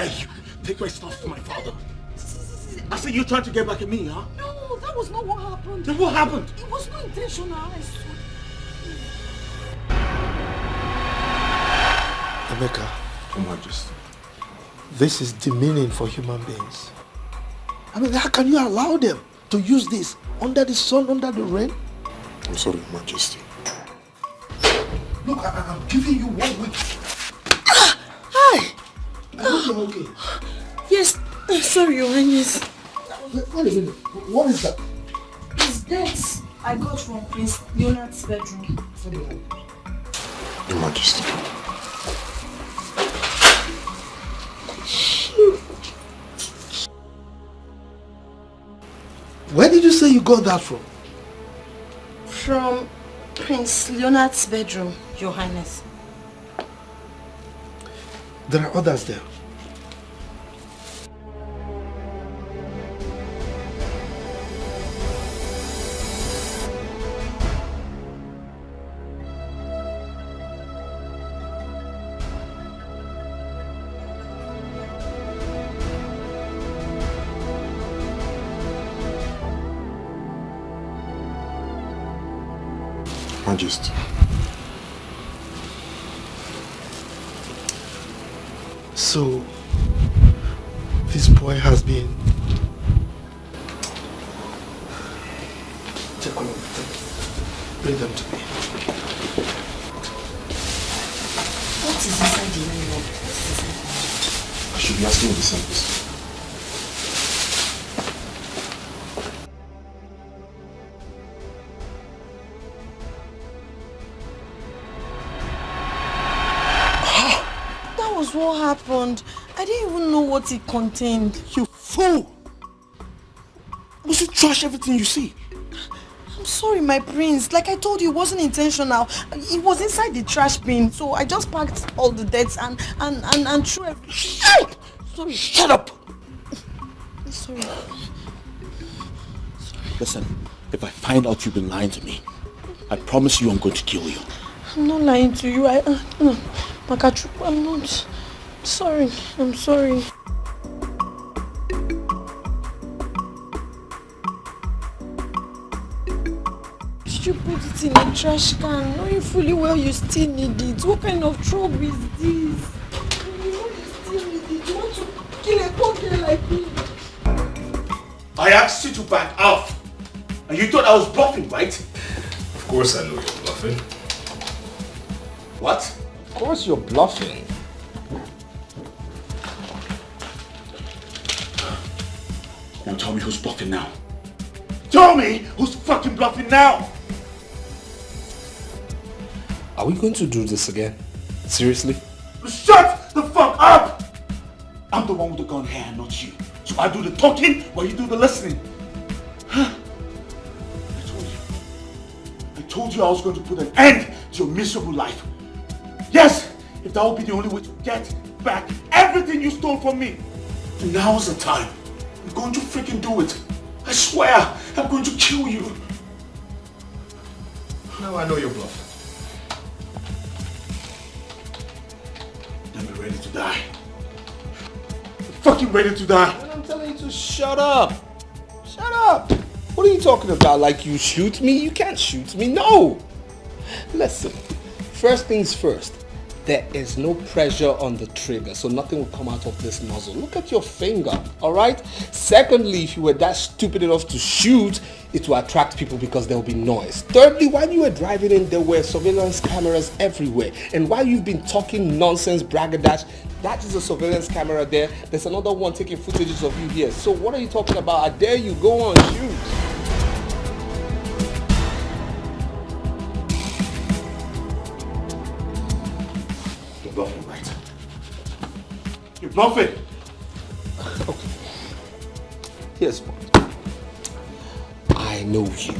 dare you take my stuff from my father? I said you're trying to get back at me, huh? No, that was not what happened. Then what happened? It was not intentional, I swear. Emeka. Your Majesty. This is demeaning for human beings. I mean, how can you allow them to use this under the sun, under the rain? I'm sorry, Your Majesty. Look, I'm giving you 1 week. Hi! I hope you're okay. Yes, sorry, Your Highness. Wait a minute. What is that? It's dates I got from Prince Leonard's bedroom. Your Majesty. Where did you say you got that from? From Prince Leonard's bedroom, Your Highness. There are others there. Majesty. So, this boy has been... Take one of them. Bring them to me. What is inside the nylon? I should be asking the same question. What happened? I didn't even know what it contained. You fool! Must you trash everything you see? I'm sorry, my prince. Like I told you, it wasn't intentional. It was inside the trash bin, so I just packed all the debts and threw it. Sorry. Shut up! Sorry. Listen, if I find out you've been lying to me, I promise you I'm going to kill you. I'm not lying to you. Makachu, I'm not. Sorry. I'm sorry. Did you put it in a trash can? Knowing fully well you still need it. What kind of trouble is this? You know you still need it. You want to kill a poor girl like me? I asked you to back off. And you thought I was bluffing, right? Of course I know you're bluffing. What? Of course you're bluffing. Now tell me who's bluffing now. Tell me who's fucking bluffing now! Are we going to do this again? Seriously? Shut the fuck up! I'm the one with the gun here, not you. So I do the talking while you do the listening. Huh? I told you I was going to put an end to your miserable life. Yes, if that would be the only way to get back everything you stole from me. Now's the time. I'm going to freaking do it. I swear, I'm going to kill you. Now I know you're bluffing. I'm ready to die. I'm fucking ready to die. And I'm telling you to shut up. Shut up. What are you talking about? Like you shoot me? You can't shoot me. No. Listen, first things first. There is no pressure on the trigger, so nothing will come out of this muzzle. Look at your finger, all right? Secondly, if you were that stupid enough to shoot, it will attract people because there will be noise. Thirdly, while you were driving in, there were surveillance cameras everywhere. And while you've been talking nonsense, bragadash, that is a surveillance camera there. There's another one taking footages of you here. So what are you talking about? I dare you, go on, shoot. You're bluffing, right? You're bluffing. Okay. Here's what. I know you.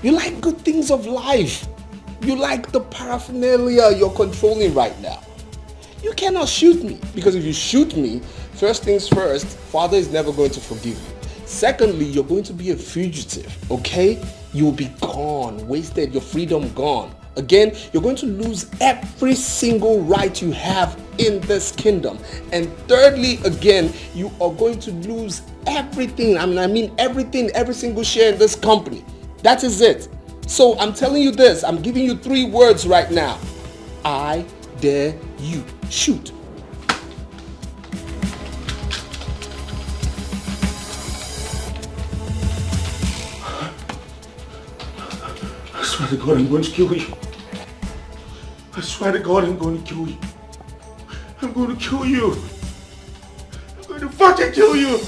You like good things of life. You like the paraphernalia you're controlling right now. You cannot shoot me, because if you shoot me, first things first, Father is never going to forgive you. Secondly, you're going to be a fugitive, okay? You'll be gone, wasted, your freedom gone. Again, you're going to lose every single right you have in this kingdom. And thirdly, again, you are going to lose everything. I mean everything, every single share in this company. That is it. So I'm telling you this. I'm giving you 3 words right now. I dare you. Shoot. I swear to God, I'm going to kill you. I swear to God, I'm going to kill you. I'm going to kill you. I'm going to fucking kill you.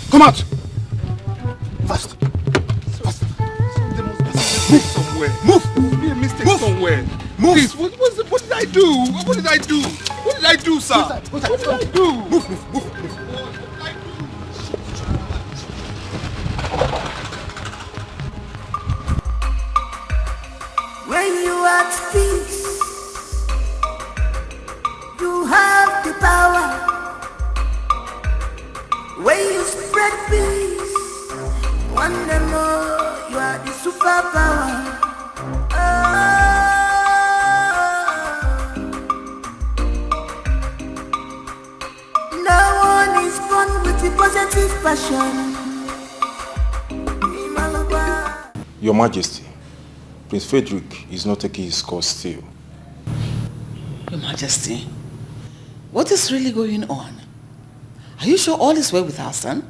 Come out! Fast! Fast! There must be a mistake somewhere. Move! There must be a mistake somewhere. Move! Please, what did I do? What did I do? What did I do, sir? What did I do? Move! What did I do? When you are at peace, you have the power. When you spread peace, one day more, you are the superpower. No one is born with the positive passion. Your Majesty, Prince Frederick is not taking his course still. Your Majesty, what is really going on? Are you sure all is well with our son?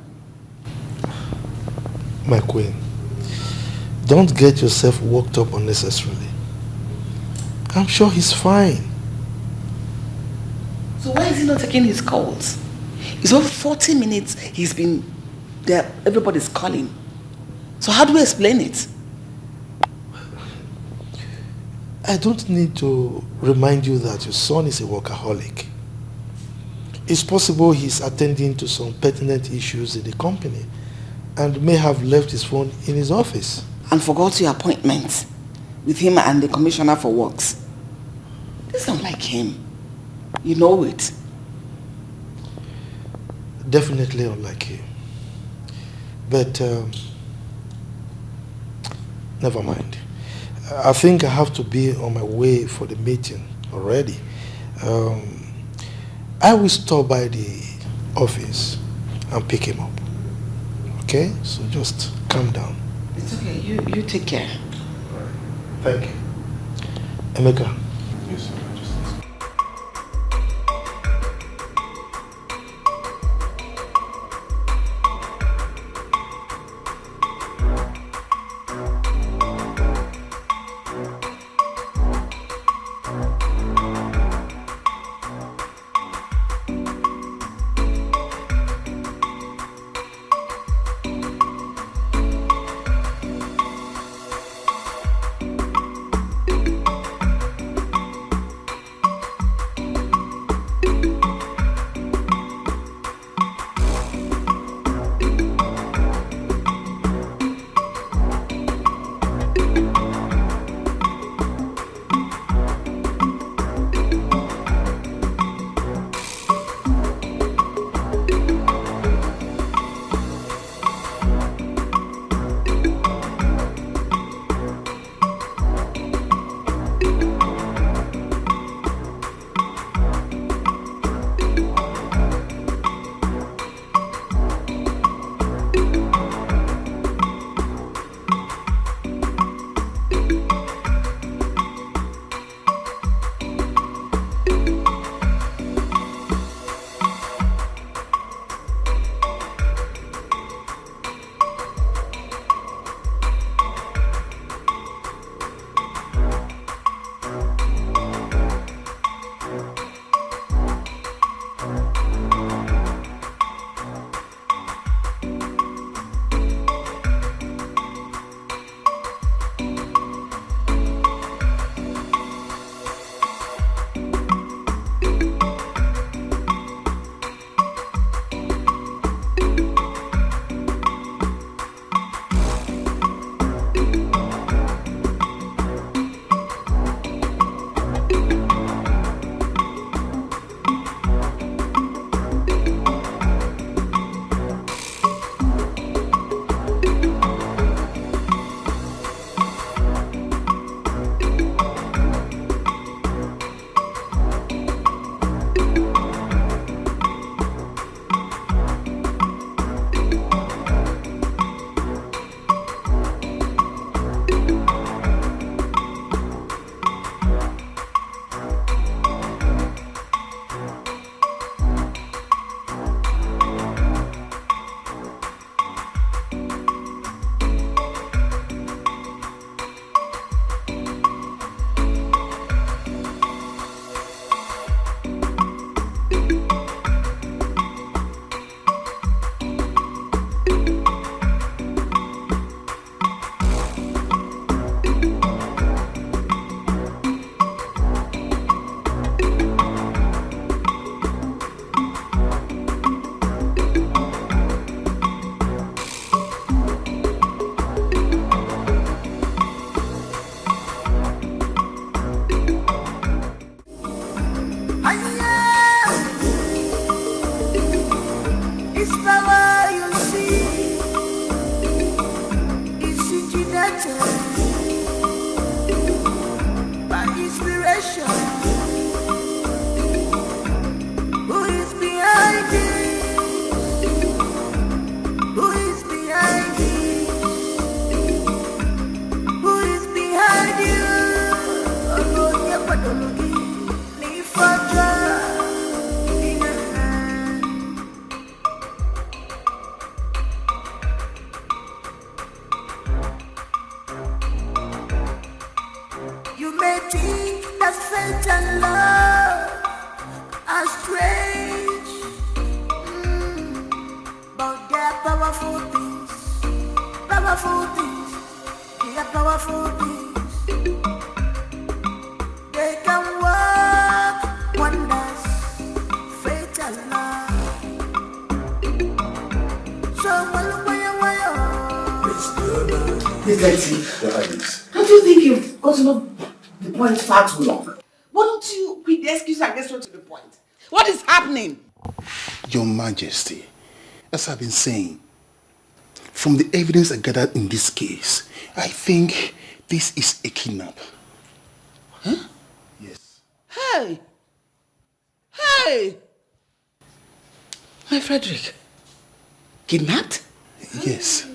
My queen, don't get yourself worked up unnecessarily. I'm sure he's fine. So why is he not taking his calls? It's over 40 minutes he's been there, everybody's calling. So how do we explain it? I don't need to remind you that your son is a workaholic. It's possible he's attending to some pertinent issues in the company and may have left his phone in his office. And forgot your appointment with him and the Commissioner for Works. This sounds like him. You know it. Definitely unlike him. But never mind. I think I have to be on my way for the meeting already. I will stop by the office and pick him up. Okay? So just calm down. It's okay. You take care. Thank you. Emeka. Yes, Your Majesty. powerful things. Powerful things. They are powerful things. They can work wonders. Fatal love. So How do you think you've gotten up the point far too long? Why don't you quit the excuse and get straight to the point? What is happening? Your Majesty, as I've been saying, from the evidence I gathered in this case, I think this is a kidnap. Huh? Yes. Hey! Hey! My Frederick, kidnapped? Yes.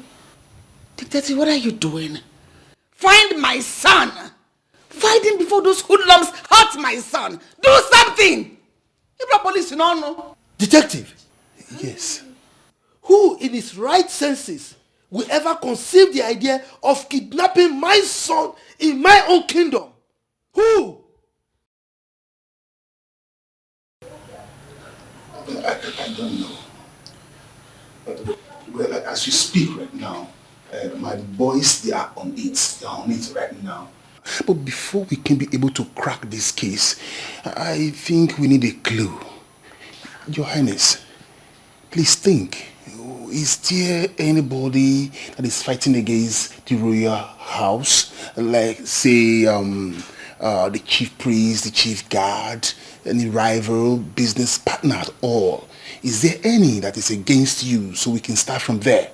Detective, what are you doing? Find my son! Find him before those hoodlums hurt my son! Do something! You brought police, you don't know. Detective, Yes. who in his right senses will ever conceive the idea of kidnapping my son in my own kingdom? Who? I don't know. Well, as you speak right now, my boys, they are on it. They are on it right now. But before we can be able to crack this case, I think we need a clue. Your Highness, please think. Is there anybody that is fighting against the royal house? Like, say, the chief priest, the chief guard, any rival, business partner at all? Is there any that is against you so we can start from there?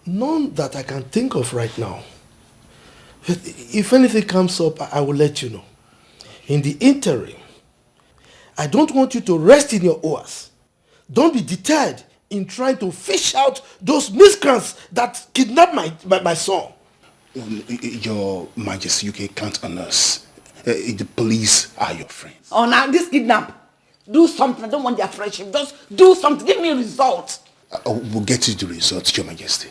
None that I can think of right now. If anything comes up, I will let you know. In the interim, I don't want you to rest in your oars. Don't be deterred in trying to fish out those miscreants that kidnapped my son. Your Majesty, you can count on us. The police are your friends. Oh, now this kidnap. Do something. I don't want their friendship. Just do something. Give me a result. We'll get you the results, Your Majesty.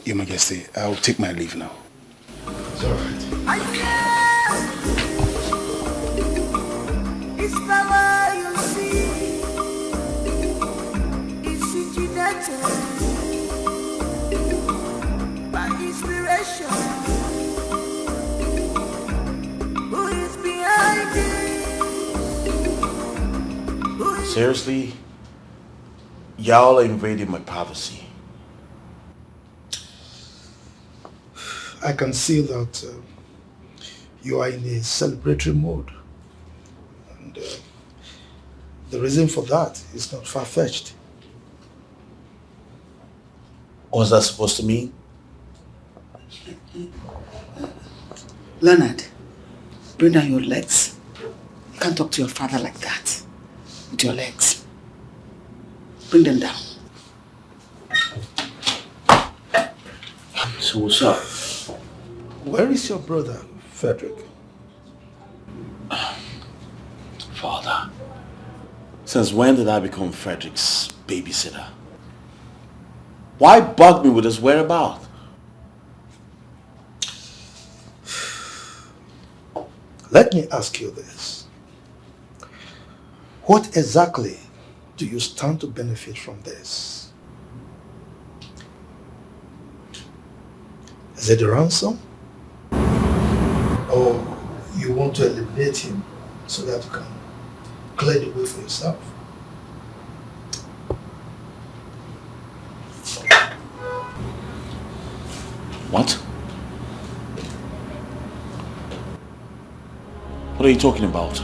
Your Majesty, I'll take my leave now. It's all right. It's power you see. It's originated by inspiration. Who is behind it? Seriously? Y'all are invading my privacy. I can see that you are in a celebratory mode. And the reason for that is not far-fetched. What's that supposed to mean? Leonard, bring down your legs. You can't talk to your father like that. With your legs. Bring them down. So what's up? Where is your brother, Frederick? Father, since when did I become Frederick's babysitter? Why bug me with his whereabouts? Let me ask you this. What exactly do you stand to benefit from this? Is it a ransom? Or you want to eliminate him so that you can clear the way for yourself? What? What are you talking about?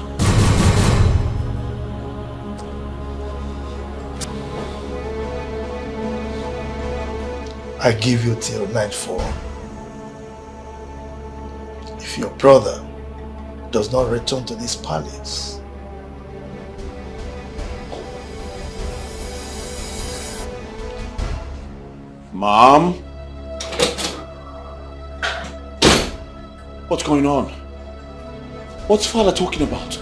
I give you till nightfall. If your brother does not return to this palace, Mom? What's going on? What's Father talking about?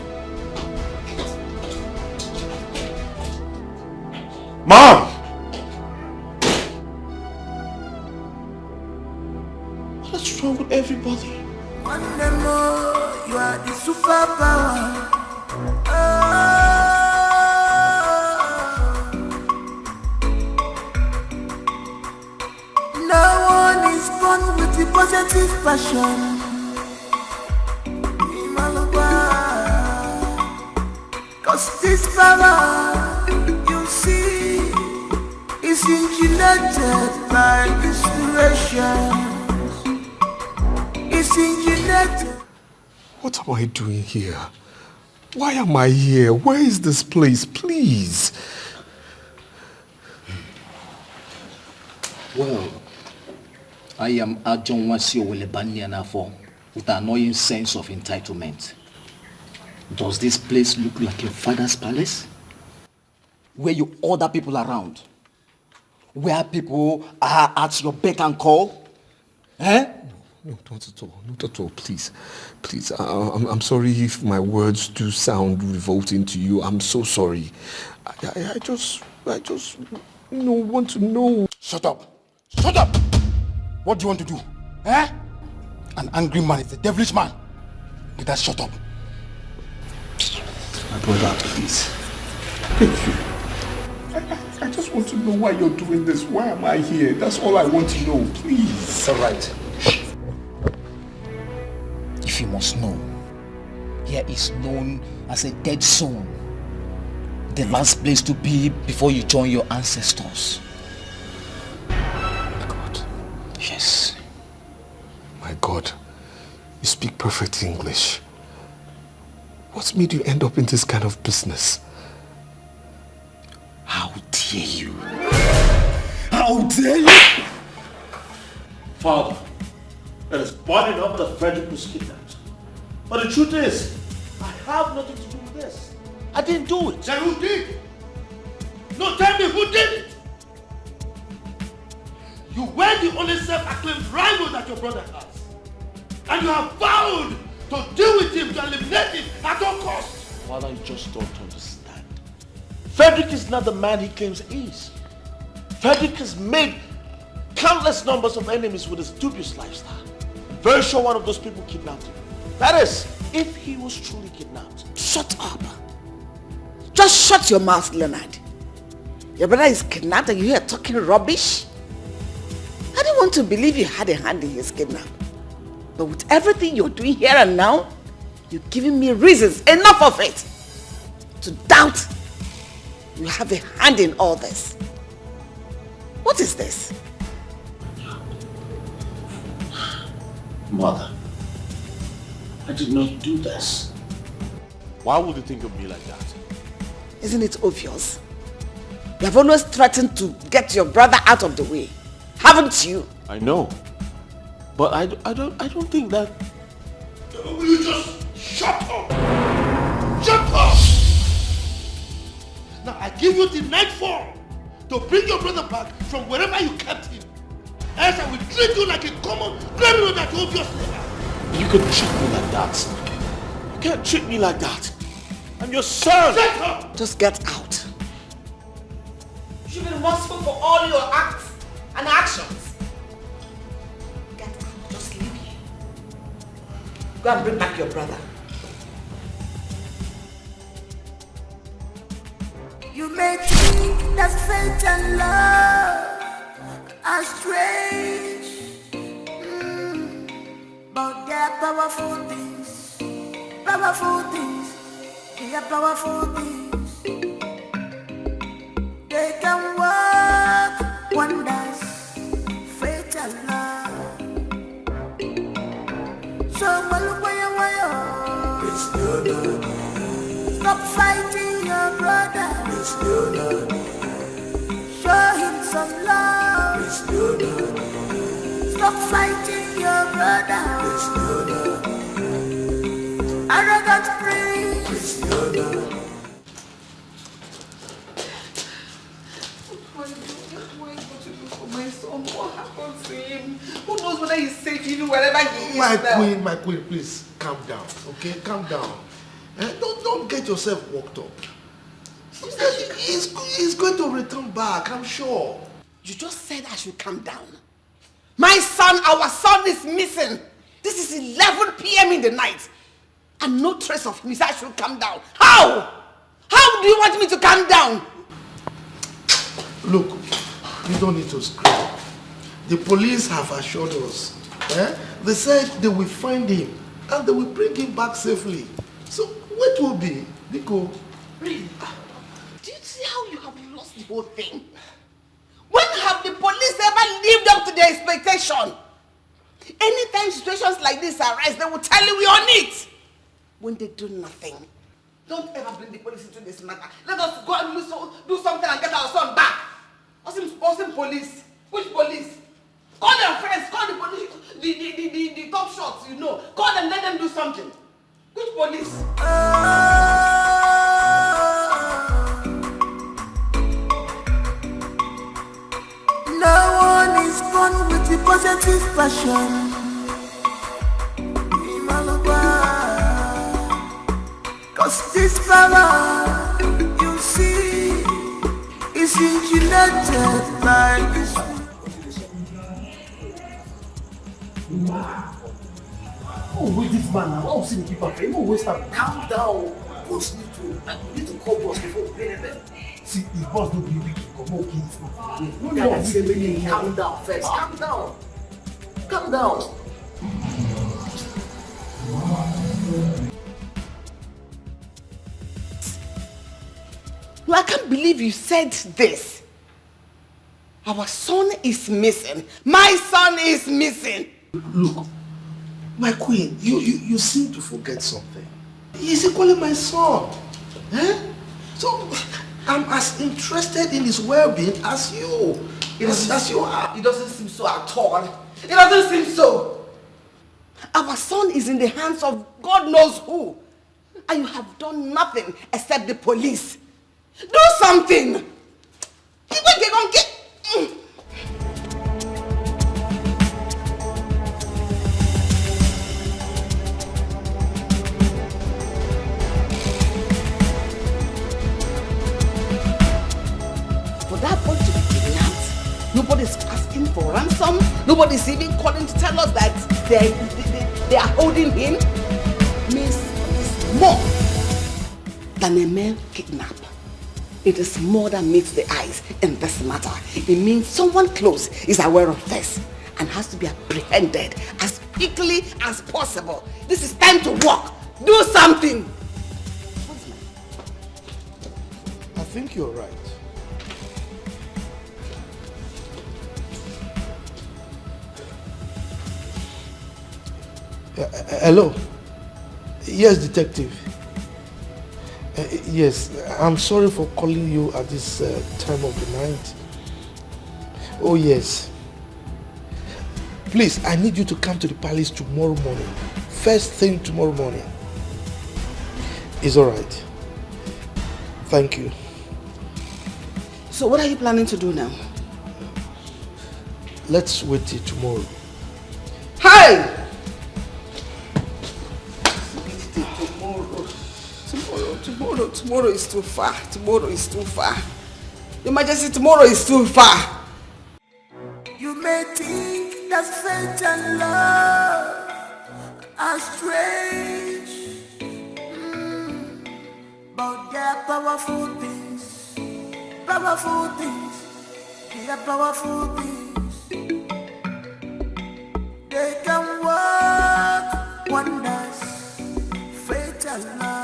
Mom! What's wrong with everybody? One day more, you are the superpower. fugitive passion. Cause this power, you see, is engineered by inspiration. It's engineered. What am I doing here? Why am I here? Where is this place? Please. Well, I am Ajonwasio Welebanianafo with an annoying sense of entitlement. Does this place look like your father's palace? Where you order people around? Where people are at your beck and call? Eh? No, not at all. Not at all. Please. Please. I'm sorry if my words do sound revolting to you. I'm so sorry. I just want to know. Shut up. Shut up. What do you want to do? Eh? An angry man is a devilish man. Let us shut up. My brother, please. Thank you. I just want to know why you're doing this. Why am I here? That's all I want to know. Please. It's all right. If you must know, here is known as a dead zone. The last place to be before you join your ancestors. My God. Yes. My God. You speak perfect English. What made you end up in this kind of business? How dare you? How dare you? Father, it is bad enough that Frederick was kidnapped. But the truth is, I have nothing to do with this. I didn't do it. Then who did? No, tell me who did it? You were the only self-acclaimed rival that your brother has. And you have vowed to deal with him, to eliminate him at all costs. Father, you just don't understand. Frederick is not the man he claims he is. Frederick has made countless numbers of enemies with his dubious lifestyle. Very sure one of those people kidnapped him. That is, if he was truly kidnapped. Shut up. Just shut your mouth, Leonard. Your brother is kidnapped and you here talking rubbish? I didn't want to believe you had a hand in his kidnap. But with everything you're doing here and now, you're giving me reasons, enough of it, to doubt you have a hand in all this. What is this? Mother, I did not do this. Why would you think of me like that? Isn't it obvious? You have always threatened to get your brother out of the way, haven't you? I know. But I don't think that... Will you just shut up? Shut up! Now I give you the nightfall to bring your brother back from wherever you kept him. Else I will treat you like a common criminal that you obviously are. You can treat me like that. You can't treat me like that. I'm your son. Shut up! Just get out. You should be remorseful for all your acts and actions. Get out. Just leave here. Go and bring back your brother. You may think that fate and love are strange, but they're powerful things, they are powerful things. They can work wonders, fate and love. So it's still no. Stop fighting your brother. It's still no. Show him some love. It's still no. Stop fighting your brother. It's still no. Arrogant priest. It's still no. What are you going to do for my son? What happened to him? Who knows whether he's safe even wherever he is now? My queen, please calm down, okay? Calm down. Don't get yourself worked up. He's going to return back, I'm sure. You just said I should calm down. My son, our son is missing. This is 11 p.m. in the night. And no trace of him. He said I should calm down. How? How do you want me to calm down? Look, you don't need to scream. The police have assured us They said they will find him and they will bring him back safely. So what will be? Nico? Really? Do you see how you have lost the whole thing? When have the police ever lived up to their expectation? Anytime situations like this arise, they will tell you we're on it. When they do nothing, don't ever bring the police into this matter. Let us go and do something and get our son back. Awesome police. Which police? Call their friends, call the police, the top shots, you know. Call them, let them do something. Which police? No one is born with the positive passion. Cause this power, you see, is engineered by this. Oh, wait, this man now. Oh, see the people. You won't waste time. Calm down. Boss need to call boss before we pay them. See, if boss don't be weak, come on, kids. No, calm down first. Calm down. Calm down. No, I can't believe you said this. Our son is missing. My son is missing. Look, my queen, you seem to forget something. He's equally my son. So, I'm as interested in his well-being as you. As you are. It doesn't seem so at all. It doesn't seem so. Our son is in the hands of God knows who. And you have done nothing except the police. Do something. For that boy to be kidnapped, nobody's asking for ransom. Nobody's even calling to tell us that they are holding him. Means it's more than a mere kidnap. It is more than meets the eyes in this matter. It means someone close is aware of this and has to be apprehended as quickly as possible. This is time to work. Do something. I think you're right. Hello? Yes, detective. Yes, I'm sorry for calling you at this time of the night. Oh yes. Please, I need you to come to the palace tomorrow morning. First thing tomorrow morning. It's alright. Thank you. So what are you planning to do now? Let's wait till tomorrow. Hey! Tomorrow is too far. Tomorrow is too far. Your Majesty, tomorrow is too far. You may think that fate and love are strange, but they're powerful things. Powerful things. They're powerful things. They can work wonders. Fate and love.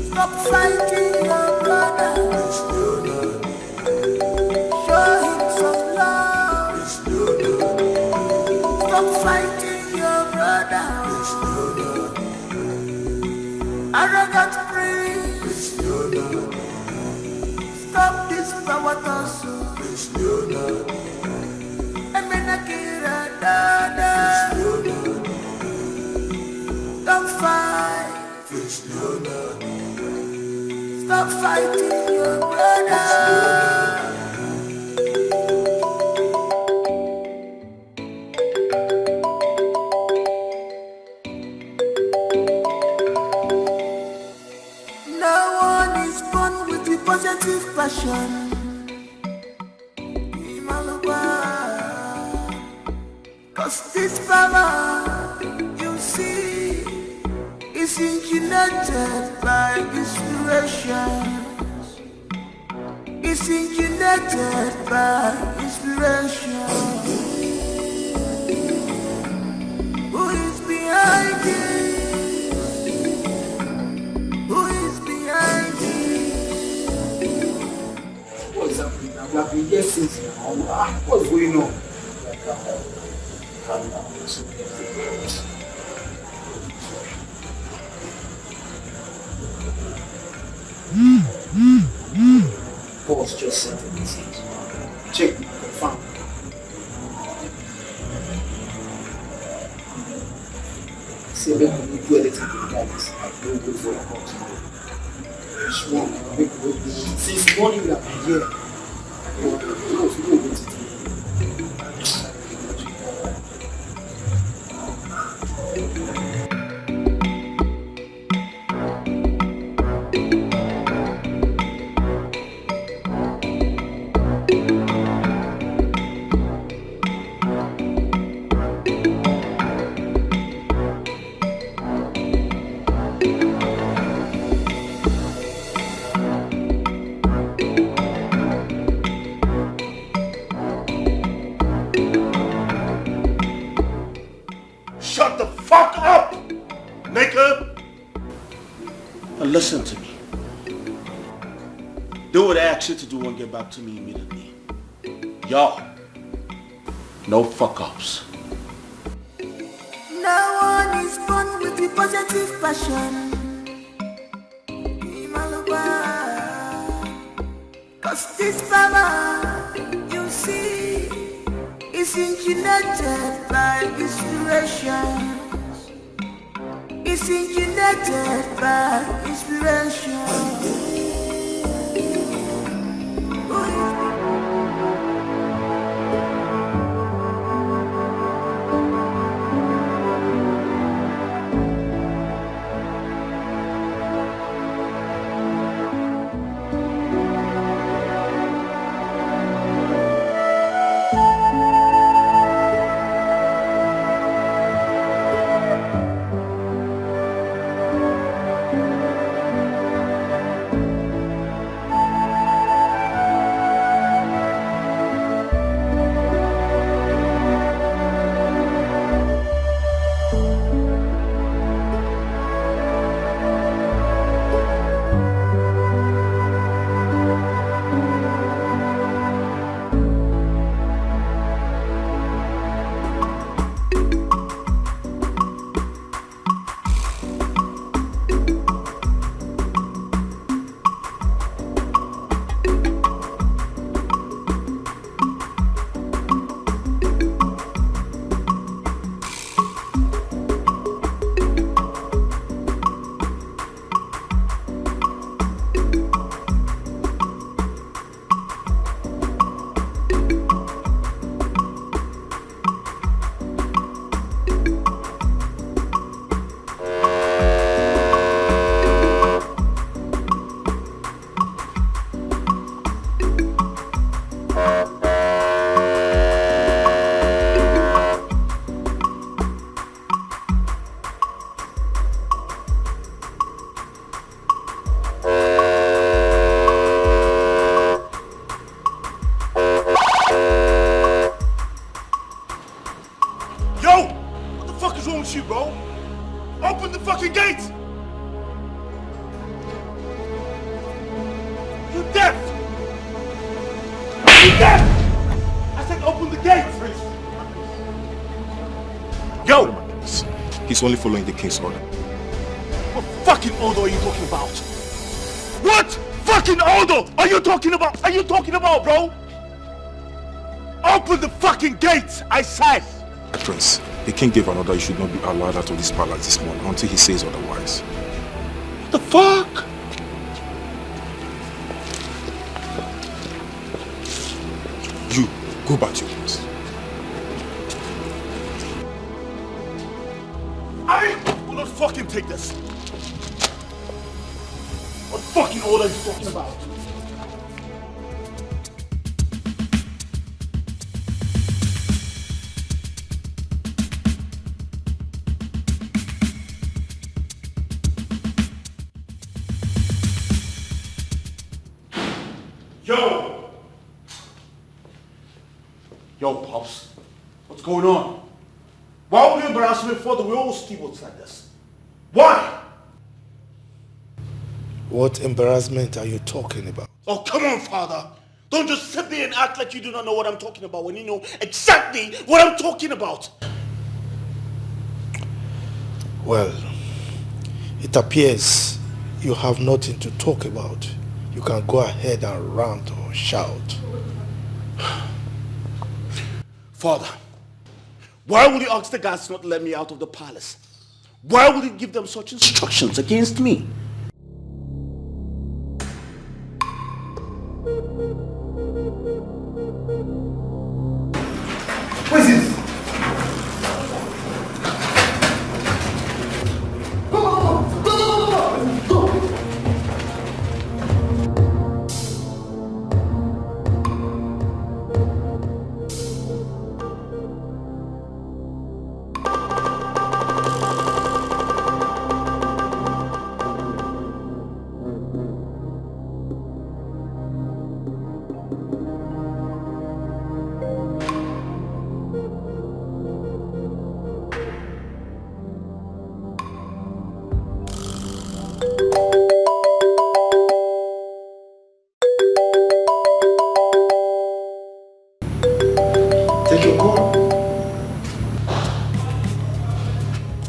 Stop fighting your brother. Show him some love. Stop fighting your brother. Arrogant prince. Stop this power tussle. Emenakira dada. Don't fight. Stop fighting your brother. No one is born with the positive passion. Cause this power, you see, is engineered by inspirations. is incubated by inspiration. Who is behind it? Who is behind it? What's happening? I've been here since now. What's going on? Boss just sent a message. Check my confirm. See, make me do anything to the guys. I don't go for a call tomorrow. Which one? Make me do. Since morning we have been here. We go to do. Listen to me. Do what I asked you to do and get back to me immediately. Y'all, no fuck-ups. No one is born with the positive passion. Cause this power, you see, is incubated by inspiration. Is incubated by inspiration. He's only following the king's order. What fucking order are you talking about? What fucking order are you talking about? Bro? Open the fucking gates, I said! Prince, the king gave an order you should not be allowed out of this palace this morning until he says otherwise. What the fuck? You, go back to your place. I will not fucking take this. What fucking order are you talking about? Yo! What's going on? Why would you embarrass me before the whole steamboats like this? Why? What embarrassment are you talking about? Oh, come on, Father. Don't just sit there and act like you do not know what I'm talking about when you know exactly what I'm talking about. Well, it appears you have nothing to talk about. You can go ahead and rant or shout. Father, why would you ask the guards not to let me out of the palace? Why would you give them such instructions against me? What is this?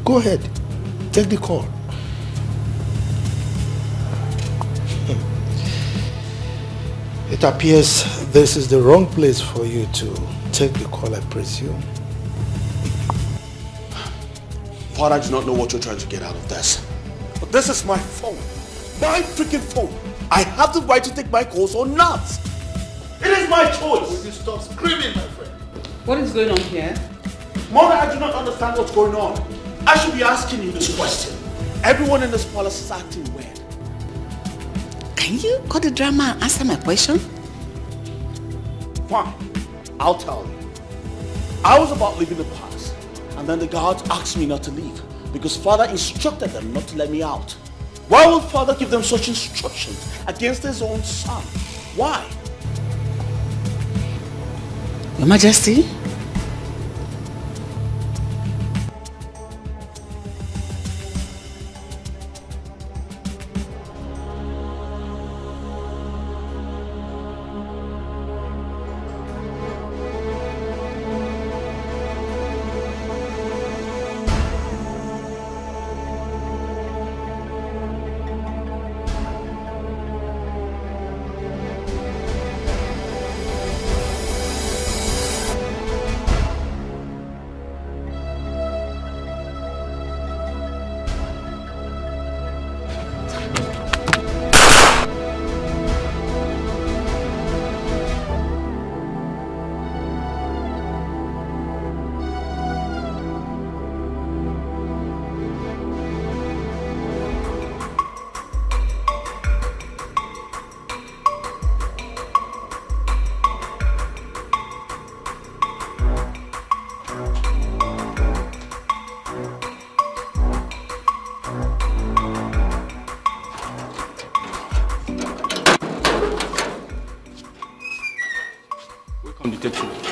Go ahead, take the call. It appears this is the wrong place for you to take the call, I presume. Father, I do not know what you're trying to get out of this. But this is my phone. My freaking phone. I have the right to take my calls or not. It is my choice. Will you stop screaming, my friend? What is going on here? Mother, I do not understand what's going on. I should be asking you this question. Everyone in this palace is acting weird. Can you cut the drama and answer my question? Fine. I'll tell you. I was about leaving the palace, and then the guards asked me not to leave because Father instructed them not to let me out. Why would Father give them such instructions against his own son? Why? Your Majesty?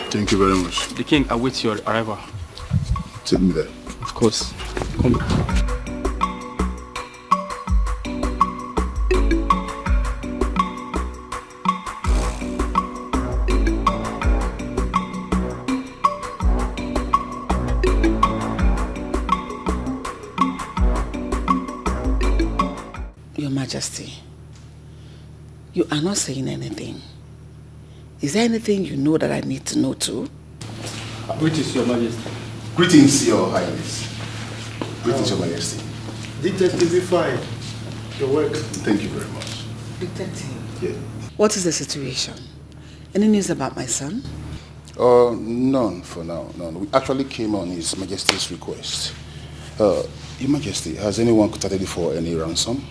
Thank you very much. The king awaits your arrival. Take me there. Of course. Come. Your Majesty, you are not saying anything. Is there anything you know that I need to know too? Greetings, Your Majesty. Greetings, Your Highness. Greetings, Your Majesty. Detective fine. Your work. Thank you very much. Detective. Yeah. What is the situation? Any news about my son? None for now. None. We actually came on His Majesty's request. Your Majesty, has anyone contacted you for any ransom?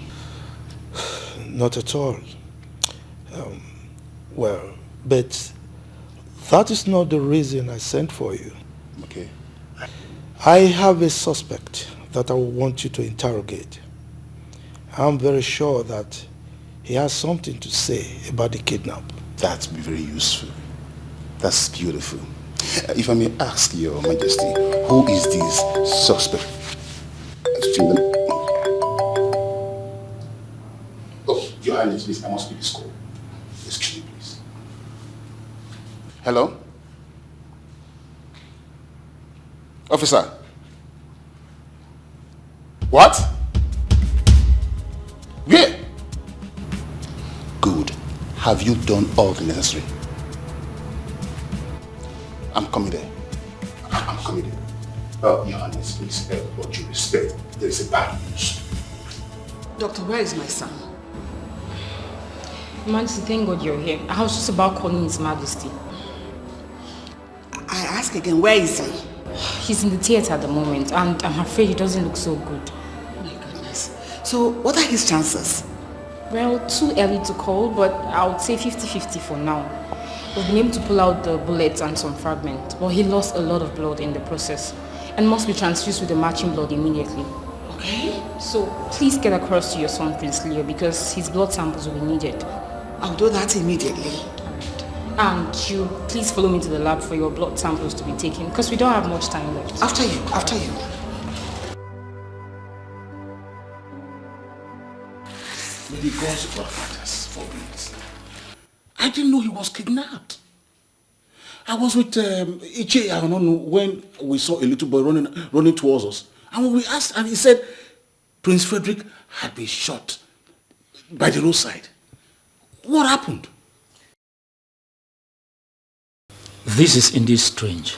Not at all. Well, but that is not the reason I sent for you. Okay. I have a suspect that I want you to interrogate. I'm very sure that he has something to say about the kidnap. That'd be very useful. That's beautiful. If I may ask, Your Majesty, who is this suspect? Oh, Your Highness, please, I must speak this call. Excuse me, please. Hello? Officer? What? Where? Good. Have you done all the necessary? I'm coming there. I'm coming there. Your Highness, please, what due respect, there is a bad news. Doctor, where is my son? Majesty, thank God you're here. I was just about calling His Majesty. I ask again, where is he? He's in the theater at the moment, and I'm afraid he doesn't look so good. Oh my goodness. So, what are his chances? Well, too early to call, but I would say 50-50 for now. We've been able to pull out the bullets and some fragments, but he lost a lot of blood in the process and must be transfused with the matching blood immediately. Okay. So please get across to your son, Prince Leo, because his blood samples will be needed. I'll do that immediately. And you please follow me to the lab for your blood samples to be taken, because we don't have much time left. After you. May the gods of our fathers forbid. I didn't know he was kidnapped. I was with Iche when we saw a little boy running towards us. And when we asked, and he said Prince Frederick had been shot by the roadside. What happened? This is indeed strange.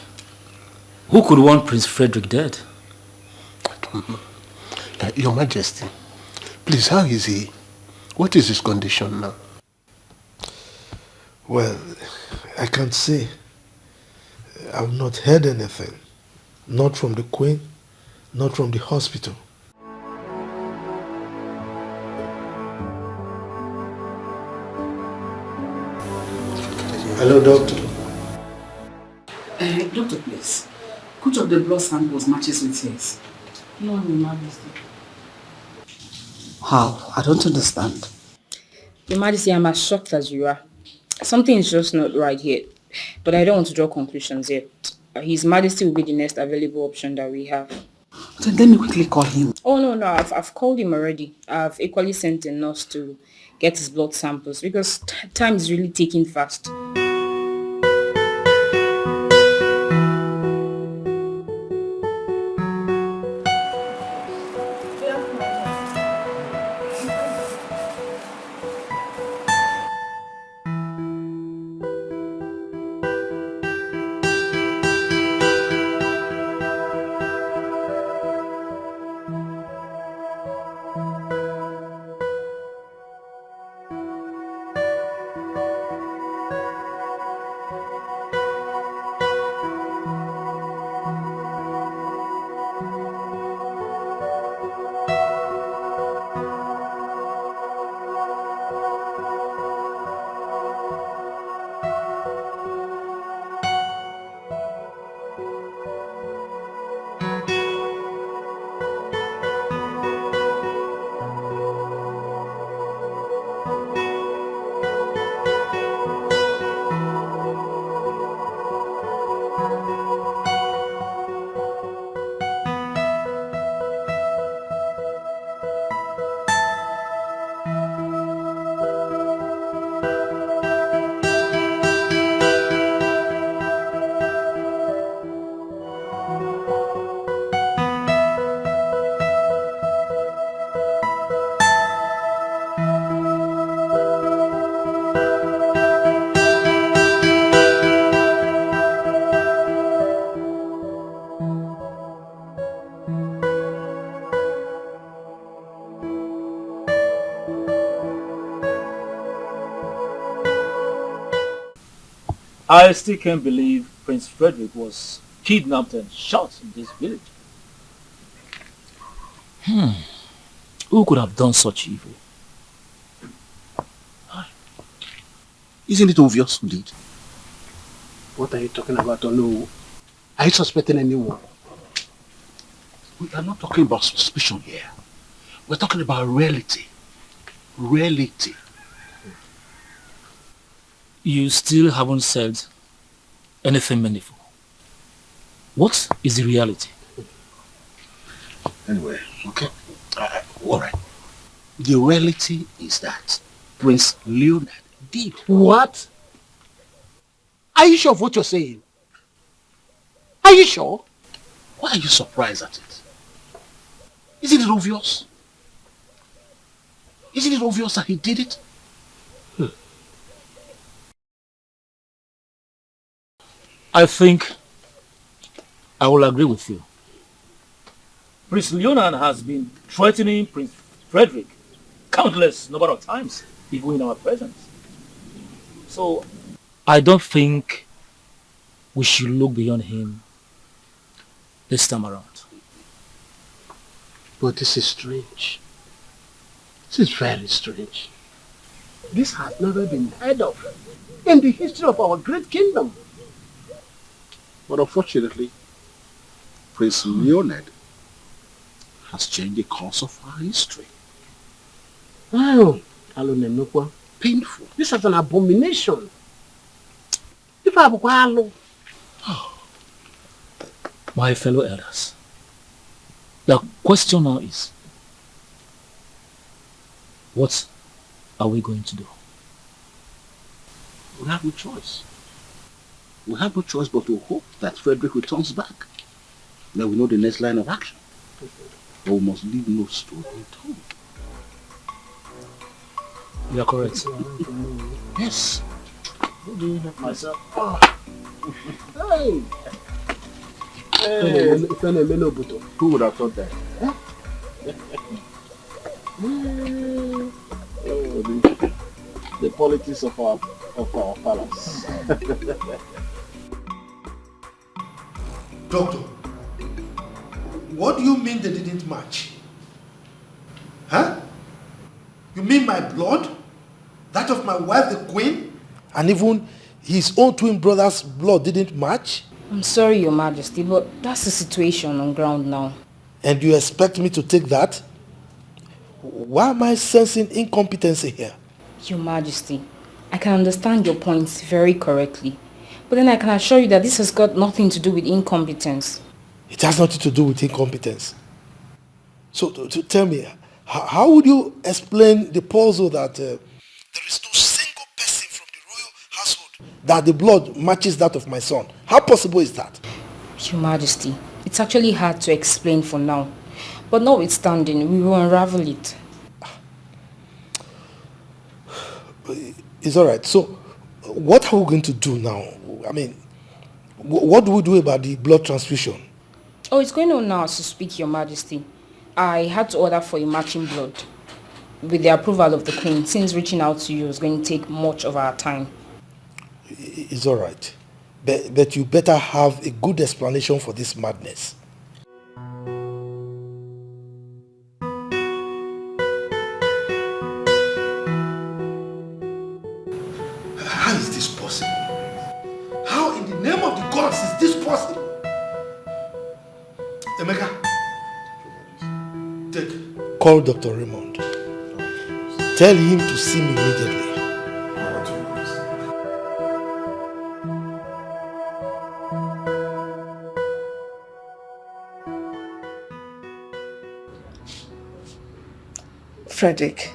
Who could want Prince Frederick dead? I don't know. Your Majesty, please, how is he? What is his condition now? Well, I can't say. I've not heard anything. Not from the Queen, not from the hospital. Hello, doctor. Doctor, please. Which of the blood samples matches with his? No, Your Majesty. How? I don't understand. Your Majesty, I'm as shocked as you are. Something is just not right here. But I don't want to draw conclusions yet. His Majesty will be the next available option that we have. Then let me quickly call him. Oh, no, I've called him already. I've equally sent a nurse to get his blood samples because time is really ticking fast. I still can't believe Prince Frederick was kidnapped and shot in this village. Who could have done such evil? Isn't it obvious who did? What are you talking about, Onu? Are you suspecting anyone? We are not talking about suspicion here. We're talking about reality. Reality. You still haven't said anything meaningful. What is the reality? Anyway, okay. All right. The reality is that Prince Leonard did. What? Are you sure of what you're saying? Are you sure? Why are you surprised at it? Isn't it obvious? Isn't it obvious that he did it? I think I will agree with you. Prince Leonard has been threatening Prince Frederick countless number of times, even in our presence. So I don't think we should look beyond him this time around. But this is strange. This is very strange. This has never been heard of in the history of our great kingdom. But unfortunately, Prince Leonard has changed the course of our history. Wow. Painful. This is an abomination. My fellow elders, the question now is, what are we going to do? We have no choice. We have no choice but to hope that Frederick returns back. Then we know the next line of action. But we must leave no stone unturned. You are correct. Yes. Who do you have myself? Hey! Hey! Who would have thought that? Oh, the politics of our palace. Doctor, what do you mean they didn't match? Huh? You mean my blood? That of my wife, the queen? And even his own twin brother's blood didn't match? I'm sorry, Your Majesty, but that's the situation on ground now. And you expect me to take that? Why am I sensing incompetency here? Your Majesty, I can understand your points very correctly. But then I can assure you that this has got nothing to do with incompetence. It has nothing to do with incompetence. So to tell me, how would you explain the puzzle that there is no single person from the royal household that the blood matches that of my son? How possible is that? Your Majesty, it's actually hard to explain for now. But notwithstanding, we will unravel it. It's all right. So what are we going to do now? I mean, what do we do about the blood transfusion? Oh, it's going on now as you speak, Your Majesty. I had to order for a matching blood with the approval of the Queen, since reaching out to you is going to take much of our time. It's all right. But you better have a good explanation for this madness. How is this possible? How in the name of the gods is this possible? Emeka, call Dr. Raymond. Tell him to see me immediately. Frederick,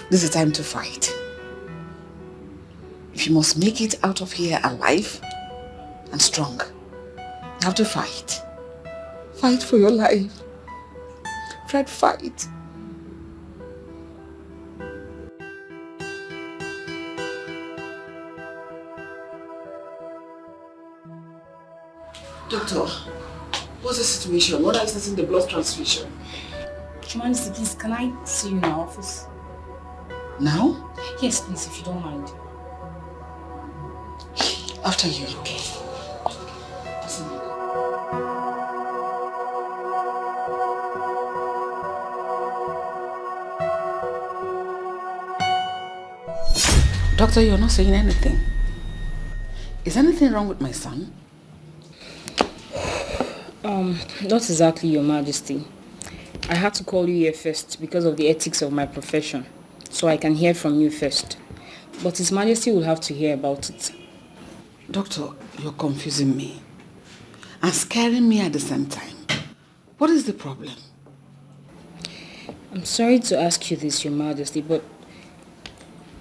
this is time to fight. If you must make it out of here alive and strong, you have to fight. Fight for your life. Fred, fight. Doctor, what's the situation? What are you starting the blood transfusion? Your Majesty, please, can I see you in our office? Now? Yes, please, if you don't mind. After you. Okay. Doctor, you're not saying anything. Is anything wrong with my son? Not exactly, Your Majesty. I had to call you here first because of the ethics of my profession, so I can hear from you first. But His Majesty will have to hear about it. Doctor, you're confusing me. and scaring me at the same time. What is the problem? I'm sorry to ask you this, Your Majesty, but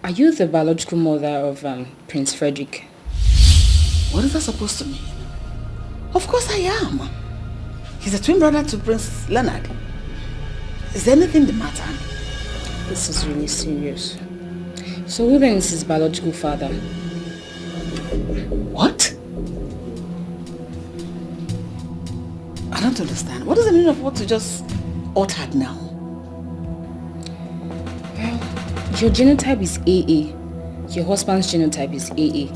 are you the biological mother of Prince Frederick? What is that supposed to mean? Of course I am. He's a twin brother to Prince Leonard. Is there anything the matter? This is really serious. So who then is his biological father? What? I don't understand. What is the meaning of what you just uttered now? Well, your genotype is AA. Your husband's genotype is AA.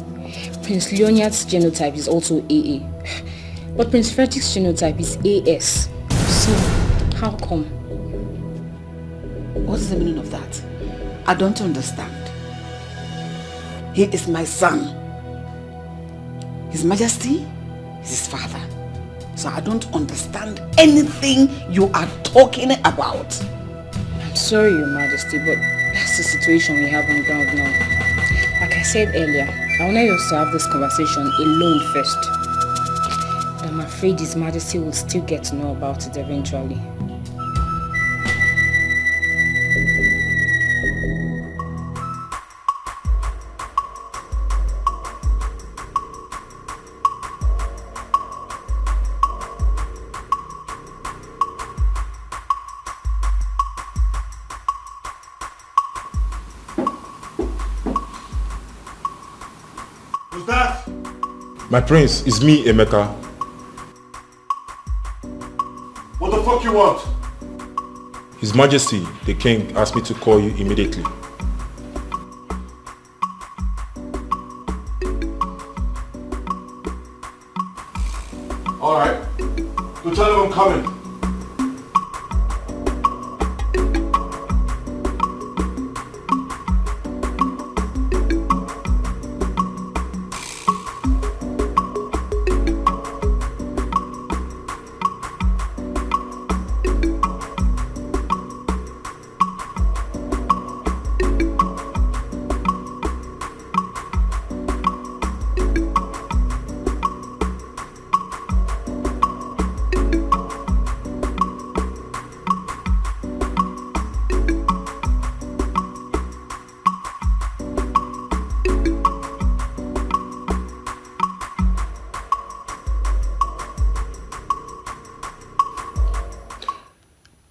Prince Leonard's genotype is also AA. But Prince Frederick's genotype is AS. So, how come? What is the meaning of that? I don't understand. He is my son. His Majesty is his father. So I don't understand anything you are talking about. I'm sorry, Your Majesty, but that's the situation we have on ground now. Like I said earlier, I wanted us to have this conversation alone first. But I'm afraid His Majesty will still get to know about it eventually. My prince, it's me, Emeka. What the fuck you want? His Majesty, the king, asked me to call you immediately. Alright. Go tell him I'm coming.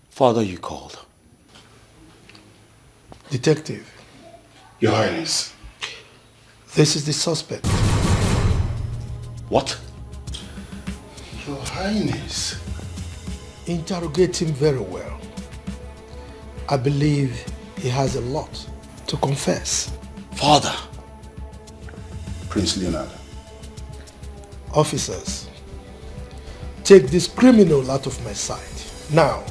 Father, you called. Detective. Your Highness. This is the suspect. What? Your Highness. Interrogate him very well. I believe he has a lot to confess. Father. Prince Leonard. Officers, take this criminal out of my sight. Now.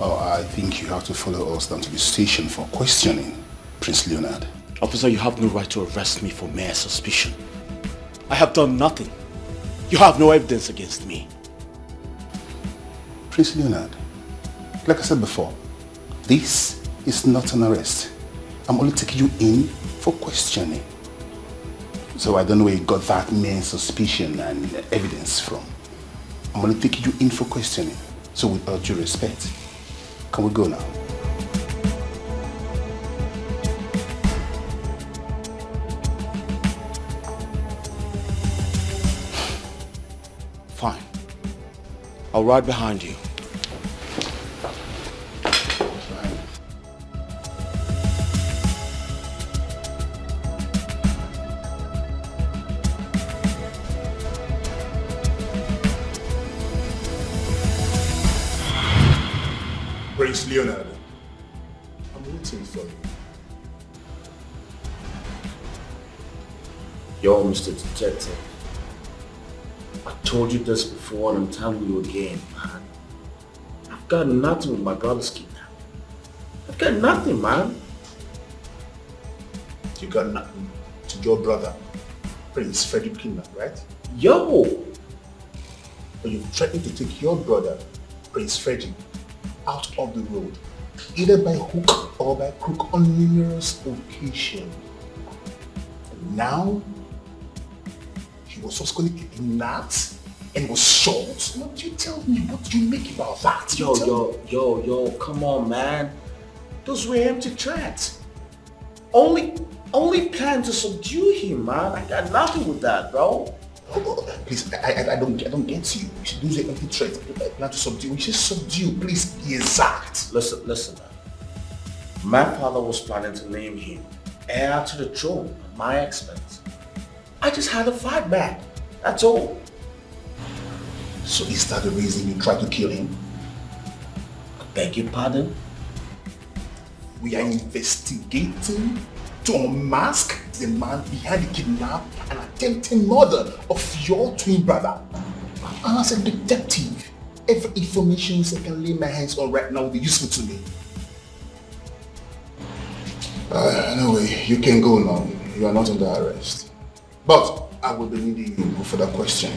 Oh, I think you have to follow us down to the station for questioning, Prince Leonard. Officer, you have no right to arrest me for mere suspicion. I have done nothing. You have no evidence against me. Prince Leonard, like I said before, this is not an arrest. I'm only taking you in for questioning. So I don't know where you got that mere suspicion and evidence from. I'm only taking you in for questioning. So with all due respect, can we go now? Fine. I'll ride behind you. Prince Leonard, I'm waiting for you. Yo, Mr. Detective. I told you this before and I'm telling you again, man. I've got nothing with my brother's kidnapping. I've got nothing, man. You got nothing to your brother, Prince Frederick kidnap, right? Yo! But you've threatened to take your brother, Prince Frederick, out of the road, either by hook or by crook on numerous occasions. And now, you he was subsequently kidnapped and was shot. What you tell me? What do you make about that? Yo, come on, man. Those were empty threats. Only plan to subdue him, man. I got nothing with that, bro. Please, I don't get you. Those are empty threats. Plan to subdue. We should subdue. Please be exact. Listen, man. My father was planning to name him heir to the throne at my expense. I just had to fight back. That's all. So is that the reason you tried to kill him? I beg your pardon? We are investigating to unmask the man behind the kidnap and attempted murder of your twin brother. And as a detective, every information I can lay my hands on right now will be useful to me. Anyway, you can go now. You are not under arrest. But I will be needing you for that question.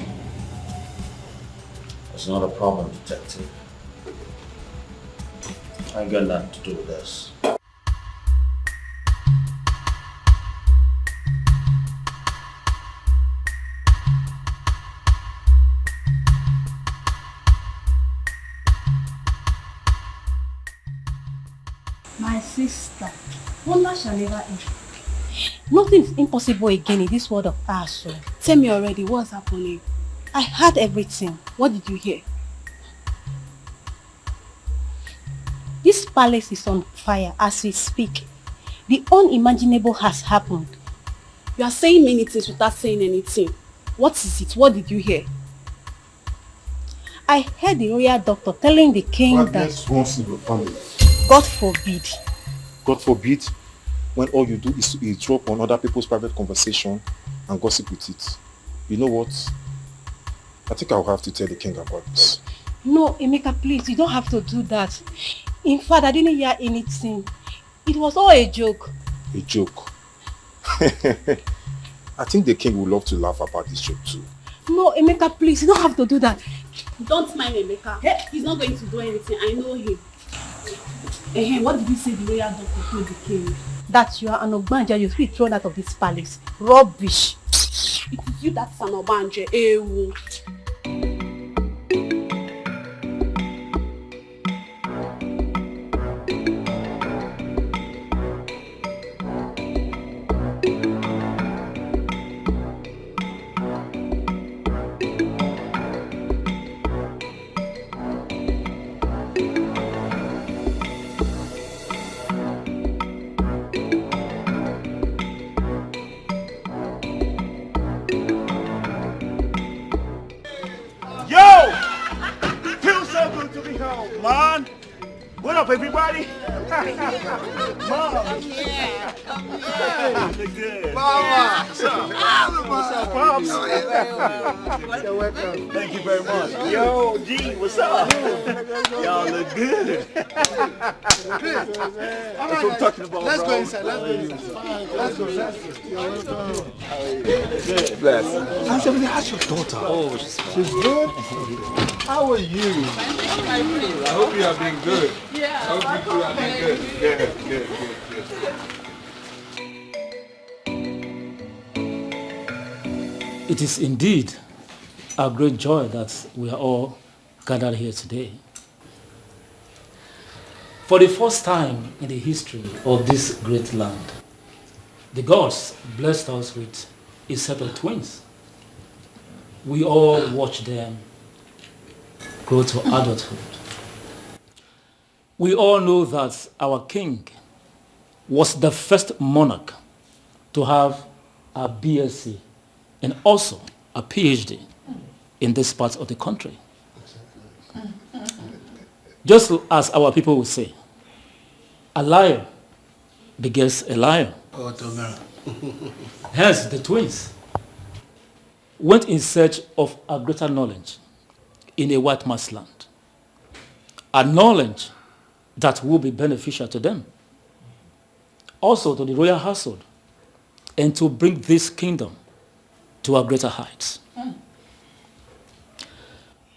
It's not a problem, detective. I ain't got nothing to do with this. My sister, wonder shall never end. Nothing is impossible again in this world of ours. Tell me already, what's happening? I heard everything. What did you hear? This palace is on fire as we speak. The unimaginable has happened. You are saying many things without saying anything. What is it? What did you hear? I heard the royal doctor telling the king that... Once in your family. God forbid. God forbid, when all you do is to eavesdrop on other people's private conversation and gossip with it. You know what? I think I'll have to tell the king about this. No, Emeka, please, you don't have to do that. In fact, I didn't hear anything. It was all a joke. A joke? I think the king would love to laugh about this joke too. No, Emeka, please, you don't have to do that. Don't mind Emeka. He's not going to do anything. I know him. What did you say the royal doctor told the king? That you are an Ogbanja, you should be thrown out of this palace. Rubbish. It is you that's an Ogbanja. Ewu. Everybody? Mom! Yeah, look good. Mama! What's up? What's up, Pops? You're welcome. Thank you very much. Yo, G, what's up? Y'all look good. That's what I'm talking about, Let's bro. go inside. Let's go. You're welcome. Good. Bless. How's your daughter? Oh, she's good. How are you? I hope you have been good. Yeah. I hope you have been good. Good. It is indeed a great joy that we are all gathered here today. For the first time in the history of this great land, the gods blessed us with a set of twins. We all watched them grow to adulthood. We all know that our king was the first monarch to have a BSc and also a PhD in this part of the country. Just as our people would say, a liar begets a liar. Hence, the twins went in search of a greater knowledge in a white man's land, a knowledge that will be beneficial to them, also to the royal household, and to bring this kingdom to a greater heights.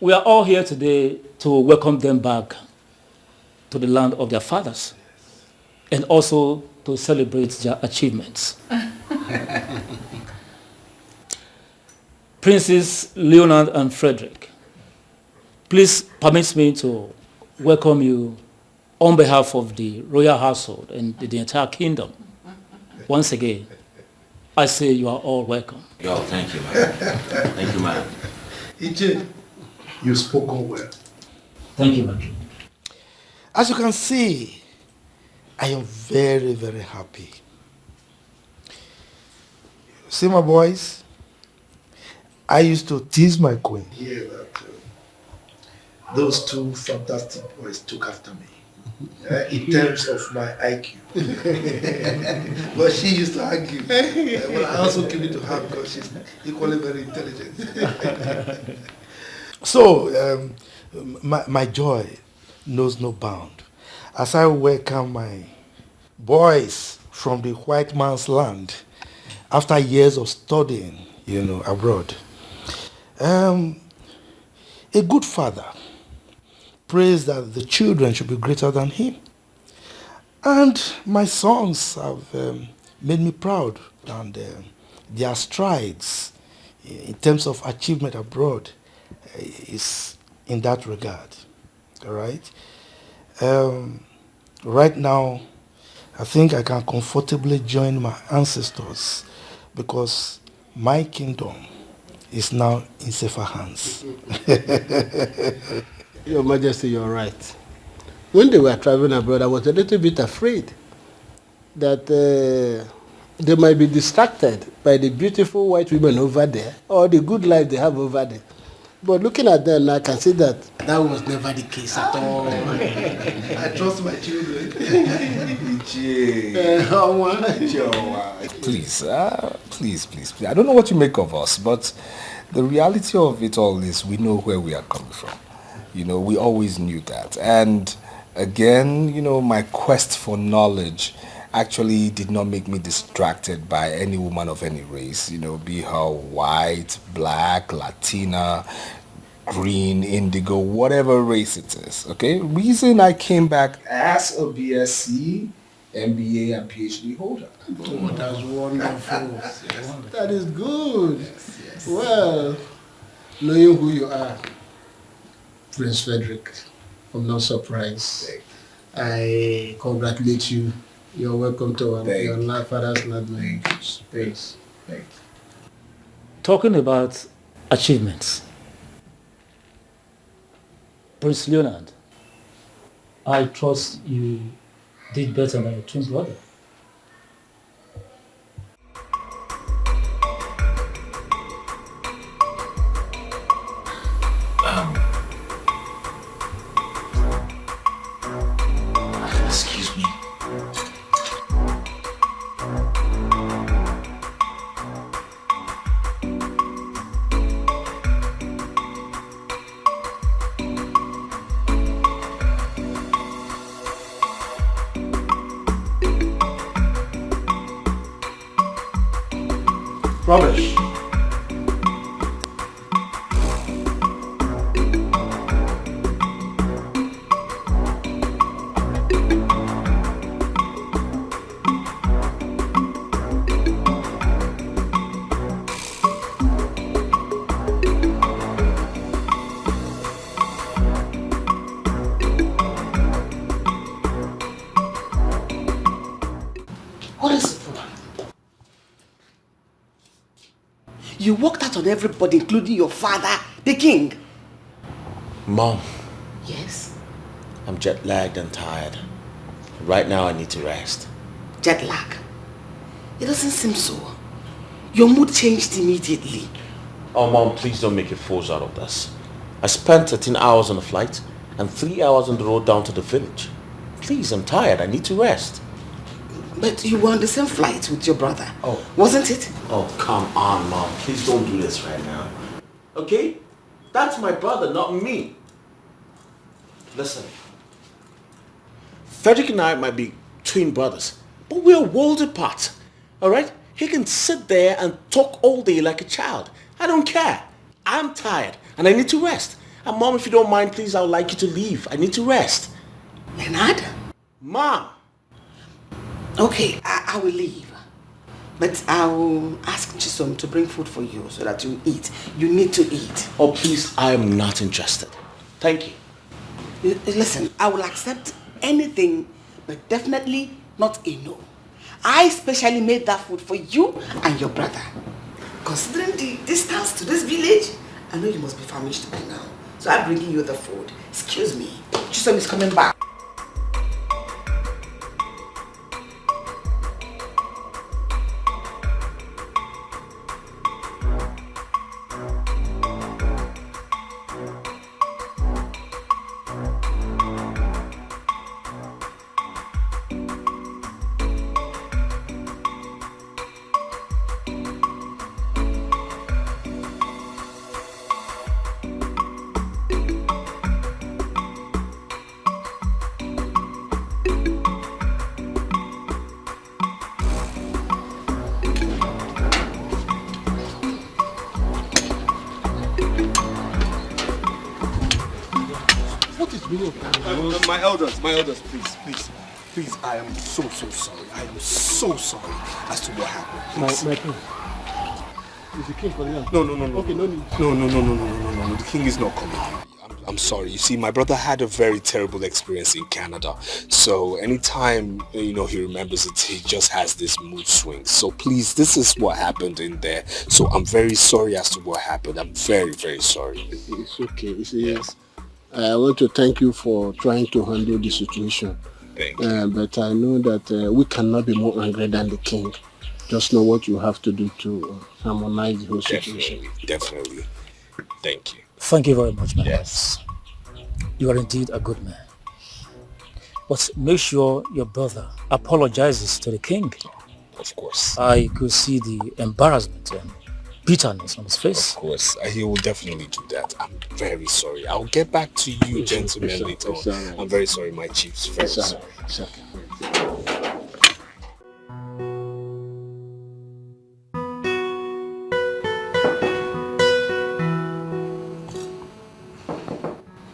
We are all here today to welcome them back to the land of their fathers, and also to celebrate their achievements. Princes Leonard and Frederick, please permit me to welcome you on behalf of the royal household and the entire kingdom. Once again, I say you are all welcome. Yo, thank you, man. Thank you, man. EJ, you spoken well. Thank you, man. As you can see, I am very, very happy. See my boys? I used to tease my queen. Yeah, that those two fantastic boys took after me. In terms of my IQ. But she used to argue. Well, I also give it to her because she's equally very intelligent. So, my joy knows no bound as I welcome my boys from the white man's land after years of studying, abroad. A good father prays that the children should be greater than him. And my sons have made me proud, and their strides in terms of achievement abroad is in that regard. All right? Right now, I think I can comfortably join my ancestors because my kingdom is now in safer hands. Your Majesty, you're right. When they were traveling abroad, I was a little bit afraid that they might be distracted by the beautiful white women over there or the good life they have over there. But looking at them, I can see that that was never the case at all. I trust my children. Please, please. I don't know what you make of us, but the reality of it all is we know where we are coming from. We always knew that. And again, my quest for knowledge actually did not make me distracted by any woman of any race, be her white, black, Latina, green, indigo, whatever race it is, okay? Reason I came back as a BSc, MBA, and PhD holder. Oh, that's wonderful. Yes. That is good. Yes. Well, knowing who you are, Prince Frederick, I'm not surprised. I congratulate you. You're welcome to your father's Nnebe. Thanks. Talking about achievements, Prince Leonard, I trust you did better than your twin brother. Excuse me. Rubbish. What is it? You walked out on everybody, including your father, the king. Mom. Yes? I'm jet lagged and tired. Right now I need to rest. Jet lag? It doesn't seem so. Your mood changed immediately. Oh, Mom, please don't make a force out of this. I spent 13 hours on the flight and 3 hours on the road down to the village. Please, I'm tired. I need to rest. But you were on the same flight with your brother, wasn't it? Oh, come on, Mom. Please don't do this right now. Okay? That's my brother, not me. Listen. Frederick and I might be twin brothers, but we're worlds apart. Alright? He can sit there and talk all day like a child. I don't care. I'm tired and I need to rest. And Mom, if you don't mind, please, I would like you to leave. I need to rest. Leonard? Mom! Okay, I will leave. But I'll ask Chisom to bring food for you so that you eat. You need to eat. Oh, please, I am not interested. Thank you. Listen, I will accept anything, but definitely not a no. I specially made that food for you and your brother. Considering the distance to this village, I know you must be famished by now. So I'm bringing you the food. Excuse me. Chisom is coming back. My elders, please, I am so sorry. I am so sorry as to what happened. My king. Is the king for you? No. Okay, no need. No, the king is not coming. I'm sorry. You see, my brother had a very terrible experience in Canada. So anytime, he remembers it, he just has this mood swing. So please, this is what happened in there. So I'm very sorry as to what happened. I'm very, very sorry. It's okay. You see, yes. I want to thank you for trying to handle the situation. Thank you. But I know that we cannot be more angry than the king. Just know what you have to do to harmonize the whole situation. Definitely. Thank you. Thank you very much, man. Yes. You are indeed a good man. But make sure your brother apologizes to the king. Of course. I could see the embarrassment and bitterness on his face. Of course, he will definitely do that. I'm very sorry. I'll get back to you, gentlemen, later on. I'm very sorry, my chiefs. Very sorry.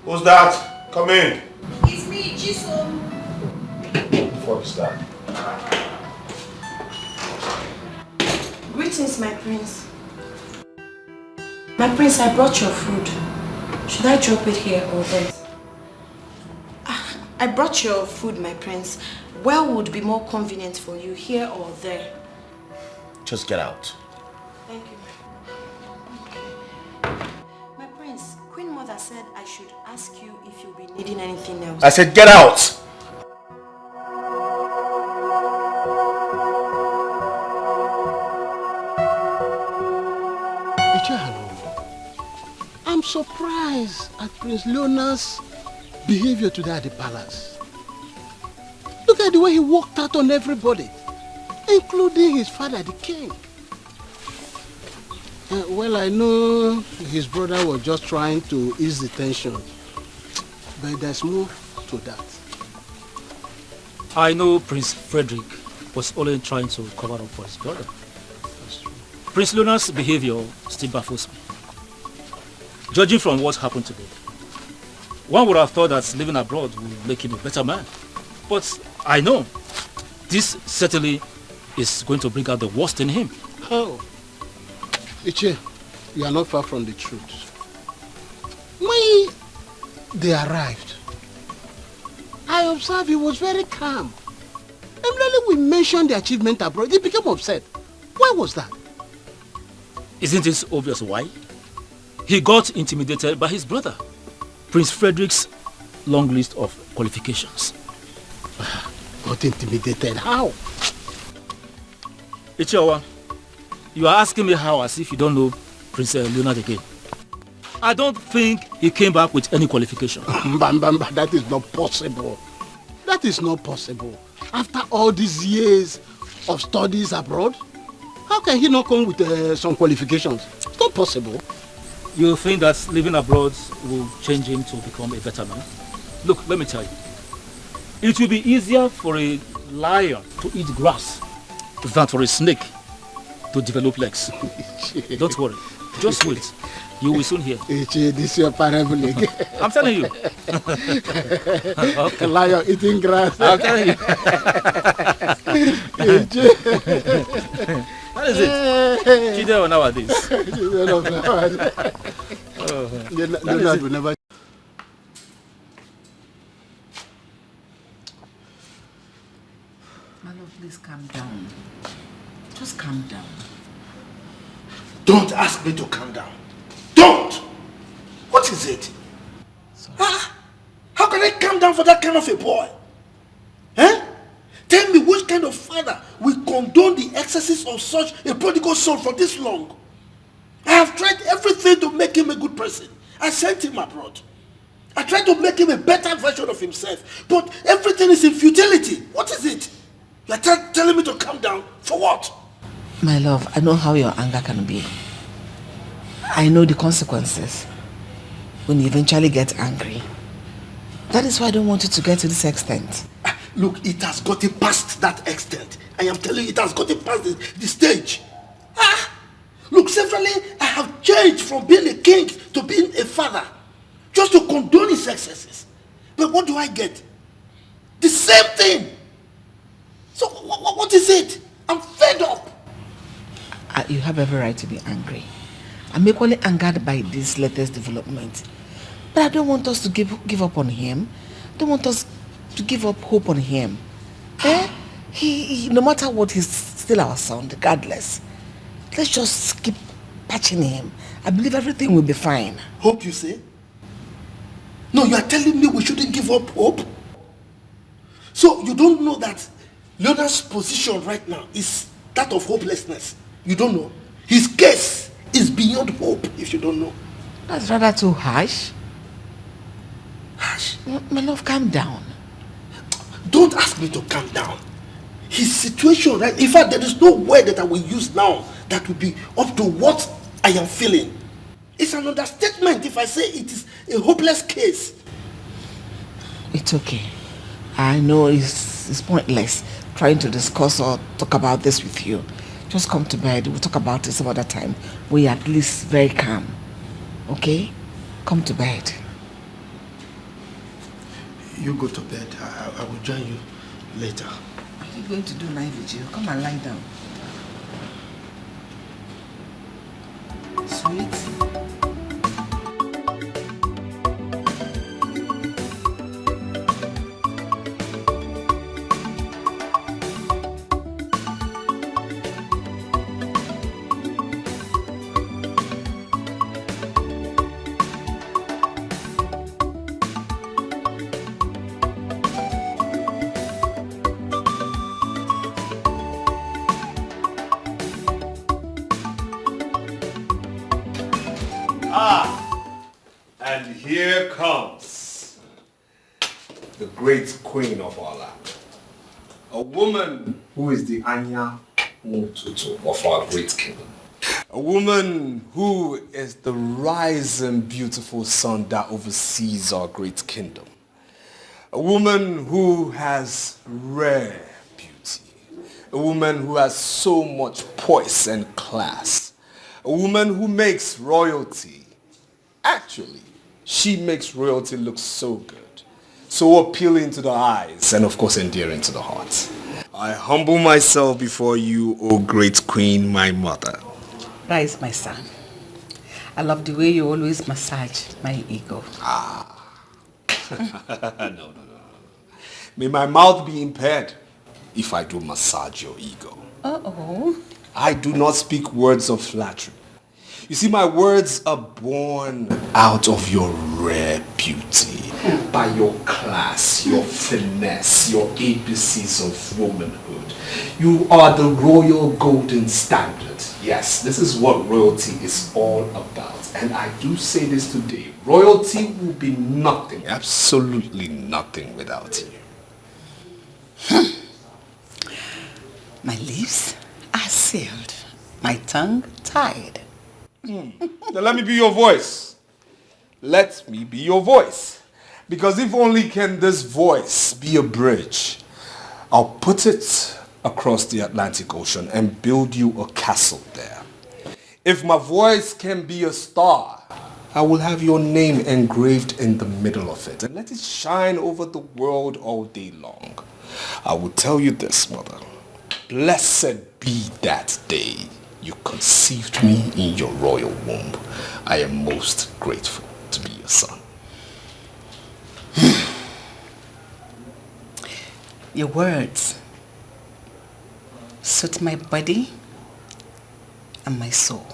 Who's that? Come in. It's me, Chisom. What is that? Greetings, my prince. My prince, I brought your food. Should I drop it here or there? I brought your food, my prince. Where would be more convenient for you, here or there? Just get out. Thank you. Okay. My prince, Queen Mother said I should ask you if you'll be needing anything else. I said get out! I'm surprised at Prince Leonard's behavior today at the palace. Look at the way he walked out on everybody, including his father, the king. Well, I know his brother was just trying to ease the tension, but there's more to that. I know Prince Frederick was only trying to cover up for his brother. That's true. Prince Leonard's behavior still baffles me. Judging from what happened today, one would have thought that living abroad would make him a better man. But I know this certainly is going to bring out the worst in him. How? Iche, you are not far from the truth. When they arrived, I observed he was very calm. Immediately we mentioned the achievement abroad, he became upset. Why was that? Isn't it obvious why? He got intimidated by his brother, Prince Frederick's long list of qualifications. Got intimidated? How? Chioma, you are asking me how as if you don't know Prince Leonard again. I don't think he came back with any qualification. That is not possible. That is not possible. After all these years of studies abroad, how can he not come with some qualifications? It's not possible. You think that living abroad will change him to become a better man? Look, let me tell you. It will be easier for a lion to eat grass than for a snake to develop legs. Don't worry. Just wait. You will soon hear. This is your parable again. I'm telling you. Okay. A lion eating grass. I'm telling you. How is it? Chideo nowadays. Leonard will never. My love, please calm down. Just calm down. Don't ask me to calm down. Don't! What is it? Huh? How can I calm down for that kind of a boy? Eh? Tell me which kind of father will condone the excesses of such a prodigal son for this long? I have tried everything to make him a good person. I sent him abroad. I tried to make him a better version of himself. But everything is in futility. What is it? You are telling me to calm down? For what? My love, I know how your anger can be. I know the consequences when you eventually get angry. That is why I don't want you to get to this extent. Look, it has gotten past that extent. I am telling you, it has gotten past the stage. Look, severally, I have changed from being a king to being a father. Just to condone his excesses. But what do I get? The same thing. So what is it? I'm fed up. You have every right to be angry. I'm equally angered by this latest development. But I don't want us to give up on him. I don't want us to give up hope on him. He no matter what, he's still our son, regardless. Let's just keep patching him. I believe everything will be fine. Hope, you say? No, you are telling me we shouldn't give up hope? So you don't know that Leonard's position right now is that of hopelessness? You don't know? His case is beyond hope, if you don't know. That's rather too harsh. Harsh? My love, calm down. Don't ask me to calm down. His situation, right? In fact, there is no word that I will use now that will be up to what I am feeling. It's an understatement if I say it is a hopeless case. It's okay. I know it's pointless trying to discuss or talk about this with you. Just come to bed. We'll talk about it some other time. We're at least very calm. Okay? Come to bed. You go to bed. I will join you later. What are you going to do night vigil? Come and lie down. Sweet. And here comes the great queen of our land. A woman who is the Anyanwu of our great kingdom. A woman who is the rising beautiful sun that oversees our great kingdom. A woman who has rare beauty. A woman who has so much poise and class. A woman who makes royalty. Actually, she makes royalty look so good, so appealing to the eyes, and of course endearing to the heart. I humble myself before you, O great queen, my mother. Rise, my son. I love the way you always massage my ego. No. May my mouth be impaired if I do massage your ego. Uh-oh. I do not speak words of flattery. You see, my words are born out of your rare beauty, by your class, your finesse, your ABCs of womanhood. You are the royal golden standard. Yes, this is what royalty is all about. And I do say this today, royalty will be nothing, absolutely nothing without you. My lips are sealed, my tongue tied. Then let me be your voice. Let me be your voice. Because if only can this voice be a bridge, I'll put it across the Atlantic Ocean and build you a castle there. If my voice can be a star, I will have your name engraved in the middle of it and let it shine over the world all day long. I will tell you this, mother. Blessed be that day you conceived me in your royal womb. I am most grateful to be your son. Your words suit my body and my soul.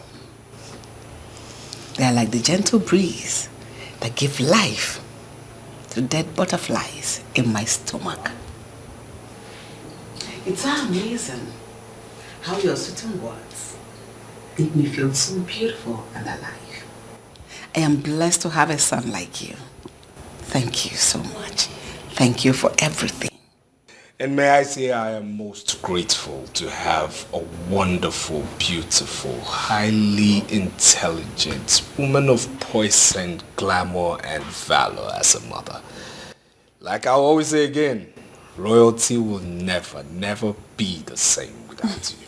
They are like the gentle breeze that give life to dead butterflies in my stomach. It's amazing how your certain words make me feel so beautiful and alive. I am blessed to have a son like you. Thank you so much. Thank you for everything. And may I say I am most grateful to have a wonderful, beautiful, highly intelligent woman of poise and glamour and valor as a mother. Like I always say again, royalty will never, never be the same without you.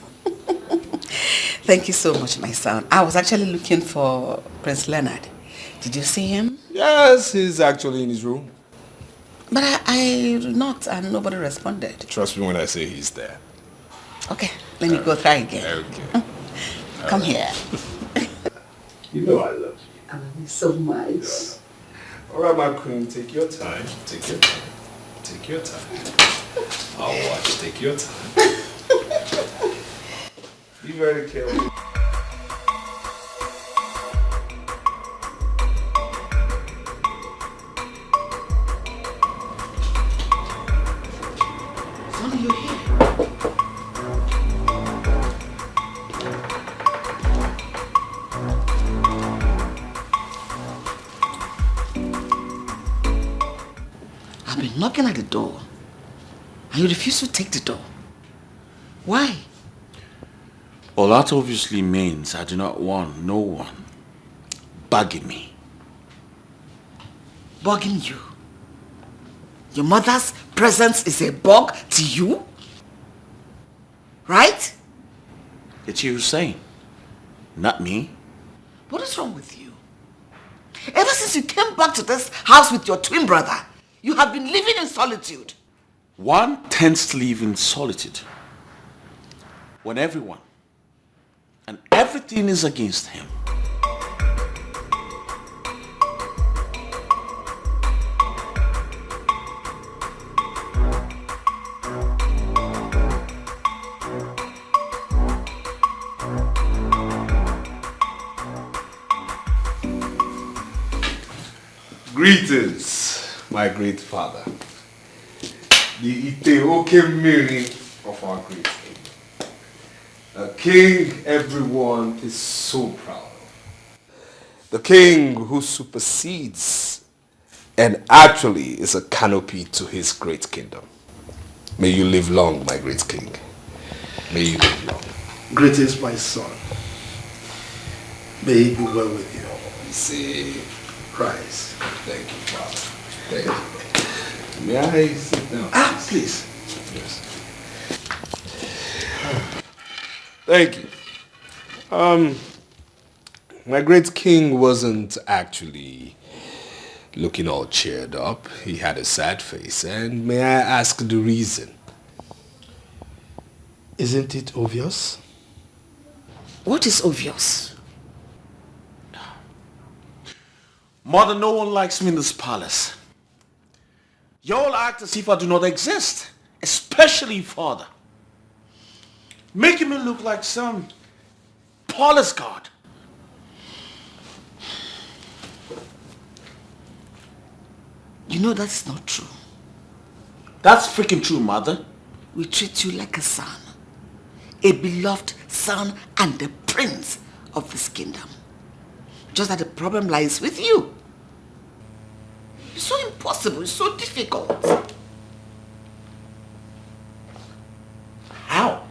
Thank you so much, my son. I was actually looking for Prince Leonard. Did you see him? Yes, he's actually in his room. But I knocked and nobody responded. Trust me when I say he's there. Okay, let me go try again. Okay. Come here. You know I love you. I love you so much. Yeah. All right, my queen, take your time. Take your time. Take your time. I'll watch. Take your time. Be very careful. Knocking at the door and you refuse to take the door. Why? Well, that obviously means I do not want no one bugging me. Bugging you? Your mother's presence is a bug to you? Right? It's you saying, not me. What is wrong with you? Ever since you came back to this house with your twin brother, you have been living in solitude. One tends to live in solitude when everyone and everything is against him. Greetings, my great father, the Iteokemiri of our great king. A king everyone is so proud of. The king who supersedes and actually is a canopy to his great kingdom. May you live long, my great king. May you live long. Greetings, my son. May it be well with you. You see, Rise. thank you, father. Thank you. May I sit down? Please. Yes. Thank you. My great king wasn't actually looking all cheered up. He had a sad face. And may I ask the reason? Isn't it obvious? What is obvious? Mother, no one likes me in this palace. You all act as if I do not exist, especially father. Making me look like some palace guard. You know that's not true. That's freaking true, mother. We treat you like a son. A beloved son and the prince of this kingdom. Just that the problem lies with you. It's so impossible, it's so difficult. How?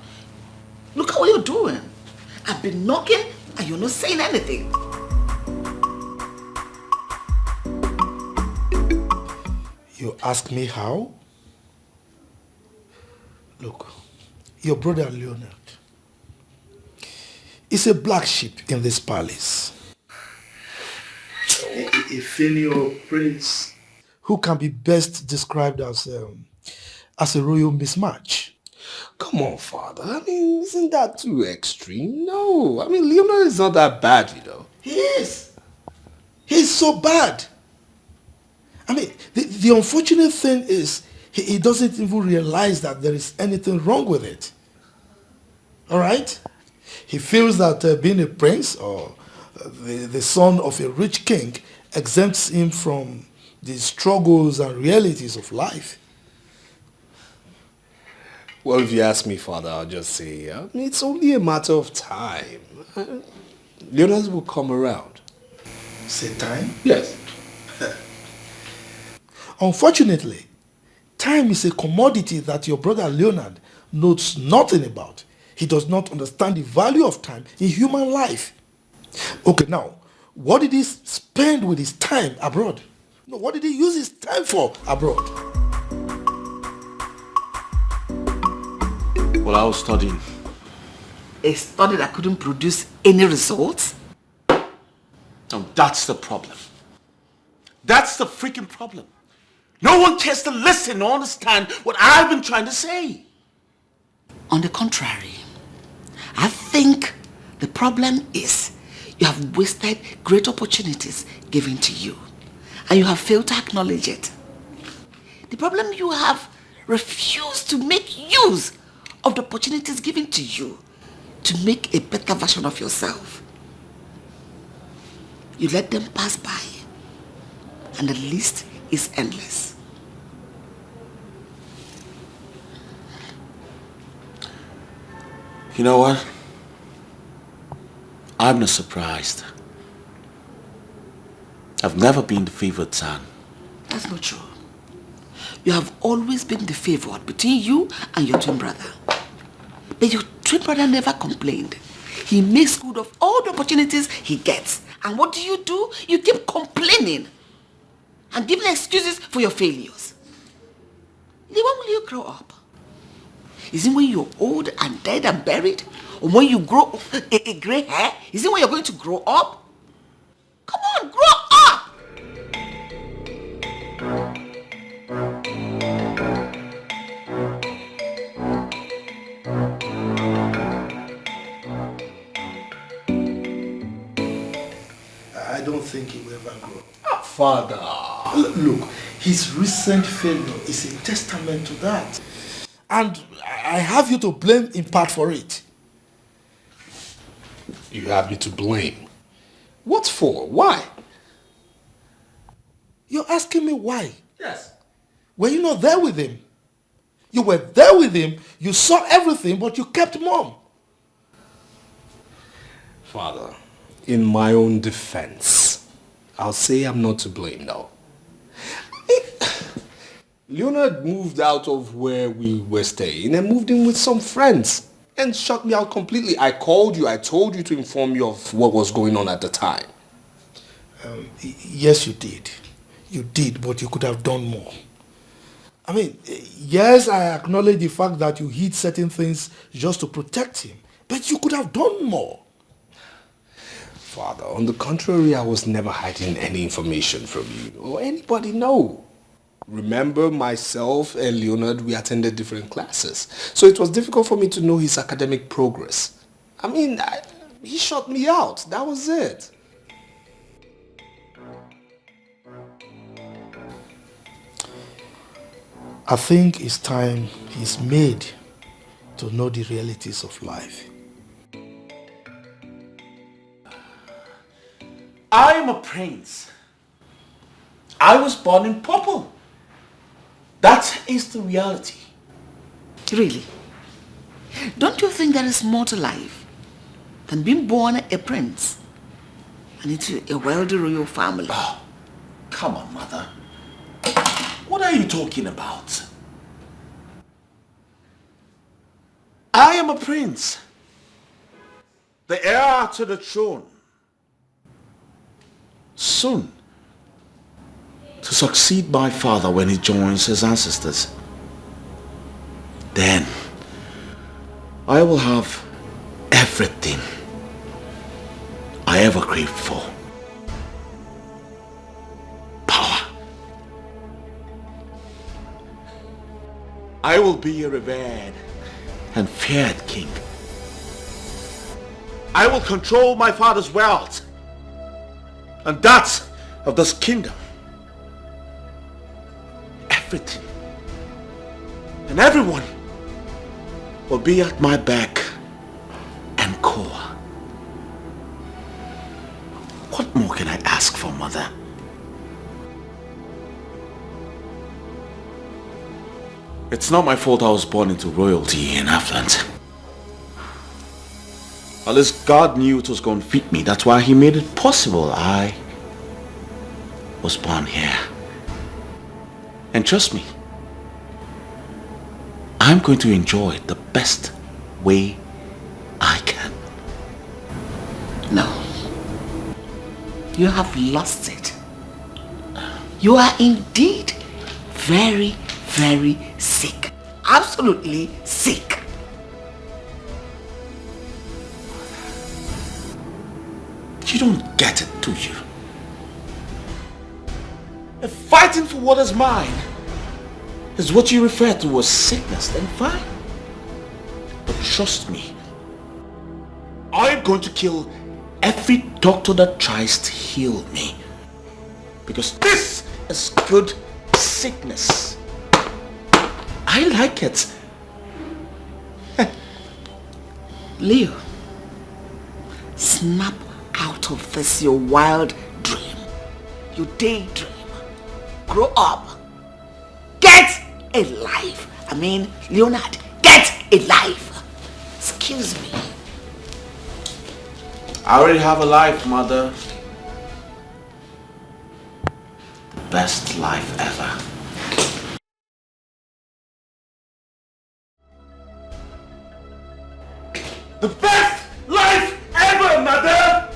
Look at what you're doing. I've been knocking and you're not saying anything. You ask me how? Look, your brother Leonard is a black sheep in this palace. A failure prince who can be best described as a royal mismatch. Come on, Father. I mean, isn't that too extreme? No. I mean, Leonard is not that bad, you know. He is. He's so bad. I mean, the unfortunate thing is he doesn't even realize that there is anything wrong with it. All right? He feels that being a prince or the son of a rich king exempts him from the struggles and realities of life. Well, if you ask me, Father, I'll just say, it's only a matter of time. Leonard will come around. Say time? Yes. Unfortunately, time is a commodity that your brother Leonard knows nothing about. He does not understand the value of time in human life. Okay, now, what did he spend with his time abroad? No, what did he use his time for abroad? Well, I was studying. A study that couldn't produce any results? No, that's the problem. That's the freaking problem. No one cares to listen or understand what I've been trying to say. On the contrary, I think the problem is you have wasted great opportunities given to you and you have failed to acknowledge it. The problem, you have refused to make use of the opportunities given to you to make a better version of yourself. You let them pass by and the list is endless. You know what? I'm not surprised. I've never been the favored son. That's not true. You have always been the favored between you and your twin brother. But your twin brother never complained. He makes good of all the opportunities he gets. And what do? You keep complaining and giving excuses for your failures. Then when will you grow up? Is it when you're old and dead and buried? Or when you grow a gray hair? Is it when you're going to grow up? Come on, grow up! I don't think he will ever grow. Father. Look, his recent failure is a testament to that. And I have you to blame in part for it. You have me to blame? What for? Why? You're asking me why? Yes. Were you not there with him? You were there with him, you saw everything, but you kept mum. Father, in my own defense, I'll say I'm not to blame now. Leonard moved out of where we were staying and moved in with some friends and shut me out completely. I called you, I told you to inform you of what was going on at the time. Yes, you did. You did, but you could have done more. I mean, yes, I acknowledge the fact that you hid certain things just to protect him, but you could have done more. Father, on the contrary, I was never hiding any information from you or anybody, no. Remember, myself and Leonard, we attended different classes. So it was difficult for me to know his academic progress. I mean, he shut me out. That was it. I think it's time he's made to know the realities of life. I am a prince. I was born in purple. That is the reality. Really? Don't you think there is more to life than being born a prince and into a wealthy royal family? Oh, come on, mother. What are you talking about? I am a prince. The heir to the throne. Soon, to succeed my father when he joins his ancestors. Then, I will have everything I ever craved for. Power. I will be a revered and feared king. I will control my father's wealth and that of this kingdom. Everything and everyone will be at my beck and call. What more can I ask for, mother? It's not my fault I was born into royalty and affluence. At least God knew it was going to fit me. That's why he made it possible. I was born here. And trust me, I'm going to enjoy it the best way I can. No. You have lost it. You are indeed very, very sick. Absolutely sick. You don't get it, do you? If fighting for what is mine is what you refer to as sickness, then fine. But trust me, I'm going to kill every doctor that tries to heal me. Because this is good sickness. I like it. Leo, snap out of this your wild dream, your daydream. Grow up. Get a life. I mean, Leonard, get a life. Excuse me. I already have a life, mother. The best life ever. The best life ever, mother!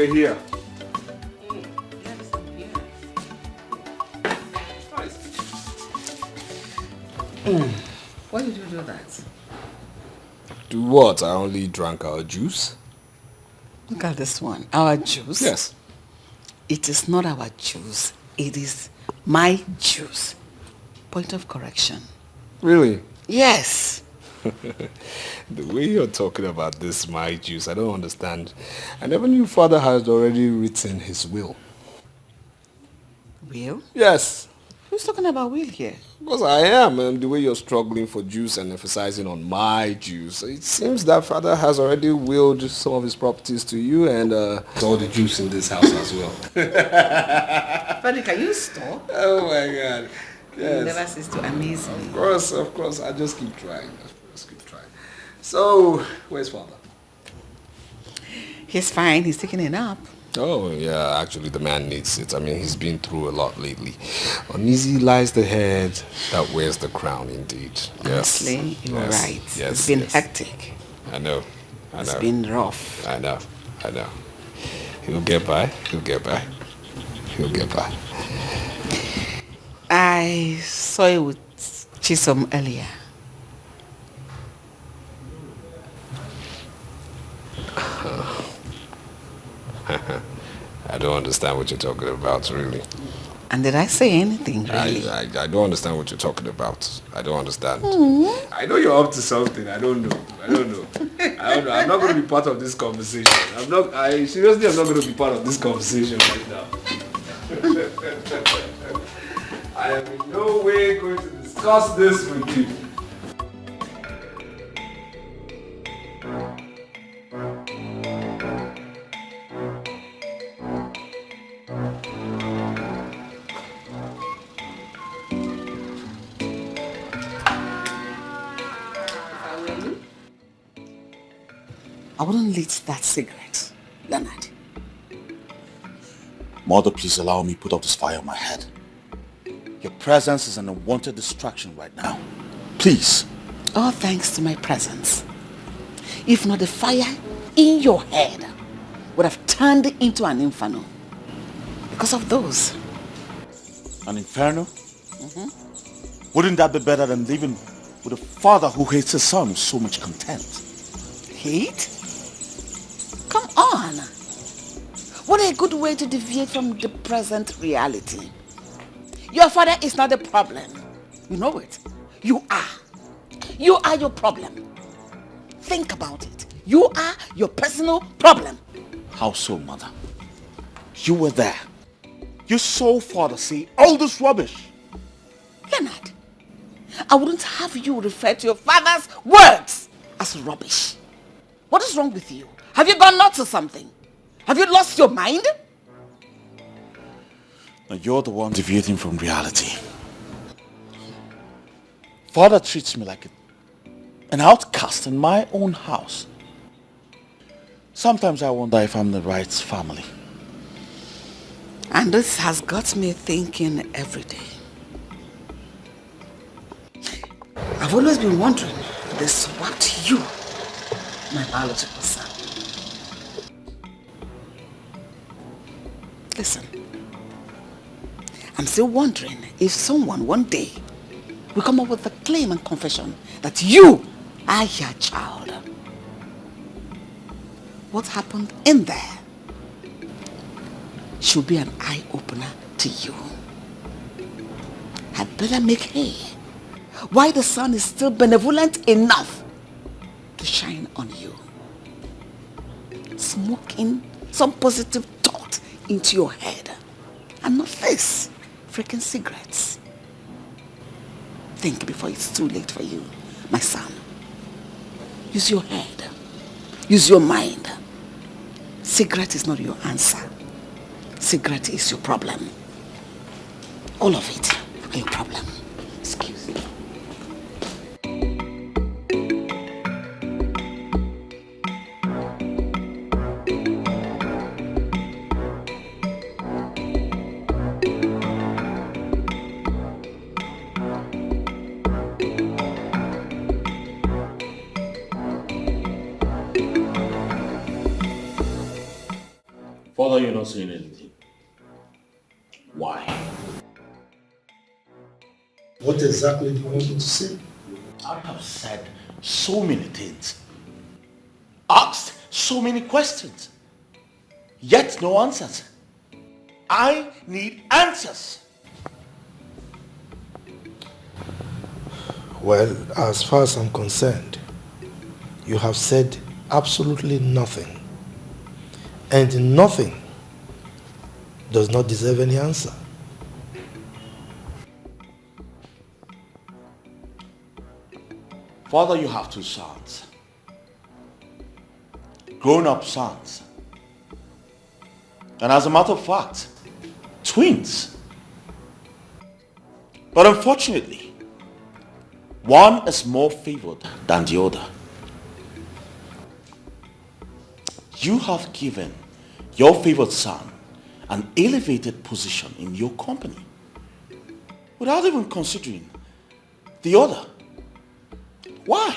you're here. Why did you do that? Do what? I only drank our juice. Look at this one. Our juice? Yes. It is not our juice. It is my juice. Point of correction. Really? Yes. The way you're talking about this, my juice, I don't understand. I never knew father had already written his will. Will? Yes. Who's talking about will here? Because I am, and the way you're struggling for juice and emphasizing on my juice, it seems that father has already willed some of his properties to you and all the juice in this house as well. Frederick, can you stop? Oh my God. Yes. You never cease to amaze me. Of course, I just keep trying. So, where's father? He's fine, he's taking a nap. Oh, yeah, actually the man needs it. I mean, he's been through a lot lately. Uneasy lies the head that wears the crown, indeed. Honestly, you're right. Yes, it's been hectic. I know. It's been rough. I know. He'll get by. I saw you with Chisom earlier. I don't understand what you're talking about, really. And did I say anything, really? I don't understand what you're talking about. I don't understand. Mm-hmm. I know you're up to something. I don't know. I'm not going to be part of this conversation. I'm not going to be part of this conversation right now. I am in no way going to discuss this with you. I wouldn't lit that cigarette, Leonard. Mother, please allow me to put out this fire on my head. Your presence is an unwanted distraction right now. Please. All thanks to my presence. If not, the fire in your head would have turned into an inferno. Because of those. An inferno? Mm-hmm. Wouldn't that be better than living with a father who hates his son with so much contempt? Hate? Come on. What a good way to deviate from the present reality. Your father is not the problem. You know it. You are. You are your problem. Think about it. You are your personal problem. How so, mother? You were there. You saw father say all this rubbish. Leonard, I wouldn't have you refer to your father's words as rubbish. What is wrong with you? Have you gone nuts or something? Have you lost your mind? Now you're the one deviating from reality. Father treats me like an outcast in my own house. Sometimes I wonder if I'm the right family. And this has got me thinking every day. I've always been wondering if they swapped you, my biological son. Listen, I'm still wondering if someone one day will come up with a claim and confession that you are your child. What happened in there should be an eye-opener to you. I'd better make hay while the sun is still benevolent enough to shine on you. Smoking some positive thought into your head and not this freaking cigarettes. Think before it's too late for you, my son. Use your head. Use your mind. Cigarette is not your answer. Cigarette is your problem. All of it are your problem. Excuse me. Father, you're not saying anything. Why? What exactly do you want me to say? I have said so many things. Asked so many questions. Yet no answers. I need answers. Well, as far as I'm concerned, you have said absolutely nothing. And nothing does not deserve any answer. Father, you have two sons. Grown-up sons. And as a matter of fact, twins. But unfortunately, one is more favored than the other. You have given your favored son an elevated position in your company without even considering the other. Why?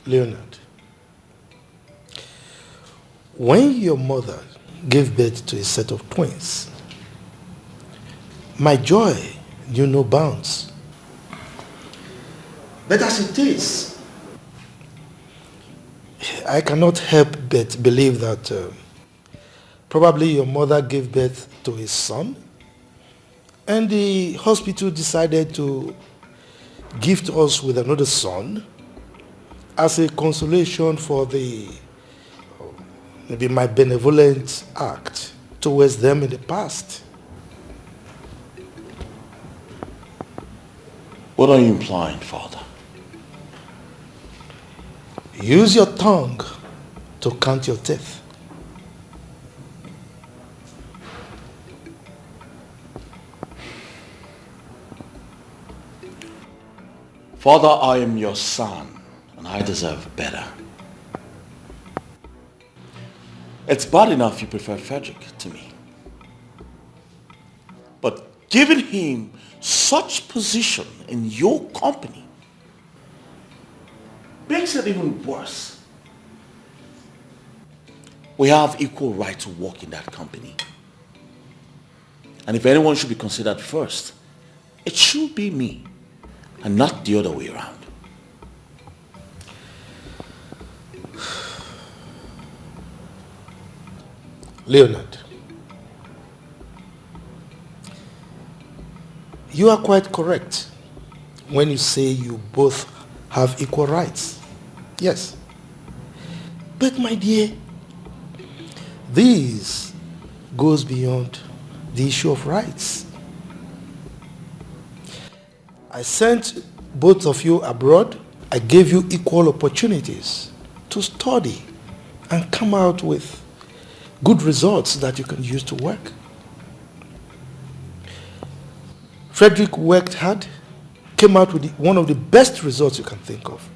Leonard, when your mother gave birth to a set of twins, my joy knew no bounds. But as it is, I cannot help but believe that probably your mother gave birth to a son, and the hospital decided to gift us with another son as a consolation for maybe my benevolent act towards them in the past. What are you implying, Father? Use your tongue to count your teeth. Father, I am your son, and I deserve better. It's bad enough you prefer Frederick to me. But giving him such position in your company makes it even worse. We have equal right to work in that company. And if anyone should be considered first, it should be me, and not the other way around. Leonard, you are quite correct when you say you both have equal rights. Yes. But my dear, this goes beyond the issue of rights. I sent both of you abroad. I gave you equal opportunities to study and come out with good results that you can use to work. Frederick worked hard, came out with one of the best results you can think of.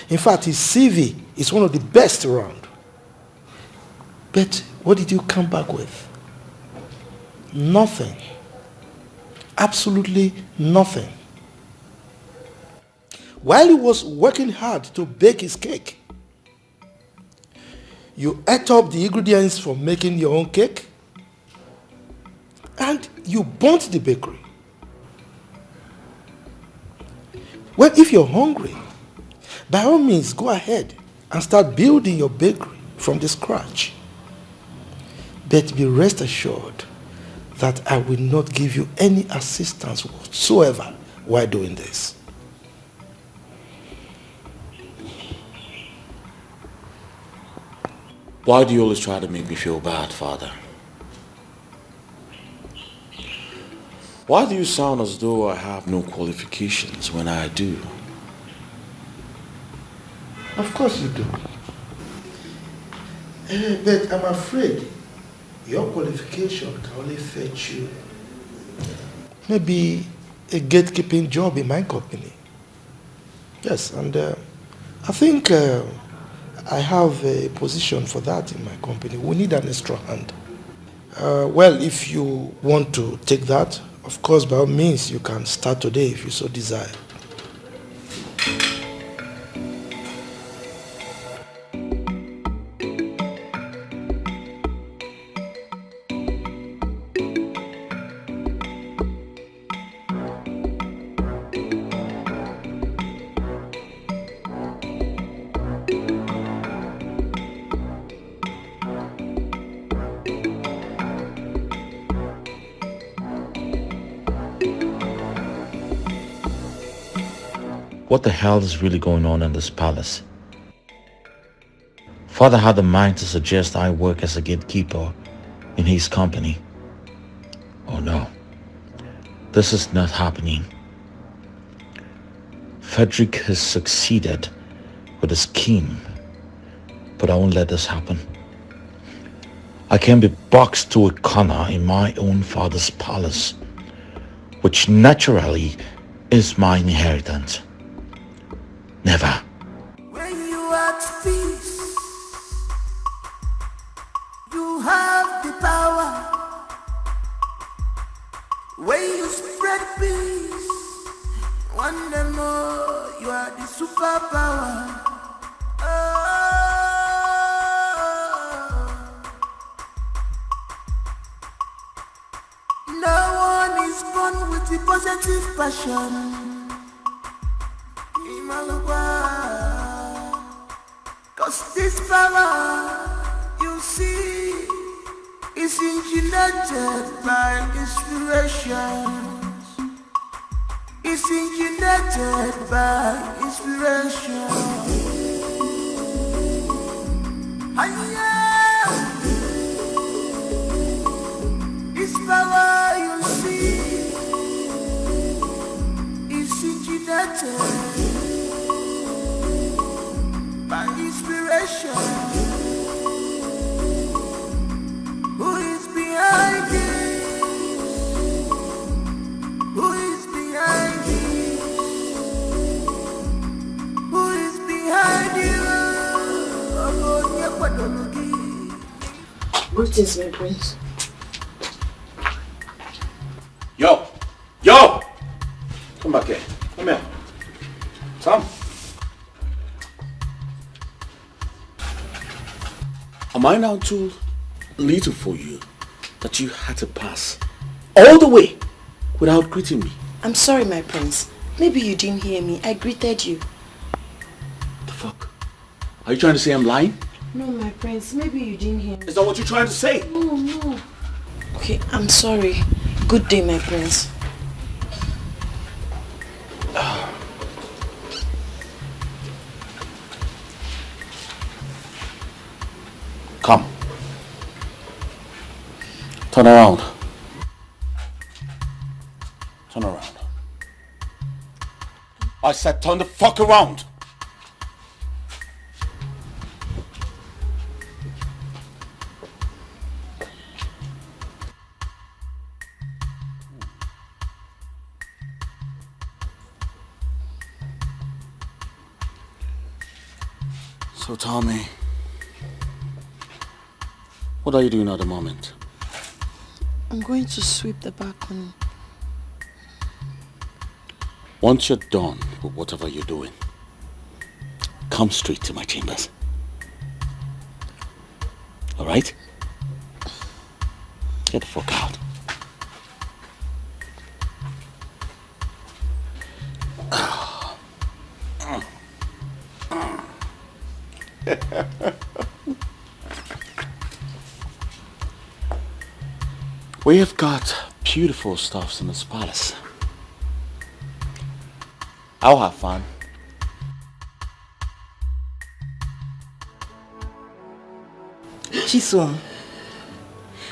In fact, his CV is one of the best around. But what did you come back with? Nothing. Absolutely nothing. While he was working hard to bake his cake, you ate up the ingredients for making your own cake, and you burnt the bakery. Well, if you're hungry, by all means, go ahead and start building your bakery from the scratch. But be rest assured that I will not give you any assistance whatsoever while doing this. Why do you always try to make me feel bad, Father? Why do you sound as though I have no qualifications when I do? Of course you do. But I'm afraid your qualification can only fetch you maybe a gatekeeping job in my company. Yes, and I think I have a position for that in my company. We need an extra hand. Well, if you want to take that, of course, by all means, you can start today if you so desire. What the hell is really going on in this palace? Father had the mind to suggest I work as a gatekeeper in his company. Oh no, this is not happening. Frederick has succeeded with his scheme, but I won't let this happen. I can't be boxed to a corner in my own father's palace, which naturally is my inheritance. Never. When you are at peace, you have the power. When you spread peace, one day more you are the superpower. No one is born with the positive passion. Cause this power you see is engineered by inspirations. It's engineered by inspiration. This power you see is engineered by inspiration. Who is behind this? Who is behind this? Who is behind you? Greetings, my prince. Yo! Come back here. Come here. Come. Am I now too little for you that you had to pass all the way without greeting me? I'm sorry, my prince. Maybe you didn't hear me. I greeted you. The fuck? Are you trying to say I'm lying? No, my prince. Maybe you didn't hear me. Is that what you're trying to say? No. Okay, I'm sorry. Good day, my prince. Come. Turn around. Turn around. I said turn the fuck around. So tell me, what are you doing at the moment? I'm going to sweep the balcony. Once you're done with whatever you're doing, come straight to my chambers. Alright? Get the fuck out. We have got beautiful stuffs in this palace. I'll have fun. Chisom,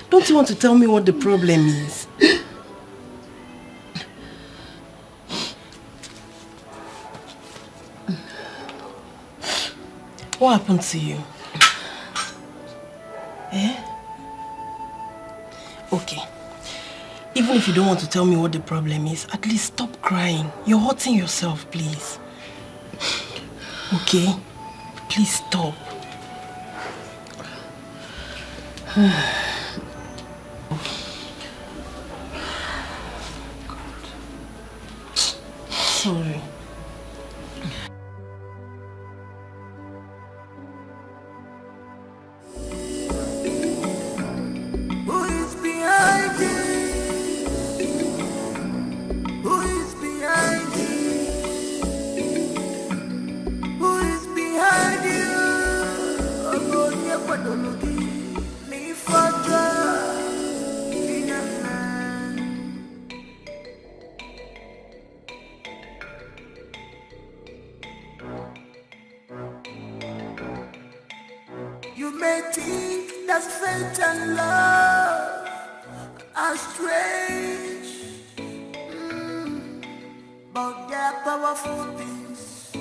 don't you want to tell me what the problem is? What happened to you? Eh? Okay. Even if you don't want to tell me what the problem is, at least stop crying. You're hurting yourself, please. Okay? Please stop. Sorry. as fate and love are strange, but they're powerful things,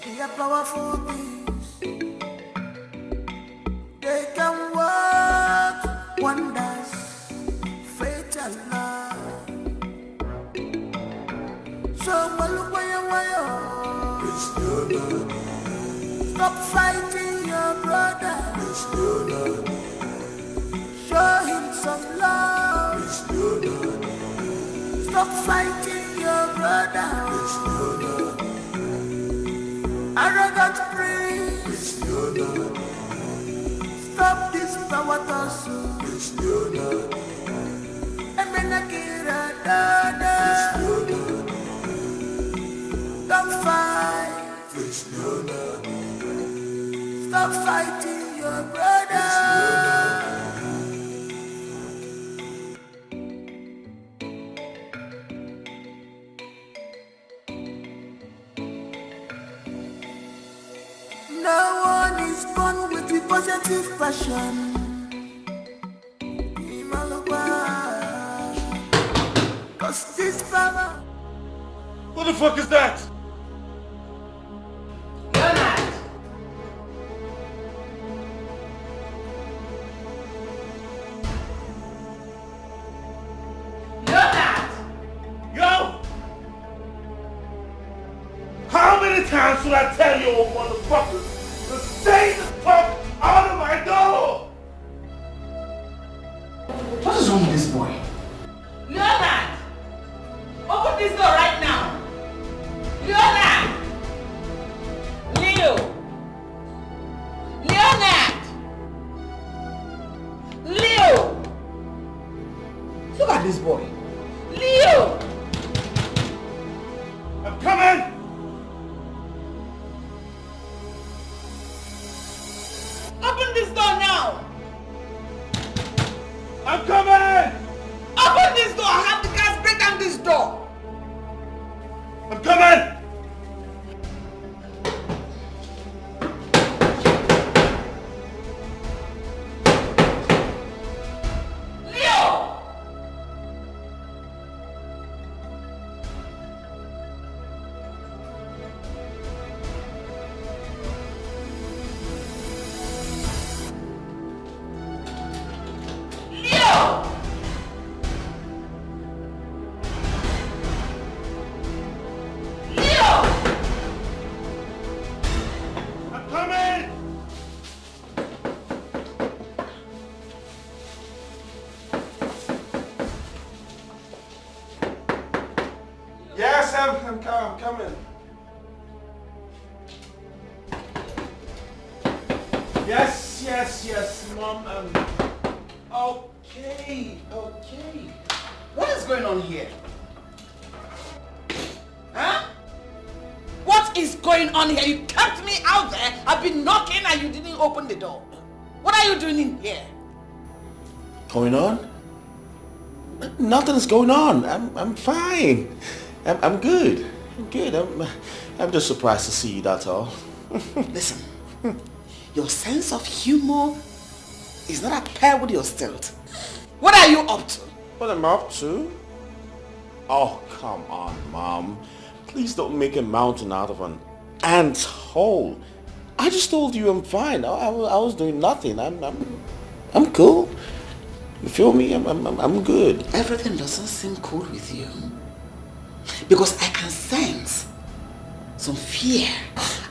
they are powerful things. They can work wonders, fate and love. So stop fighting your brother. Show him some love. Stop fighting your brother. Arrogant priest. Stop this power tussle. Emenakira dada. Don't fight. Stop fighting your brother. No one is born with the positive passion. Cause this power. What the fuck is that? Times should I tell you, old motherfucker, to stay the fuck out of my door? What is wrong with this boy? Leonard! Open this door right now! Leonard! Leo! Leonard! Leo! Look at this boy! Leo! I'm coming! Open this door now! I'm coming! Open this door! I have the guys break down this door! I'm coming! Leo! I'm coming. Yes, Mom. Okay. What is going on here? Huh? What is going on here? You kept me out there. I've been knocking and you didn't open the door. What are you doing in here? Going on? Nothing's going on. I'm fine. I'm good. I'm just surprised to see you, that's all. Listen, your sense of humor is not at par with your stealth. What are you up to? What am I up to? Oh, come on, Mom. Please don't make a mountain out of an ant's hole. I just told you I'm fine. I was doing nothing. I'm cool. You feel me? I'm good. Everything doesn't seem cool with you. Because I can sense some fear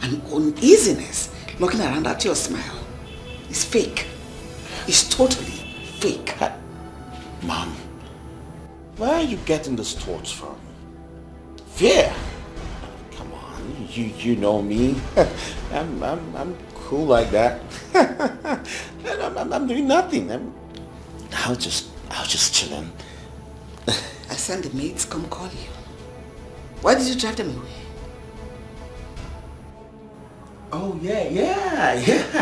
and uneasiness looking around at your smile. It's fake. It's totally fake. Mom, where are you getting these thoughts from? Fear? Come on, you know me. I'm cool like that. I'm doing nothing. I was just chilling. I sent the maids come call you. Why did you drive them away? Oh yeah.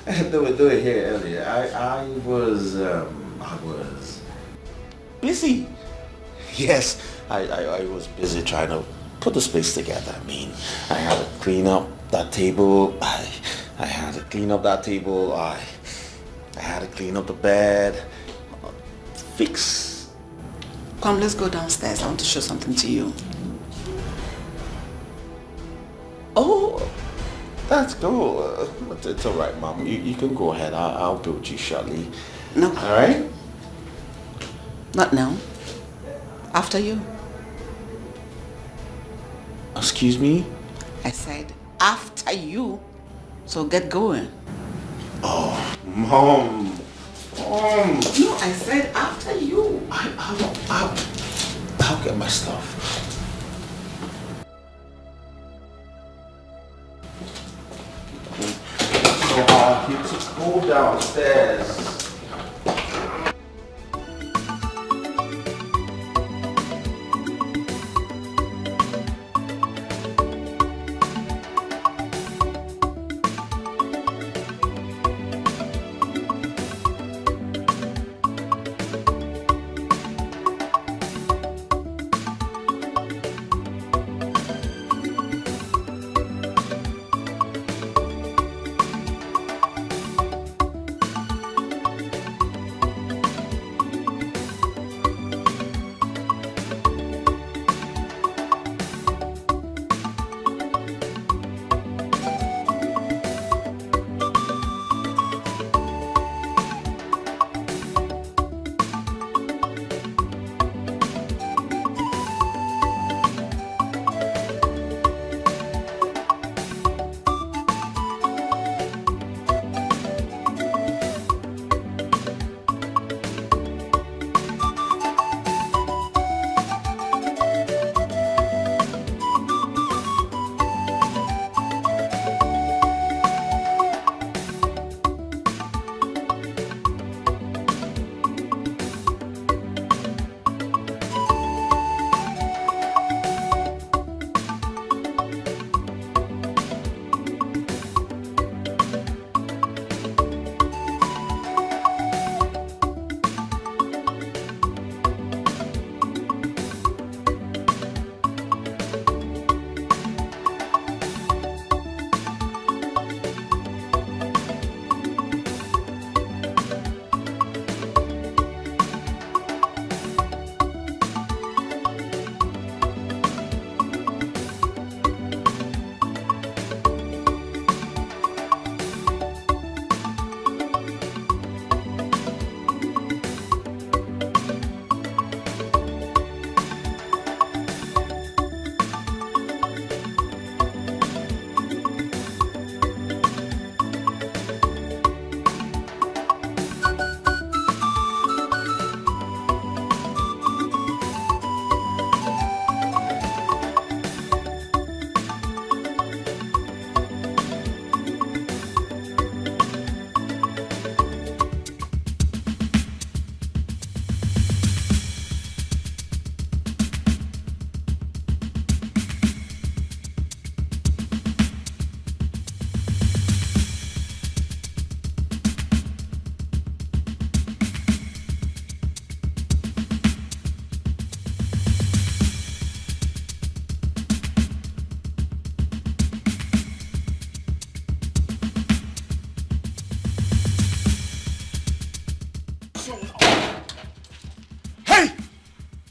They were here earlier. I was busy. Yes, I was busy trying to put the space together. I mean, I had to clean up that table. I had to clean up that table. I had to clean up the bed. Fix. Come, let's go downstairs. I want to show something to you. Oh, that's cool. It's all right, Mom. You can go ahead. I'll build you shortly. No. All right? Not now. After you. Excuse me? I said after you. So get going. Oh, Mom. No, I said after you. I'll get my stuff. So you just go downstairs.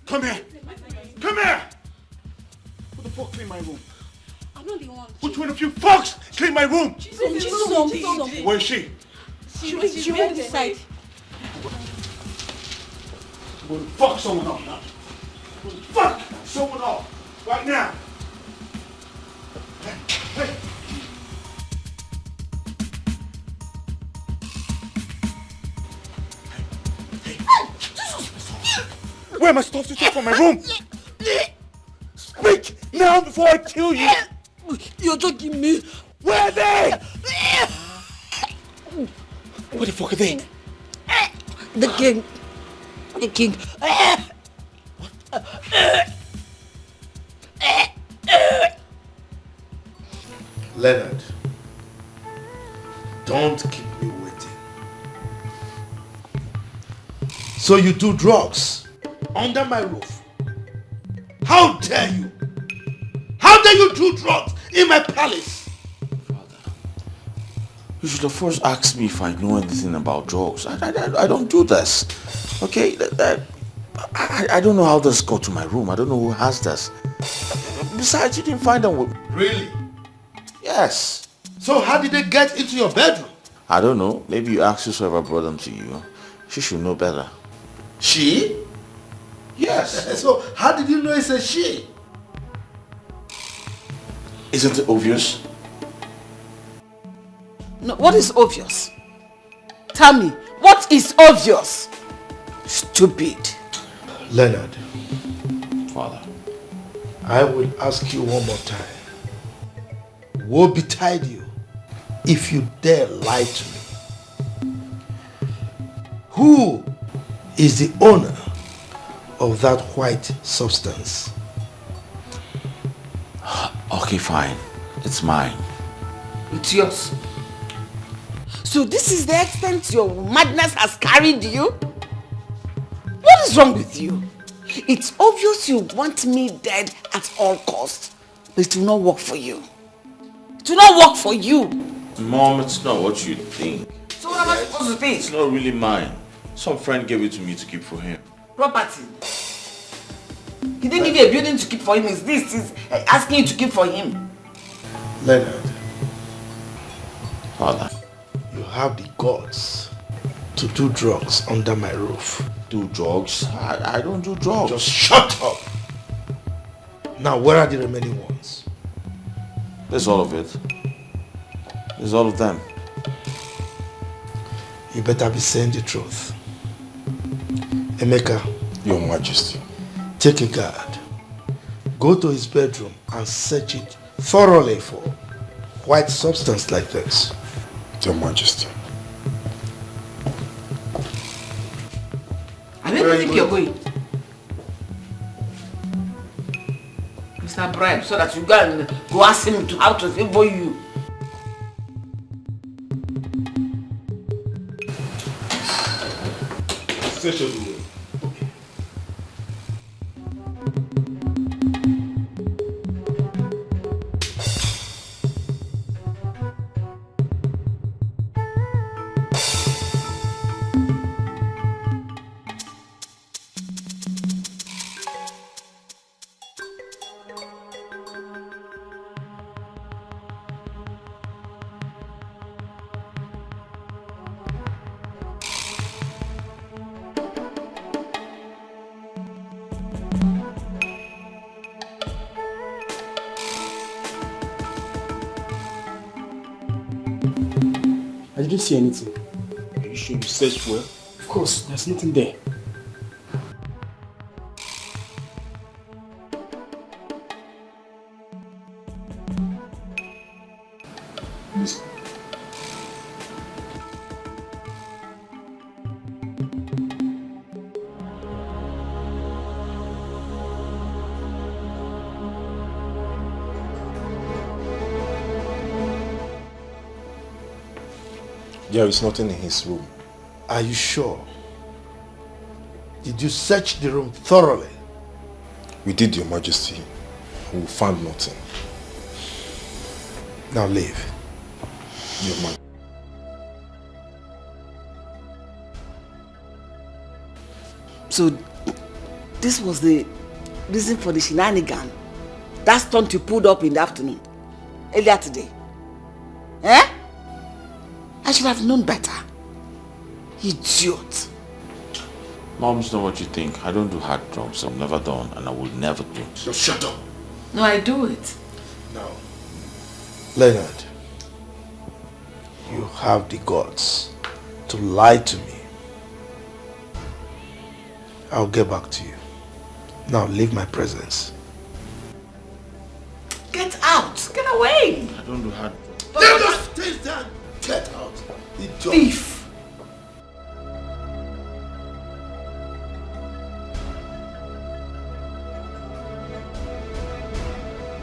Come here! Come here! Who the fuck cleaned my room? I'm not the one. Which one of you fucks cleaned my room? Chisom. Where is she? She went inside. I'm going to fuck someone up now. I'm going to fuck someone up right now. Hey. Where are my stuff to take from my room? Speak now before I kill you! You're joking me. Where are they? Where the fuck are they? The king. The king. Leonard, don't keep me waiting. So you do drugs under my roof? How dare you? How dare you do drugs in my palace? You should have first asked me if I know anything about drugs. I don't do this. Okay? I don't know how this got to my room. I don't know who has this. Besides, you didn't find them with... Really? Yes. So how did they get into your bedroom? I don't know. Maybe you asked whoever brought them to you. She should know better. She? Yes. So how did you know it's a she? Isn't it obvious? No, what is obvious? Tell me, what is obvious? Stupid. Leonard. Father. I will ask you one more time. Woe betide you if you dare lie to me. Who is the owner of that white substance? Okay, fine. It's mine. It's yours. So this is the extent your madness has carried you? What is wrong with you? It's obvious you want me dead at all costs. But it will not work for you. It will not work for you. Mom, it's not what you think. So what am I supposed to think? It's not really mine. Some friend gave it to me to keep for him. Property. He didn't give you a building to keep for him. Is this he's asking you to keep for him? Leonard. Father. You have the guts to do drugs under my roof. Do drugs? I don't do drugs. Just shut up. Now, where are the remaining ones? There's all of it. There's all of them. You better be saying the truth. Emeka. Your Majesty. Take a guard. Go to his bedroom and search it thoroughly for white substance like this. Your Majesty. I don't think you're going. Mr. Bribe, so that you go ask him to how to favor you. Search everywhere. I didn't see anything. Are you sure you searched well? Of course, there's nothing there. There is nothing in his room. Are you sure? Did you search the room thoroughly? We did, Your Majesty. We found nothing. Now leave. Your Majesty. So, this was the reason for the shenanigan. That stunt you pulled up in the afternoon, earlier today. Eh? I should have known better. Idiot. Mom, it's not what you think. I don't do hard drugs. I've never done and I will never do. Just shut up. No, I do it. Now, Leonard, you have the guts to lie to me. I'll get back to you. Now leave my presence. Get out! Get away! I don't do hard drugs. Then just stay down. Get out. Thief!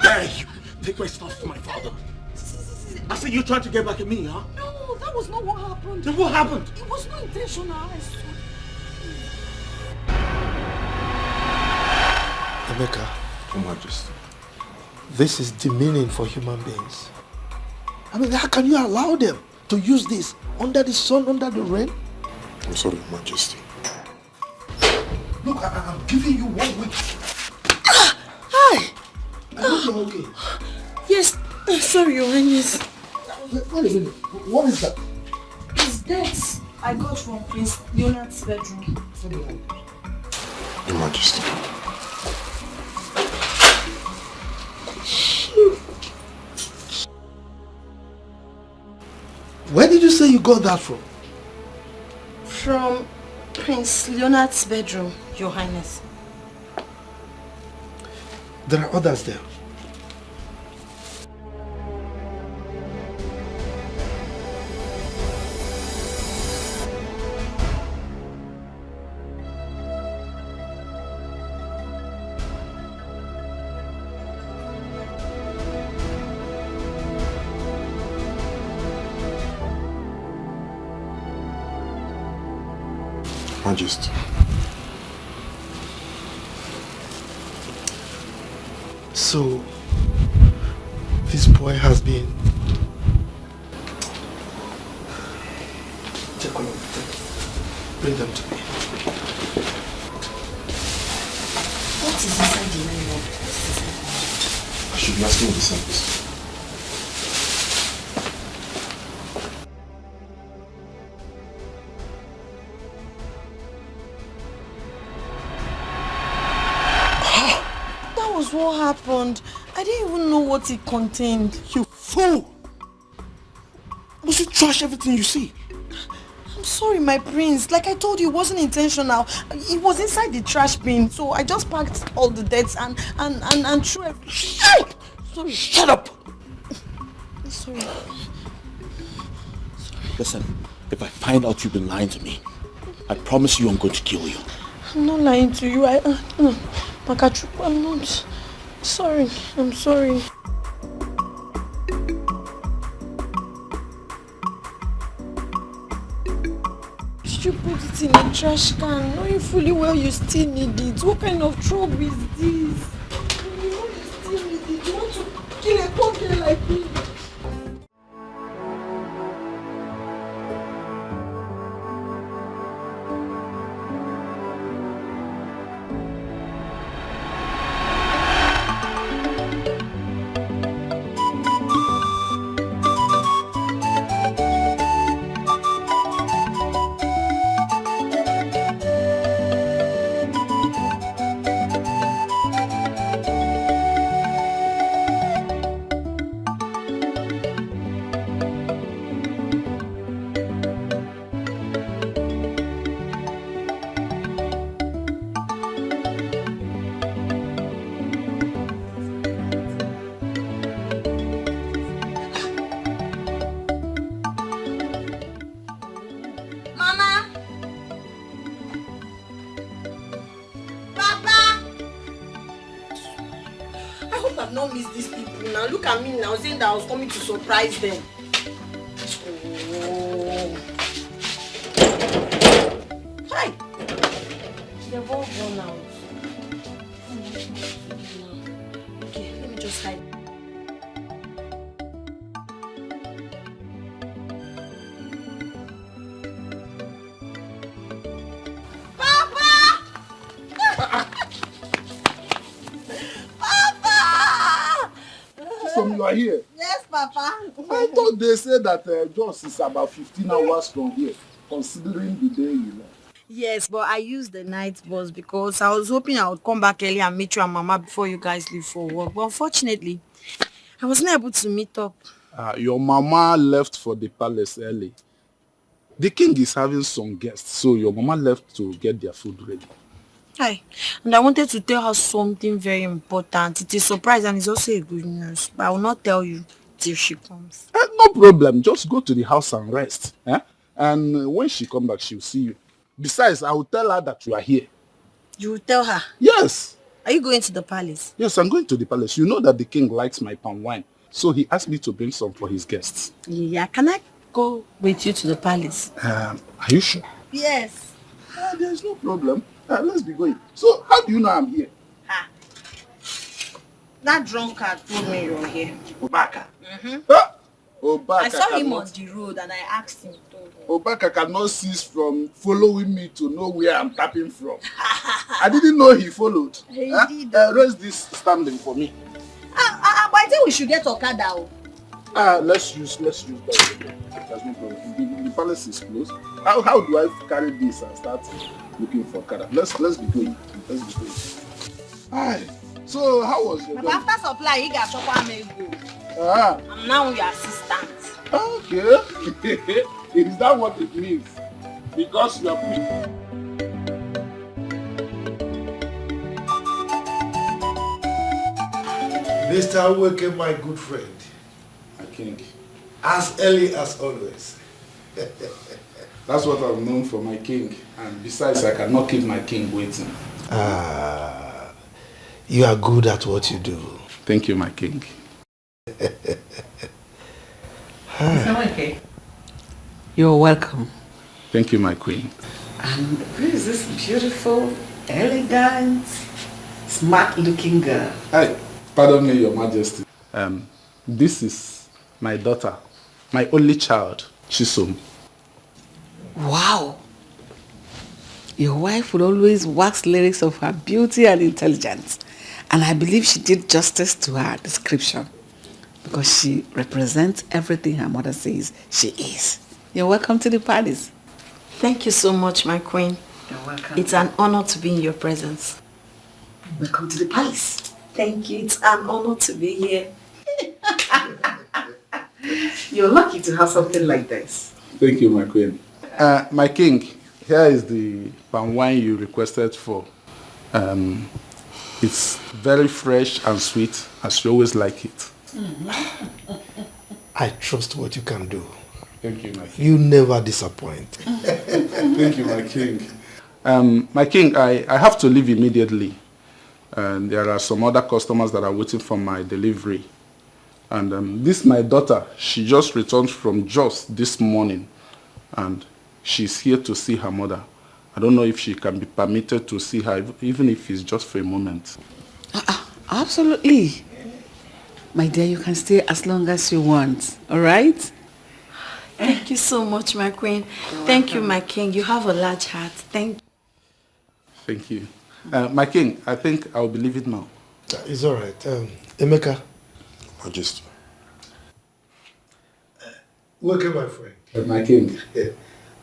Dare you take my stuff from my father? I said you tried to get back at me, huh? No, that was not what happened. Then what happened? It was not intentional, I swear. Emeka, Your Majesty. this is demeaning for human beings. I mean, how can you allow them to use this under the sun, under the rain? I'm sorry, Your Majesty. Look, I'm giving you 1 week. Hi! I hope you're okay. Yes, sorry, Your Highness. Wait a minute. What is that? It's death I got from Prince Leonard's bedroom. Your Majesty. Where did you say you got that from? From Prince Leonard's bedroom, Your Highness. There are others there. Majesty. So, this boy has been... Take one of them. Bring them to me. What is inside the nylon? I should be asking the same question. What happened? I didn't even know what it contained. You fool! Must you trash everything you see? I'm sorry, my prince. Like I told you, it wasn't intentional. It was inside the trash bin, so I just packed all the deaths and threw everything. Hey! Sorry. Shut up! Sorry. Listen, if I find out you've been lying to me, I promise you I'm going to kill you. I'm not lying to you. Makachu, I'm not. Sorry. I'm sorry. Did you put it in a trash can, knowing fully well you still need it? What kind of trouble is this? You know you still need it. You want to kill a poor girl like me? Saying that I was coming to surprise them. Oh. Hi! They've all gone out. Okay, let me just hide. You are here. Yes, Papa. I thought they said that Jos is about 15 hours from here, considering the day you left. Yes, but I used the night bus because I was hoping I would come back early and meet you and Mama before you guys leave for work. But unfortunately, I wasn't able to meet up. Your Mama left for the palace early. The king is having some guests, so your Mama left to get their food ready. Hi, and I wanted to tell her something very important. It's a surprise and it's also a good news, but I will not tell you till she comes. No problem, just go to the house and rest. And when she comes back, she'll see you. Besides, I will tell her that you are here. You will tell her? Yes. Are you going to the palace? Yes, I'm going to the palace. You know that the king likes my palm wine, so he asked me to bring some for his guests. Yeah, can I go with you to the palace? Are you sure? Yes. There's no problem. Let's be going. So, how do you know I'm here? That drunkard told me you're here. Obaka. Obaka I saw him cannot, on the road and I asked him. Obaka cannot cease from following me to know where I'm tapping from. I didn't know he followed. He did. Raise this standing for me. But I think we should get Okada. Let's use that. There's no problem. The palace is closed. How do I carry this and start looking for Okada? Let's be going. Aye. So how was your day? After supply, he got Chopper Mego. I'm now your assistant. Okay. Is that what it means? Because you are Mr. Iwueze, my good friend. My king. As early as always. That's what I'm known for, my king. And besides, I cannot keep my king waiting. You are good at what you do. Thank you, my king. Okay. You're welcome. Thank you, my queen. And who is this beautiful, elegant, smart-looking girl? Hi, pardon me, Your Majesty. This is my daughter, my only child, Chisom. Wow. Your wife would always wax lyrics of her beauty and intelligence. And I believe she did justice to her description because she represents everything her mother says she is. You're welcome to the palace. Thank you so much, my queen. You're welcome. It's an honor to be in your presence. Welcome to the palace. Thank you. It's an honor to be here. You're lucky to have something like this. Thank you, my queen. My king, here is the palm wine you requested for. It's very fresh and sweet, as you always like it. I trust what you can do. Thank you, my king. You never disappoint. Thank you, my king. My king, I have to leave immediately. And there are some other customers that are waiting for my delivery. And this my daughter. She just returned from Jos this morning. And she's here to see her mother. I don't know if she can be permitted to see her, even if it's just for a moment. Absolutely. My dear, you can stay as long as you want. All right? Thank you so much, my queen. Thank you, my king. You have a large heart. Thank you. My king, I think I'll be leaving now. It's all right. Emeka. Majesty. Welcome, my friend. My king.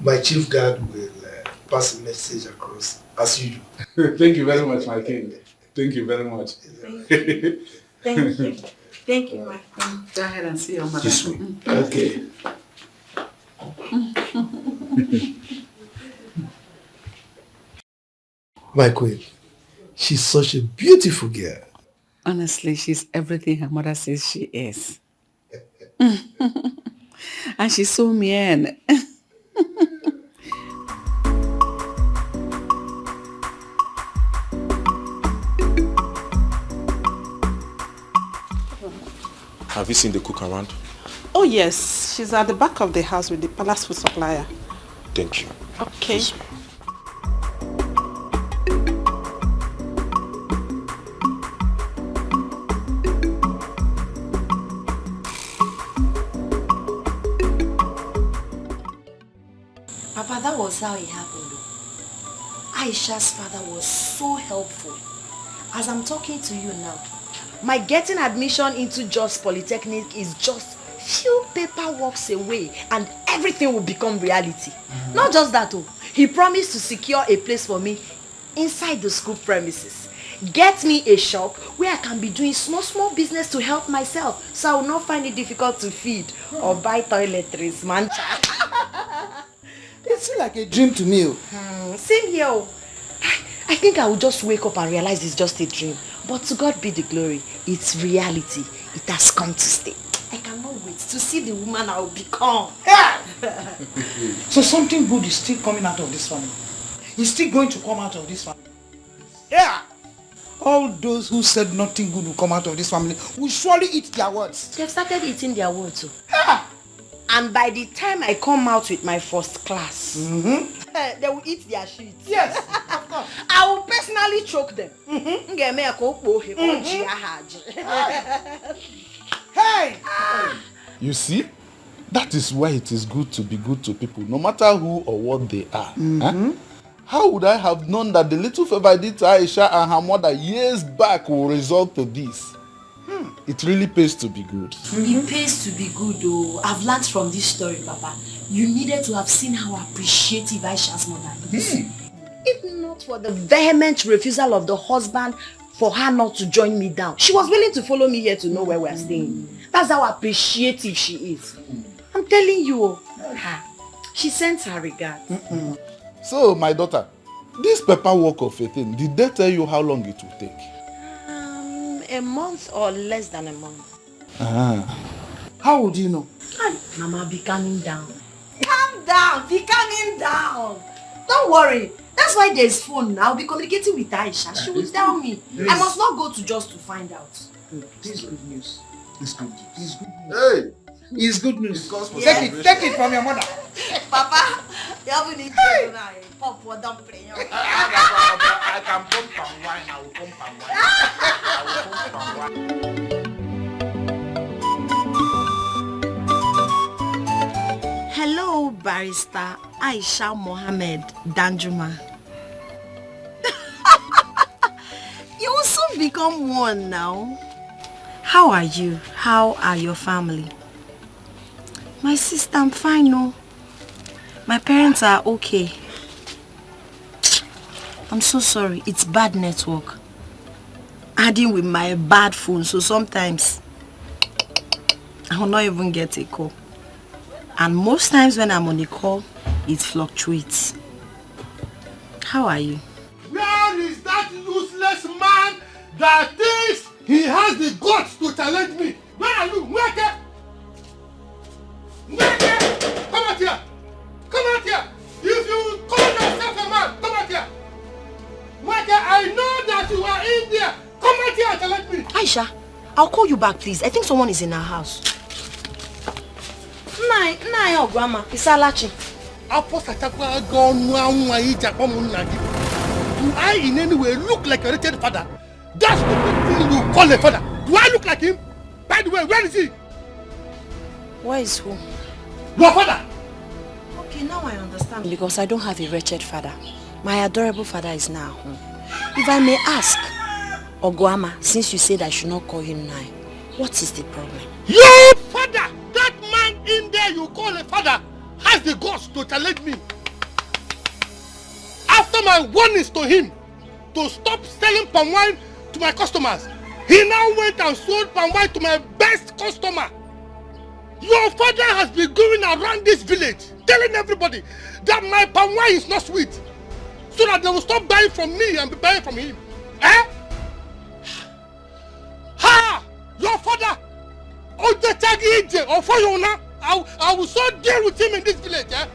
My chief guard will pass a message across as you do. Thank you very much, my king. Thank you very much. Thank you. Thank you. Thank you, my queen. Go ahead and see your mother. This way. Okay. My queen, she's such a beautiful girl. Honestly, she's everything her mother says she is. And she's so mean. Have you seen the cook around? Oh yes, she's at the back of the house with the palace food supplier. Thank you. Okay. Please. Papa, that was how it happened. Aisha's father was so helpful. As I'm talking to you now, my getting admission into Jos Polytechnic is just few paperwork away and everything will become reality. Not just that, he promised to secure a place for me inside the school premises. Get me a shop where I can be doing small business to help myself, so I will not find it difficult to feed or buy toiletries, man. It seems like a dream to me. Same here. I think I will just wake up and realize it's just a dream. But to God be the glory. It's reality. It has come to stay. I cannot wait to see the woman I will become. So something good is still coming out of this family. It's still going to come out of this family. Yeah. All those who said nothing good will come out of this family will surely eat their words. They've started eating their words. And by the time I come out with my first class, they will eat their shit. Yes, of course. I will personally choke them. Hey! You see? That is why it is good to be good to people, no matter who or what they are. Huh? How would I have known that the little favor I did to Aisha and her mother years back will result to this? It really pays to be good. It pays to be good though. I've learned from this story, Papa. You needed to have seen how appreciative Aisha's mother is. If not for the vehement refusal of the husband for her not to join me down, she was willing to follow me here to know where we are staying. That's how appreciative she is. I'm telling you, she sends her regards. So, my daughter, this paperwork of a thing, did they tell you how long it will take? A month or less than a month. How would you know? Mama, be calming down. Calm down, be calming down. Don't worry. That's why there's phone now. I'll be communicating with Aisha. She will tell me. I must not go to just to find out. This is good news. It's good news. It's good news. Hey! It's good news. Take it from your mother. Papa, you haven't eaten tonight. Pop for dumpling. I can pump and wine. I will pump and wine. I will pump and wine. Hello, Barrister Aisha Mohammed Danjuma. You will soon become one now. How are you? How are your family? My sister, I'm fine, no. My parents are okay. I'm so sorry. It's bad network. Adding with my bad phone, so sometimes I will not even get a call. And most times when I'm on a call, it fluctuates. How are you? Where is that useless man that thinks he has the guts to challenge me? Where are you? Mweke! Mweke! Come out here! Come out here! If you call yourself a man, come out here! Mweke, I know that you are in there! Come out here and challenge me! Aisha, I'll call you back, please. I think someone is in our house. Nah, grandma. It's Alachi. Do I in any way look like a wretched father? That's the thing you call a father. Do I look like him? By the way, where is he? Where is who? Your father! Okay, now I understand. Because I don't have a wretched father. My adorable father is now home. If I may ask, Oguama, since you said I should not call him now, what is the problem? Your father! That man in there you call a father has the guts to challenge me. After my warnings to him to stop selling palm wine to my customers, he now went and sold palm wine to my best customer. Your father has been going around this village telling everybody that my palm wine is not sweet, so that they will stop buying from me and be buying from him. Eh? Ha! Your father! I will so deal with him in this village, eh?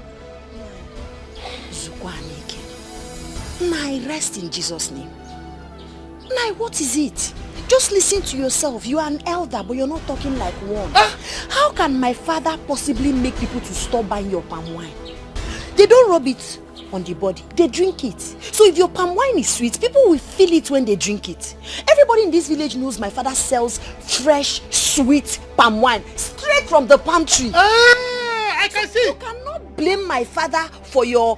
Nai, rest in Jesus' name. Nai, what is it? Just listen to yourself. You are an elder, but you're not talking like one. How can my father possibly make people to stop buying your palm wine? They don't rub it on the body. They drink it. So if your palm wine is sweet, people will feel it when they drink it. Everybody in this village knows my father sells fresh, sweet palm wine straight from the palm tree. I can see. You cannot blame my father for your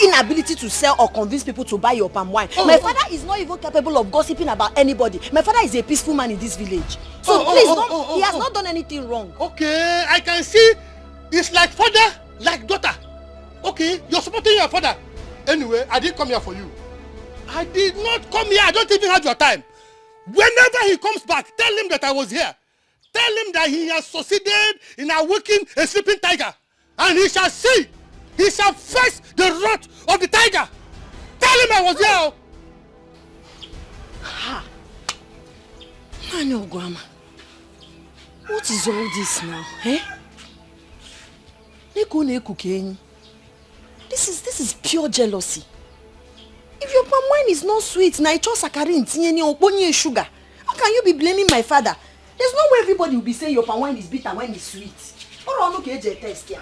inability to sell or convince people to buy your palm wine. My father is not even capable of gossiping about anybody. My father is a peaceful man in this village. So he has not done anything wrong. Okay, I can see. It's like father, like daughter. Okay, you're supporting your father. Anyway, I didn't come here for you. I did not come here. I don't even have your time. Whenever he comes back, tell him that I was here. Tell him that he has succeeded in awakening a sleeping tiger. And he shall see. He shall face the wrath of the tiger. Tell him I was here. Ha! I know, Grandma. What is all this now, eh? This is pure jealousy. If your palm wine is not sweet, na icho sakarin tinyeni oponye sugar. How can you be blaming my father? There's no way everybody will be saying your palm wine is bitter when it's sweet. Or I'm okay to test here.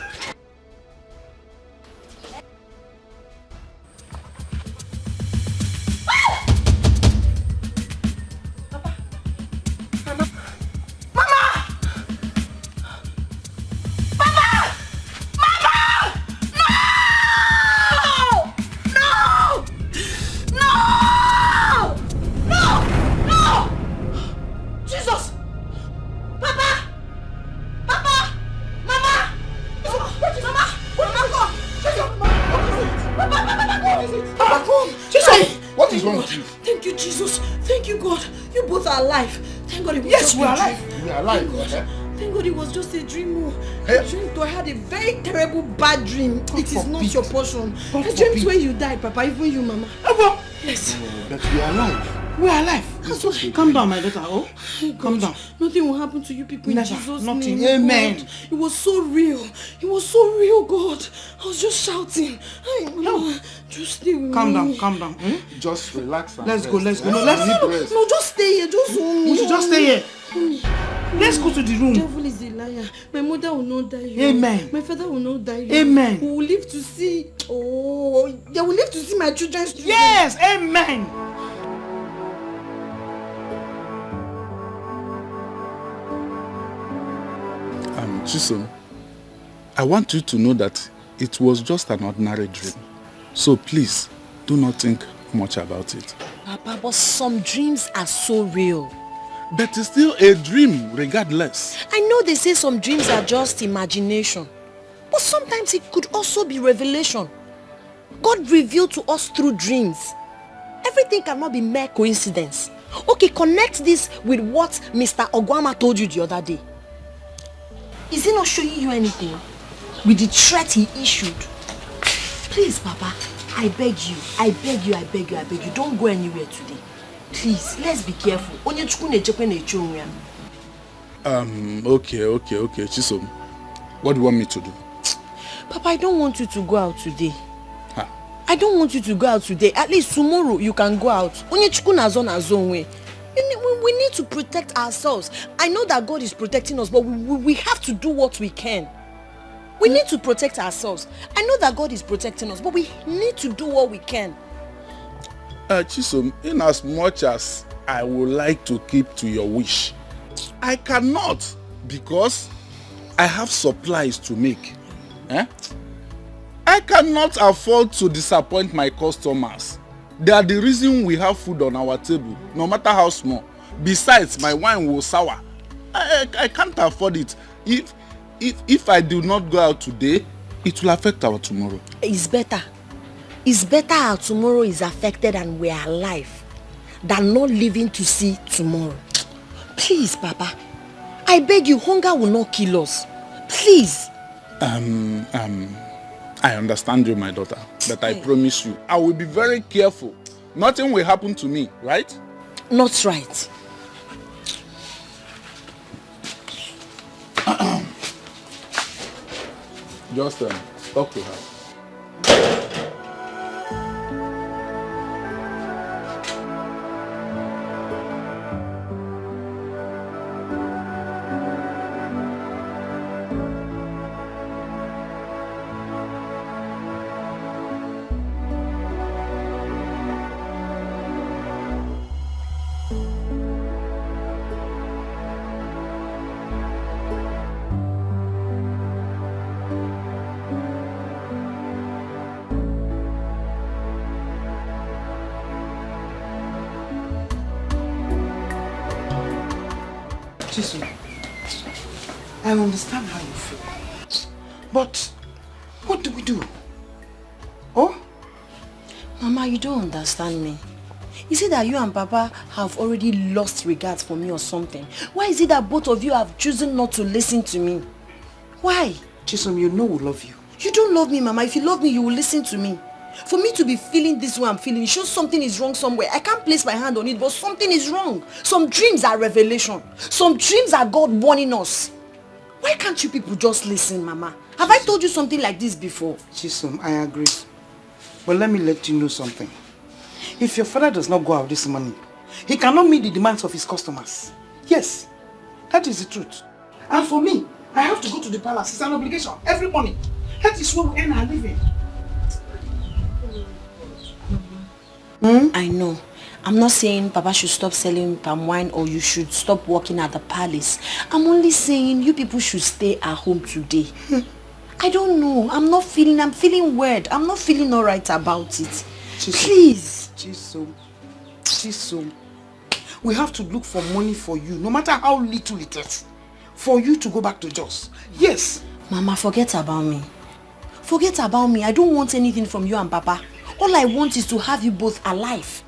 is wrong with you? Thank you, Jesus. Thank you, God. You both are alive. Thank God it was Yes, just we are a alive. dream. We are alive. Thank God it was just a dream. I dreamed I had a very terrible bad dream. It is not your portion. I dreamt when you died, Papa, even you, Mama. Yes. But we are alive. We are alive. Calm down, my daughter. Oh, calm down. Nothing will happen to you people in Never. Jesus' Nothing. name. Amen. God. It was so real. It was so real, God. I was just shouting. Just stay with Calm me. down, calm down. Just relax and Let's go, rest. let's go. No, just stay here. Just hold me. We should just stay here. Let's go to the room. The devil is a liar. My mother will not die. Amen. My father will not die. Amen. We will live to see. Oh, they will live to see my children's children. Yes, amen. Chisom, I want you to know that it was just an ordinary dream. So please, do not think much about it. Papa, but some dreams are so real. But it's still a dream, regardless. I know they say some dreams are just imagination. But sometimes it could also be revelation. God revealed to us through dreams. Everything cannot be mere coincidence. Okay, connect this with what Mr. Ogwama told you the other day. Is he not showing you anything? With the threat he issued? Please, Papa, I beg you, I beg you, I beg you, I beg you, don't go anywhere today. Please, let's be careful. Okay, Chisom. What do you want me to do? Papa, I don't want you to go out today. I don't want you to go out today. At least tomorrow you can go out. We need to protect ourselves. I know that God is protecting us, but we have to do what we can. We need to protect ourselves. I know that God is protecting us, but we need to do what we can. Chisom, in as much as I would like to keep to your wish, I cannot, because I have supplies to make. I cannot afford to disappoint my customers. They are the reason we have food on our table, no matter how small. Besides, my wine will sour. I can't afford it. If I do not go out today, it will affect our tomorrow. It's better. It's better our tomorrow is affected and we are alive than not living to see tomorrow. Please, Papa. I beg you, hunger will not kill us. Please. I understand you, my daughter, but I promise you, I will be very careful. Nothing will happen to me, right? Not right. Just talk to her. I understand how you feel. But what do we do? Oh? Mama, you don't understand me. Is it that you and Papa have already lost regard for me or something? Why is it that both of you have chosen not to listen to me? Why? Chisom, you know we love you. You don't love me, Mama. If you love me, you will listen to me. For me to be feeling this way I'm feeling, it shows something is wrong somewhere. I can't place my hand on it, but something is wrong. Some dreams are revelation. Some dreams are God warning us. Why can't you people just listen, Mama? Have I told you something like this before? Chisom, I agree. But let me let you know something. If your father does not go out this morning, he cannot meet the demands of his customers. Yes, that is the truth. And for me, I have to go to the palace. It's an obligation every morning. That is where we earn our living. I know. I'm not saying Papa should stop selling palm wine or you should stop working at the palace. I'm only saying you people should stay at home today. I don't know. I'm feeling weird. I'm not feeling alright about it. Please. Chisom. We have to look for money for you, no matter how little it is, for you to go back to Jos. Yes. Mama, forget about me. Forget about me. I don't want anything from you and Papa. All I want is to have you both alive.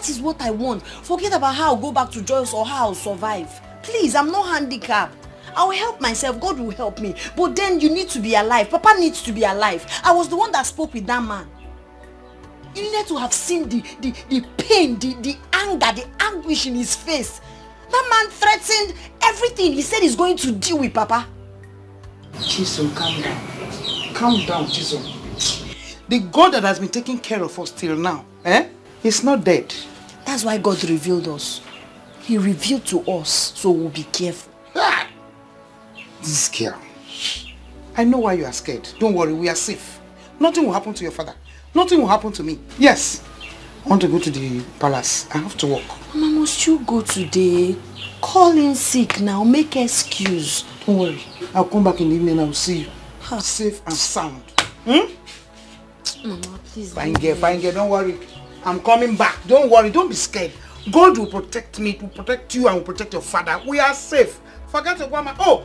That is what I want. Forget about how I'll go back to Joyce or how I'll survive. Please, I'm not handicapped. I'll help myself. God will help me. But then you need to be alive. Papa needs to be alive. I was the one that spoke with that man. You needed to have seen the pain, the anger, the anguish in his face. That man threatened everything. He said he's going to deal with Papa. Chisom, calm down. Calm down, Chisom. The God that has been taking care of us till now, he's not dead. That's why God revealed us. He revealed to us, so we'll be careful. This girl. I know why you are scared. Don't worry, we are safe. Nothing will happen to your father. Nothing will happen to me. Yes. I want to go to the palace. I have to work. Mama, must you go today? Call in sick now. Make excuse. Don't worry. I'll come back in the evening and I'll see you. Safe and sound. Mama, please. Fine girl. Don't worry. I'm coming back. Don't worry. Don't be scared. God will protect me. Will protect you and will protect your father. We are safe. Forget Ekuma. Oh,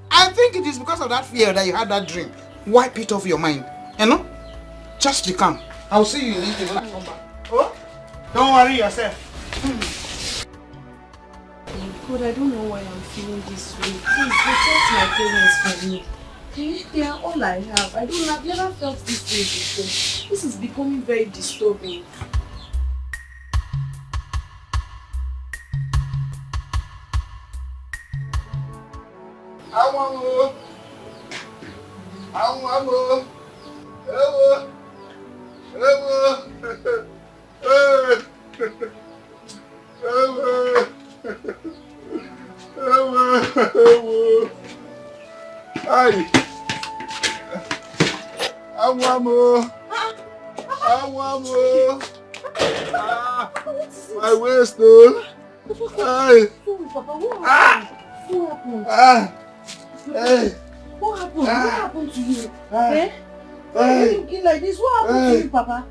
I think it is because of that fear that you had that dream. Wipe it off your mind. You know? Just be calm. I'll see you in the evening when I come back. Oh? Don't worry yourself. God, I don't know why I'm feeling this way. Please protect my parents from me. They are all I have. I've never felt this way before. This is becoming very disturbing. Anyanwu. My waist, though. Hey. What happened? What happened to you? Why are you looking like this? What happened to you, Papa?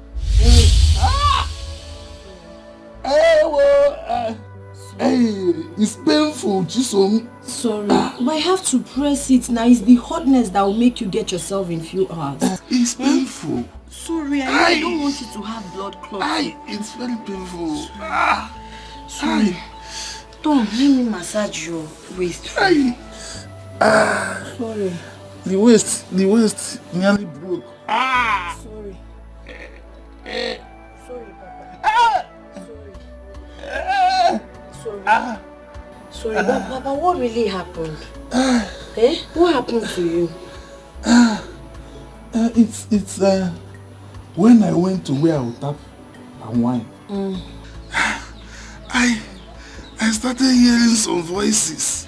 It's painful, Chisom. Sorry, but I have to press it now. It's the hotness that will make you get yourself in few hours. It's painful. Sorry, I don't want you to have blood clots. It's very painful. Sorry. Don't let me massage your waist. Sorry. The waist nearly broke. Sorry. Sorry, Papa. Sorry, but Papa, what really happened? What happened to you? It's when I went to where I would tap and wine. I started hearing some voices.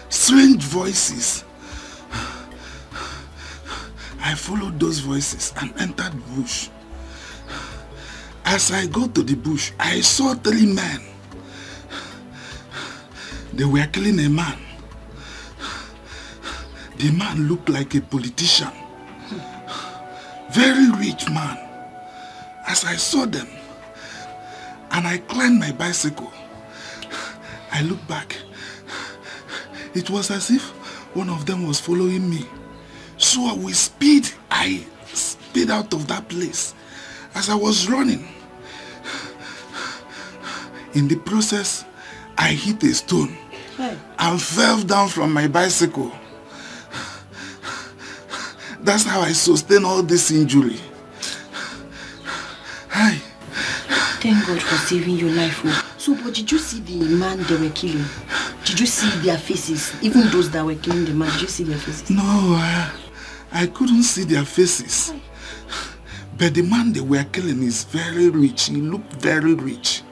Strange voices. I followed those voices and entered the bush. As I got to the bush, I saw 3 men. They were killing a man. The man looked like a politician. Very rich man. As I saw them, and I climbed my bicycle, I looked back. It was as if one of them was following me. So with speed, I sped out of that place. As I was running, in the process, I hit a stone and fell down from my bicycle. That's how I sustained all this injury. Thank God for saving your life. So, but did you see the man they were killing? Did you see their faces? Even those that were killing the man, did you see their faces? No, I couldn't see their faces. But the man they were killing is very rich. He looked very rich.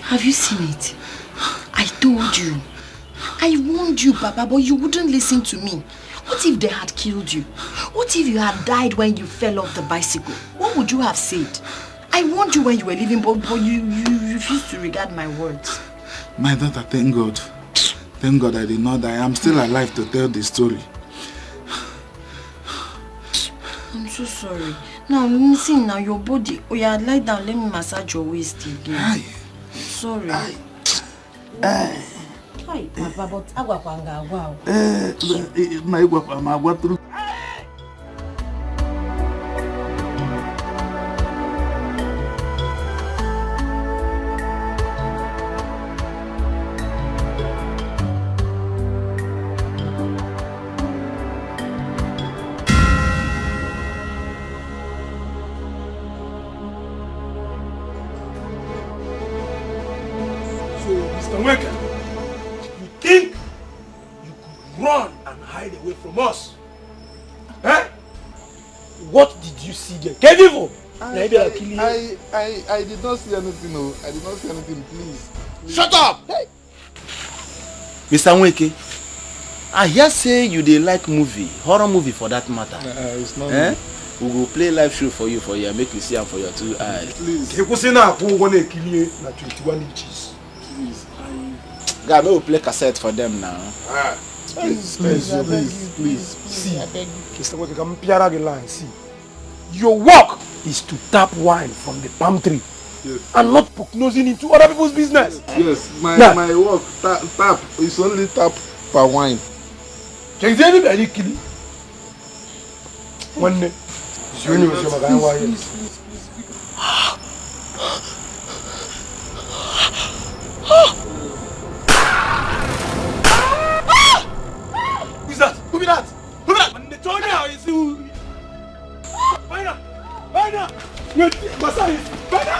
Have you seen it? I told you. I warned you, Papa, but you wouldn't listen to me. What if they had killed you? What if you had died when you fell off the bicycle? What would you have said? I warned you when you were leaving, but you refused to regard my words. My daughter, thank God. Thank God I did not die. I'm still alive to tell the story. I'm so sorry. Now, listen now, your body. Oh yeah, lie down, let me massage your waist again. Sorry. Hi, Papa, but agwapanga, wow. My guapa, run and hide away from us. Eh? What did you see there? Kevivo! I did not see anything, no. I did not see anything, please. Shut up! Hey. Mr. Nweke, I hear say you dey like movie, horror movie for that matter. It's not me. We will play live show for you make you see am for your 2 eyes. Please. You say na who wanna kill you na 21 inches. Please. Guy, we will play cassette for them now. Please. See, Mr. Nweke, come piara the line. See, your work is to tap wine from the palm tree. Yes. And not poke nosing into other people's business. Yes, my work, tap, is only tap per wine. Can you anybody kill you? One day. Please. Who's that? Who be that? When they told you, you see who? Find her! Wait, Masai! Find her!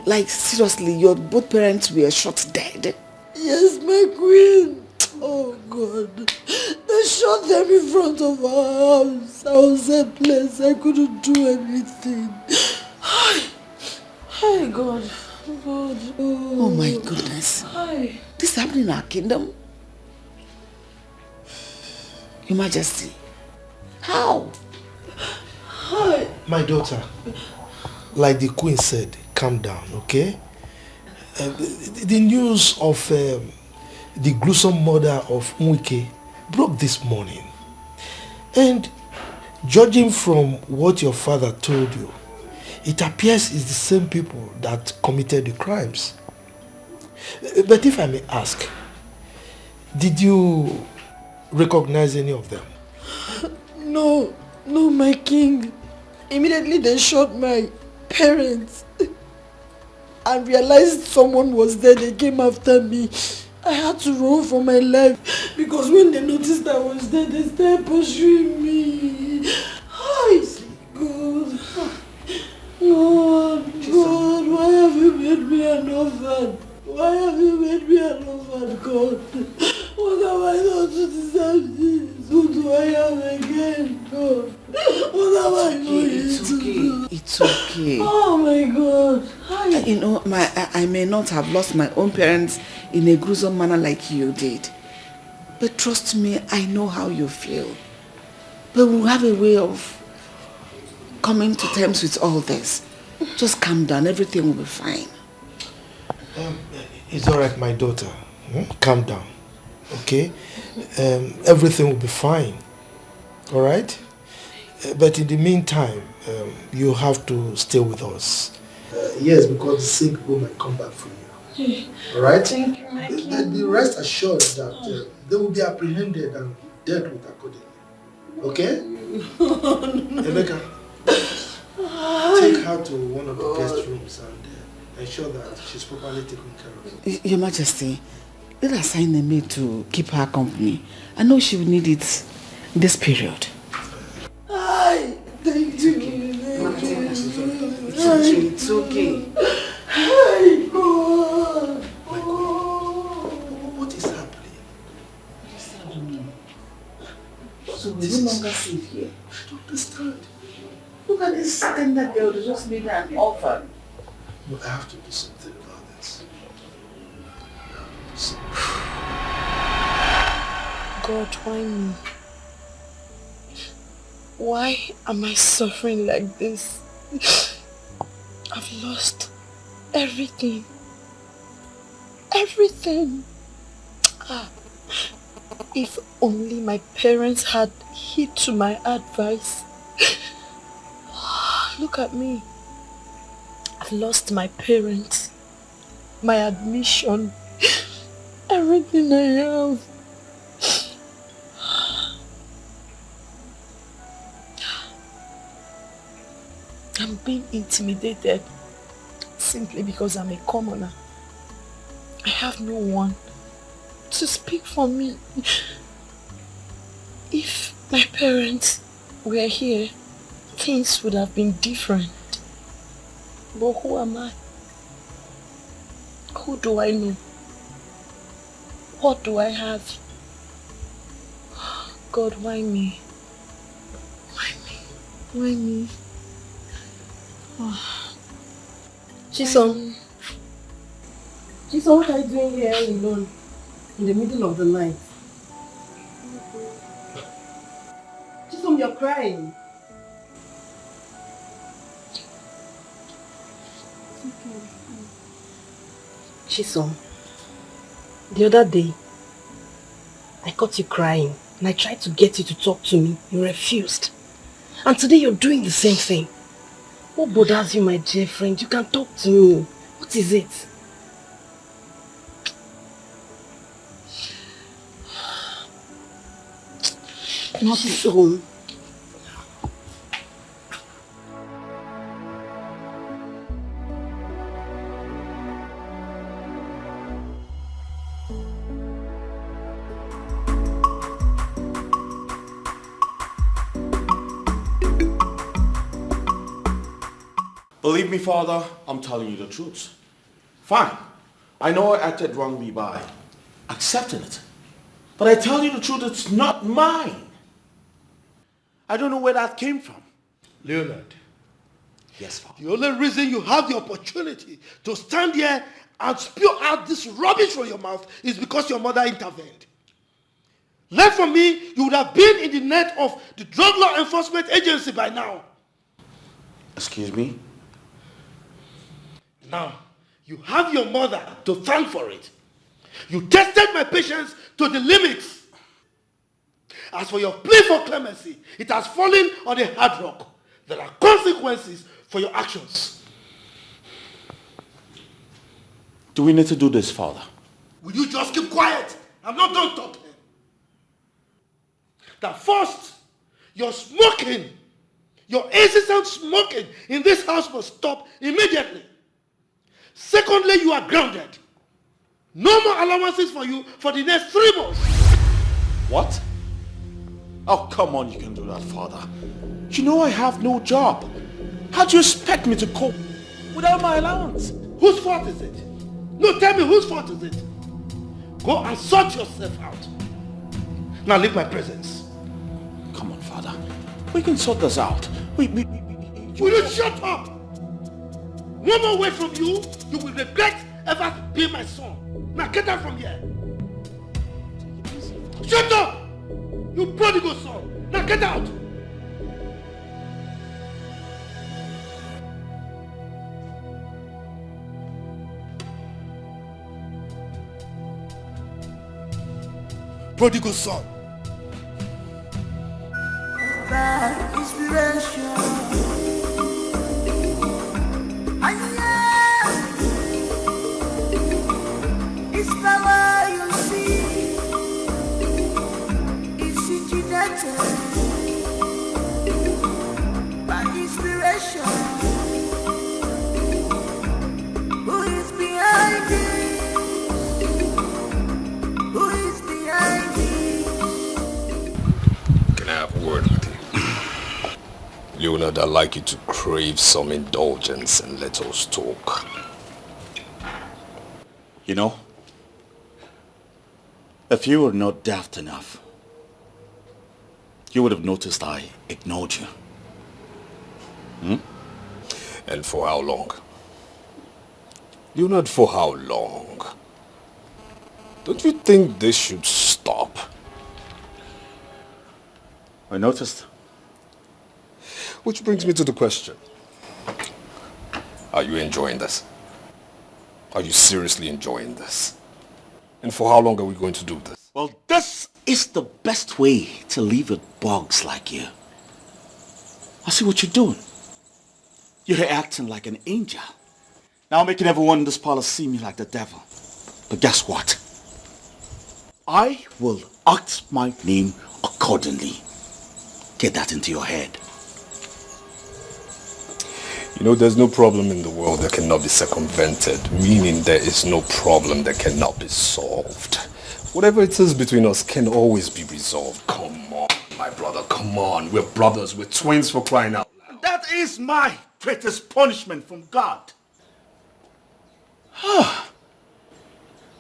Like seriously, your both parents were shot dead. Yes, my queen. Oh God. They shot them in front of our house. I was helpless. I couldn't do anything. Hi, God. Oh my goodness. Hi. This happened in our kingdom? Your Majesty. How? Hi. My daughter, like the queen said, calm down, okay? The news of the gruesome murder of Nweke broke this morning. And judging from what your father told you, it appears it's the same people that committed the crimes. But if I may ask, did you recognize any of them? No, my king. Immediately they shot my parents. And realized someone was there, they came after me. I had to run for my life because when they noticed I was there, they started pursuing me. Hi, God. God, why have you made me an orphan? Why have you made me an orphan, God? What have I done to deserve this? Who do I have again, God? What have I done to do? It's okay. Oh my God. You know, I may not have lost my own parents in a gruesome manner like you did. But trust me, I know how you feel. But we'll have a way of coming to terms with all this. Just calm down, everything will be fine. It's all right, my daughter. Calm down, okay? Everything will be fine, all right? But in the meantime, you have to stay with us. Yes, because the sick people might come back for you. All right? Thank you, my king. Be rest assured that they will be apprehended and dealt with accordingly. Okay? Emeka, take her to one of the guest rooms and ensure that she's properly taken care of. Your Majesty, let us assign a maid to keep her company. I know she will need it in this period. Hi, thank you. It's okay. Hi, God. What is happening? So we no longer safe here. I don't understand. Look at this tender girl who just made her an orphan. But I have to do something about this. God, why me? Why am I suffering like this? I've lost everything. Everything. If only my parents had heed to my advice. Look at me. I've lost my parents, my admission, everything I have. I'm being intimidated simply because I'm a commoner. I have no one to speak for me. If my parents were here, things would have been different. But who am I? Who do I know? What do I have? God, why me? Why me? Why me? Oh. Chisom, what are you doing here alone in the middle of the night? Chisom, you're crying. Chisom, the other day, I caught you crying and I tried to get you to talk to me. You refused. And today you're doing the same thing. What bothers you, my dear friend? You can talk to me. What is it? Not so. Believe me, Father, I'm telling you the truth. Fine. I know I acted wrongly by accepting it. But I tell you the truth, it's not mine. I don't know where that came from. Leonard. Yes, Father. The only reason you have the opportunity to stand here and spew out this rubbish from your mouth is because your mother intervened. Left from me, you would have been in the net of the Drug Law Enforcement Agency by now. Excuse me? Now, you have your mother to thank for it. You tested my patience to the limits. As for your plea for clemency, it has fallen on a hard rock. There are consequences for your actions. Do we need to do this, Father? Will you just keep quiet? I'm not done talking. That first, your smoking, your incessant smoking in this house must stop immediately. Secondly, you are grounded. No more allowances for you for the next 3 months. What? Oh, come on, you can do that, Father. You know I have no job. How do you expect me to cope without my allowance? Whose fault is it? No, tell me, whose fault is it? Go and sort yourself out. Now leave my presence. Come on, Father. We can sort this out. Will you shut up? One more word from you, you will regret ever being my son. Now get out from here. Shut up! You prodigal son. Now get out. Prodigal son. Inspiration. It's power you see. It's originated by inspiration. Who is behind it? Who is behind it? Can I have a word with you? Leonard, I'd like you to crave some indulgence and let us talk. You know, if you were not daft enough, you would have noticed I ignored you. And for how long? Leonard, for how long? Don't you think this should stop? I noticed. Which brings me to the question. Are you enjoying this? Are you seriously enjoying this? And for how long are we going to do this? Well, this is the best way to live with bugs like you. I see what you're doing. You're acting like an angel. Now making everyone in this palace see me like the devil. But guess what? I will act my name accordingly. Get that into your head. You know, there's no problem in the world that cannot be circumvented, meaning there is no problem that cannot be solved. Whatever it is between us can always be resolved. Come on, my brother, come on. We're brothers, we're twins, for crying out loud. That is my greatest punishment from God.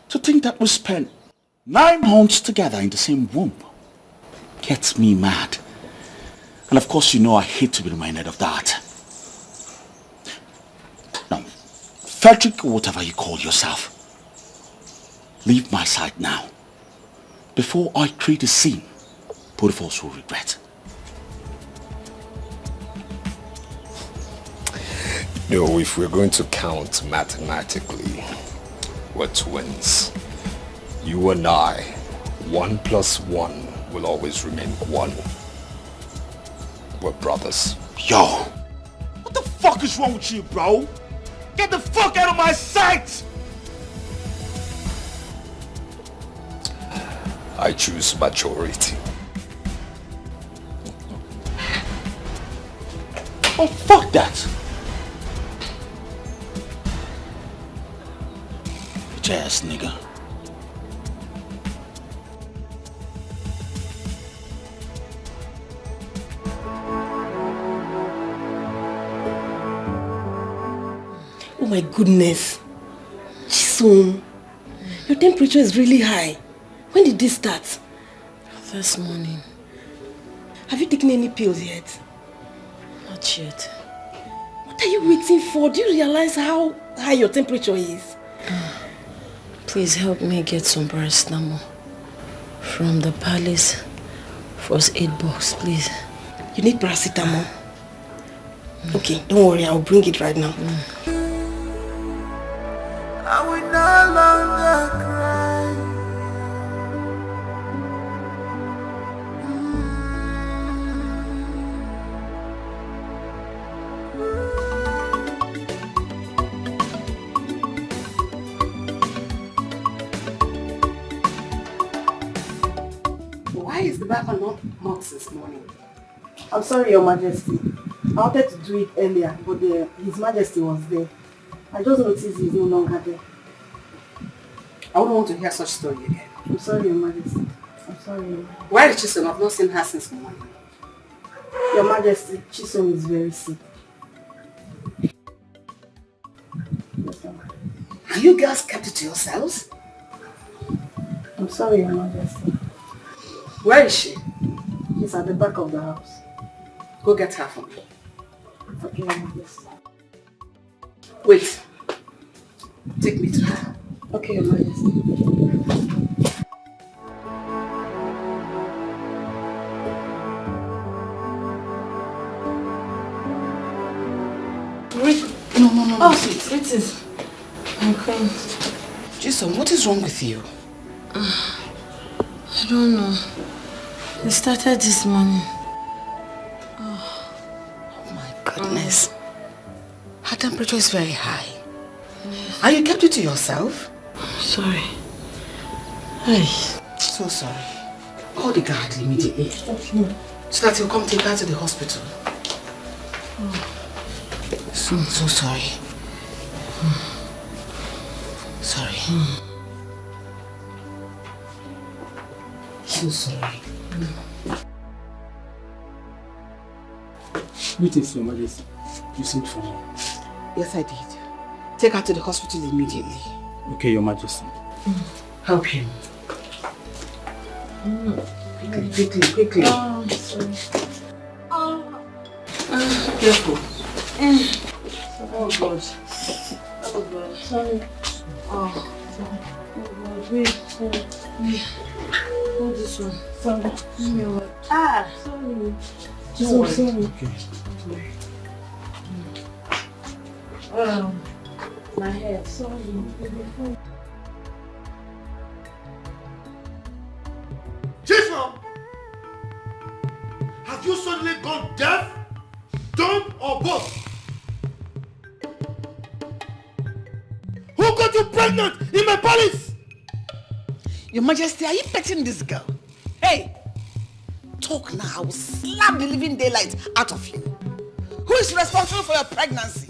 To think that we spent 9 months together in the same womb gets me mad. And of course you know I hate to be reminded of that. Now, Frederick, or whatever you call yourself, leave my side now, before I create a scene both of us will regret. No, if we're going to count mathematically, we're twins. You and I, 1 + 1 will always remain 1. We're brothers. Yo, what the fuck is wrong with you, bro? Get the fuck out of my sight! I choose majority. Oh, fuck that! Bitch ass nigga. Oh my goodness. Chisom, your temperature is really high. When did this start? This morning. Have you taken any pills yet? Not yet. What are you waiting for? Do you realize how high your temperature is? Please help me get some paracetamol from the palace first aid box, please. You need paracetamol? Okay, don't worry, I'll bring it right now. I will no longer cry. Why is the barber not hot this morning? I'm sorry, Your Majesty. I wanted to do it earlier, but His Majesty was there. I just noticed he's no longer there. I wouldn't want to hear such story again. I'm sorry, Your Majesty. I'm sorry. Why is Chisom? I've not seen her since morning. Your Majesty, Chisom is very sick. And you girls kept it to yourselves? I'm sorry, Your Majesty. Where is she? She's at the back of the house. Go get her for me. Okay, Your Majesty. Wait. Take me to her. Okay, Your Majesty. No. Oh, it is. I'm crying. Jason, what is wrong with you? I don't know. It started this morning. Oh my goodness. Her temperature is very high. And you kept it to yourself? Sorry. Hey. So sorry. Call the guard immediately. Okay. So that he'll come take her to the hospital. So sorry. Sorry. So sorry. Greetings, Your Majesty. You sent for me. Yes, I did. Take her to the hospital immediately. Okay, Your Majesty. Help him. Quickly. Oh, sorry. Careful. Oh, God. Oh, God. Sorry. Oh, God. Wait. Sorry. Hold this one. Sorry. Sorry. So sorry. Okay. My head. Sorry. Jesus! Have you suddenly gone deaf, dumb, or both? Who got you pregnant in my palace? Your Majesty, are you petting this girl? Hey! Talk now, I will slap the living daylight out of you. Who is responsible for your pregnancy?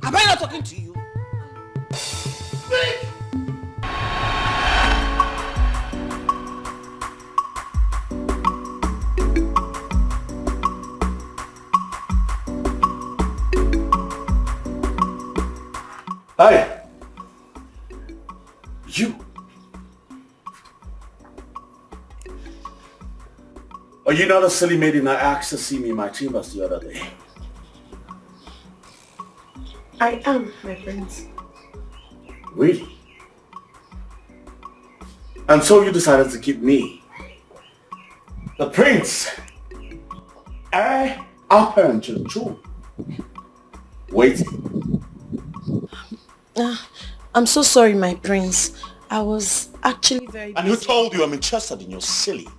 Am I not talking to you? Speak! Hey! You! Are you not a silly maiden I asked to see me in my chambers the other day? I am, my prince. Really? And so you decided to keep me, the prince, our parent to the throne, waiting. I'm so sorry, my prince. I was actually very busy. And who told you I'm interested in your silly,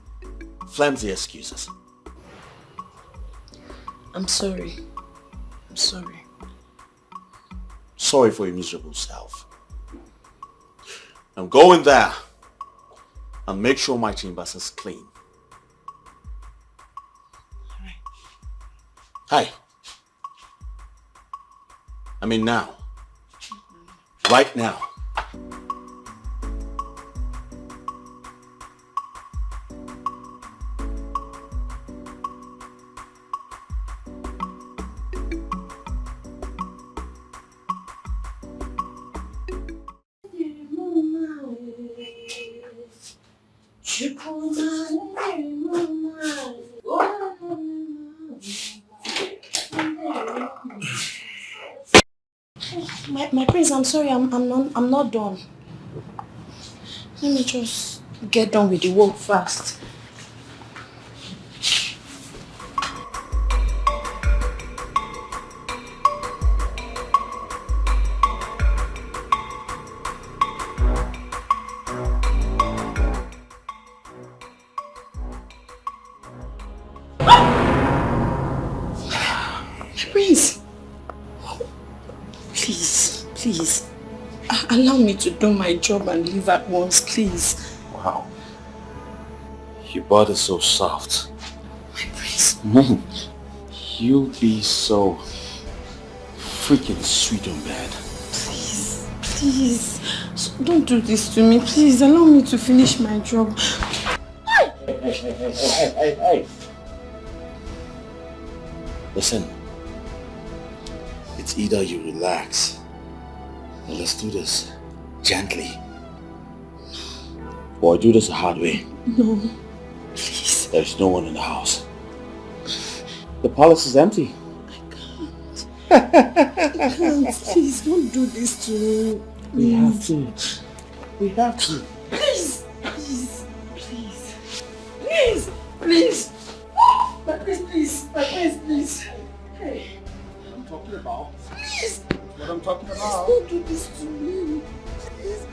flimsy excuses? I'm sorry. I'm sorry. Sorry for your miserable self. I'm going there and make sure my chambers is clean. Hey. I mean now. Right now. My prince, I'm sorry, I'm not done. Let me just get done with the work fast. Prince, please, allow me to do my job and leave at once, please. Wow. Your body's so soft. My prince. You be so freaking sweet on bed. Please, don't do this to me. Please, allow me to finish my job. Hey. Listen. It's either you relax or let's do this gently. Or do this the hard way. No, please. There's no one in the house. The palace is empty. I can't. Please, don't do this to me. We have to. Please. My prince, please. Hey. I'm talking about. Please. What I'm talking about. Don't do this to me. Please.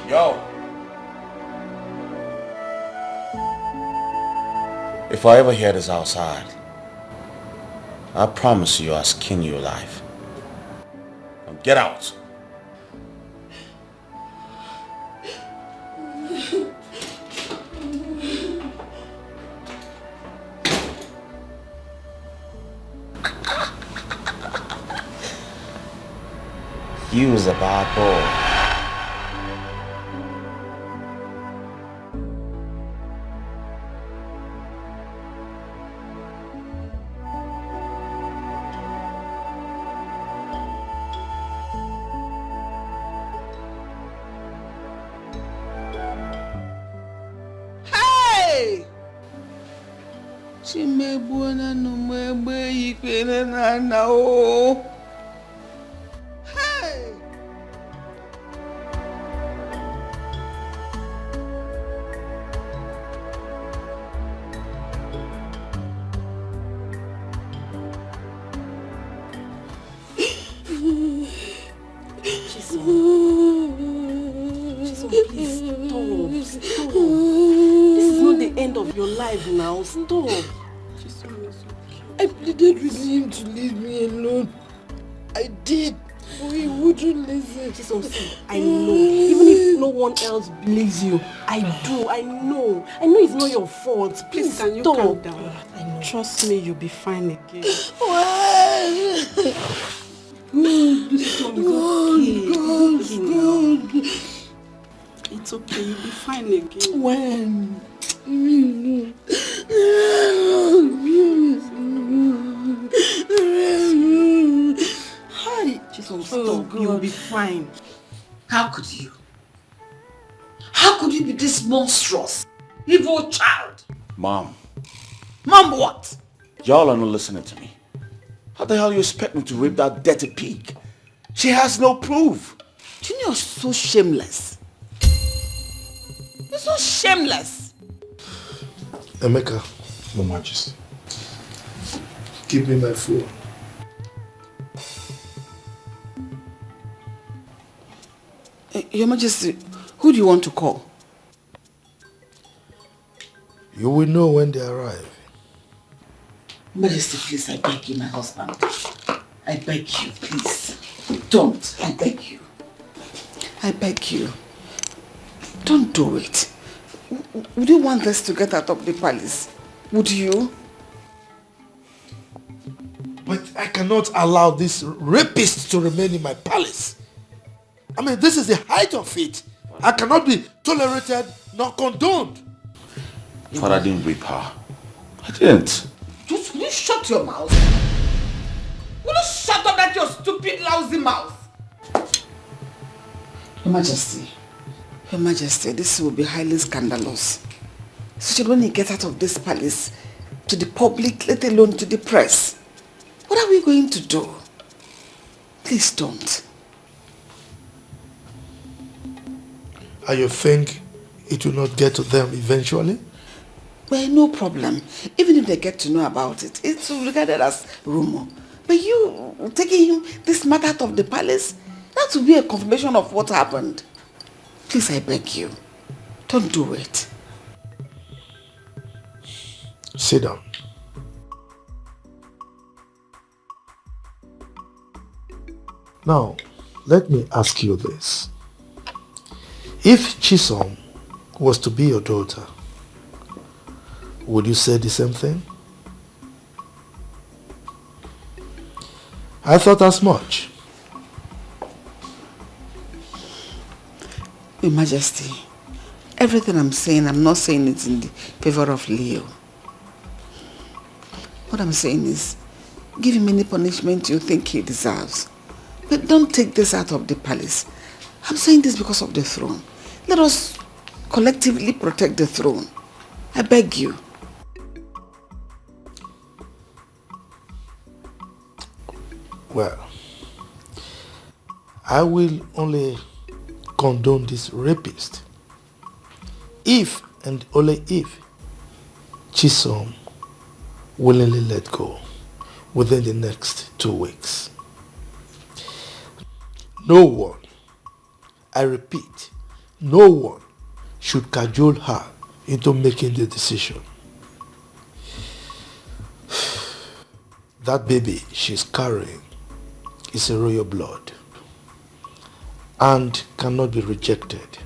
Yo. If I ever hear this outside, I promise you I'll skin you alive. Now get out. You was a bad boy. Chimebwana no mwebe ikwene na o. Hey! please stop. Stop. This is not the end of your life now. Stop. I pleaded with him to leave me alone. I did. But he wouldn't listen. I know. Even if no one else believes you, I do. I know. I know it's not your fault. Please Can you stop. calm down? Trust me, you'll be fine again. It's okay, you'll be fine again. When? Hi. Stop. You'll be fine. How could you? How could you be this monstrous, evil child? Mom. Mom, what? Y'all are not listening to me. How the hell you expect me to rape that dirty pig? She has no proof. Junior is so shameless. You're so shameless. Emeka. Your Majesty. Give me my phone. Your Majesty, who do you want to call? You will know when they arrive. Majesty, please, I beg you, my husband. I beg you, please. Don't. I beg you. I beg you. Don't do it. Would you want us to get out of the palace? Would you? But I cannot allow this rapist to remain in my palace. I mean, this is the height of it. I cannot be tolerated nor condoned. Father, I didn't rape her. I didn't. Just will you shut your mouth? Will you shut up that your stupid, lousy mouth? Your Majesty, this will be highly scandalous. So when you get out of this palace, to the public, let alone to the press, what are we going to do? Please don't. And you think it will not get to them eventually? Well, no problem. Even if they get to know about it, it's regarded as rumor. But you taking this matter out of the palace, that will be a confirmation of what happened. Please, I beg you, don't do it. Sit down. Now, let me ask you this. If Chisom was to be your daughter, would you say the same thing? I thought as much. Your Majesty, everything I'm saying, I'm not saying it in the favor of Leo. What I'm saying is, give him any punishment you think he deserves. But don't take this out of the palace. I'm saying this because of the throne. Let us collectively protect the throne. I beg you. Well, I will only condone this rapist if and only if Chisom willingly let go within the next 2 weeks. No one, I repeat, no one should cajole her into making the decision. That baby she's carrying is a royal blood and cannot be rejected.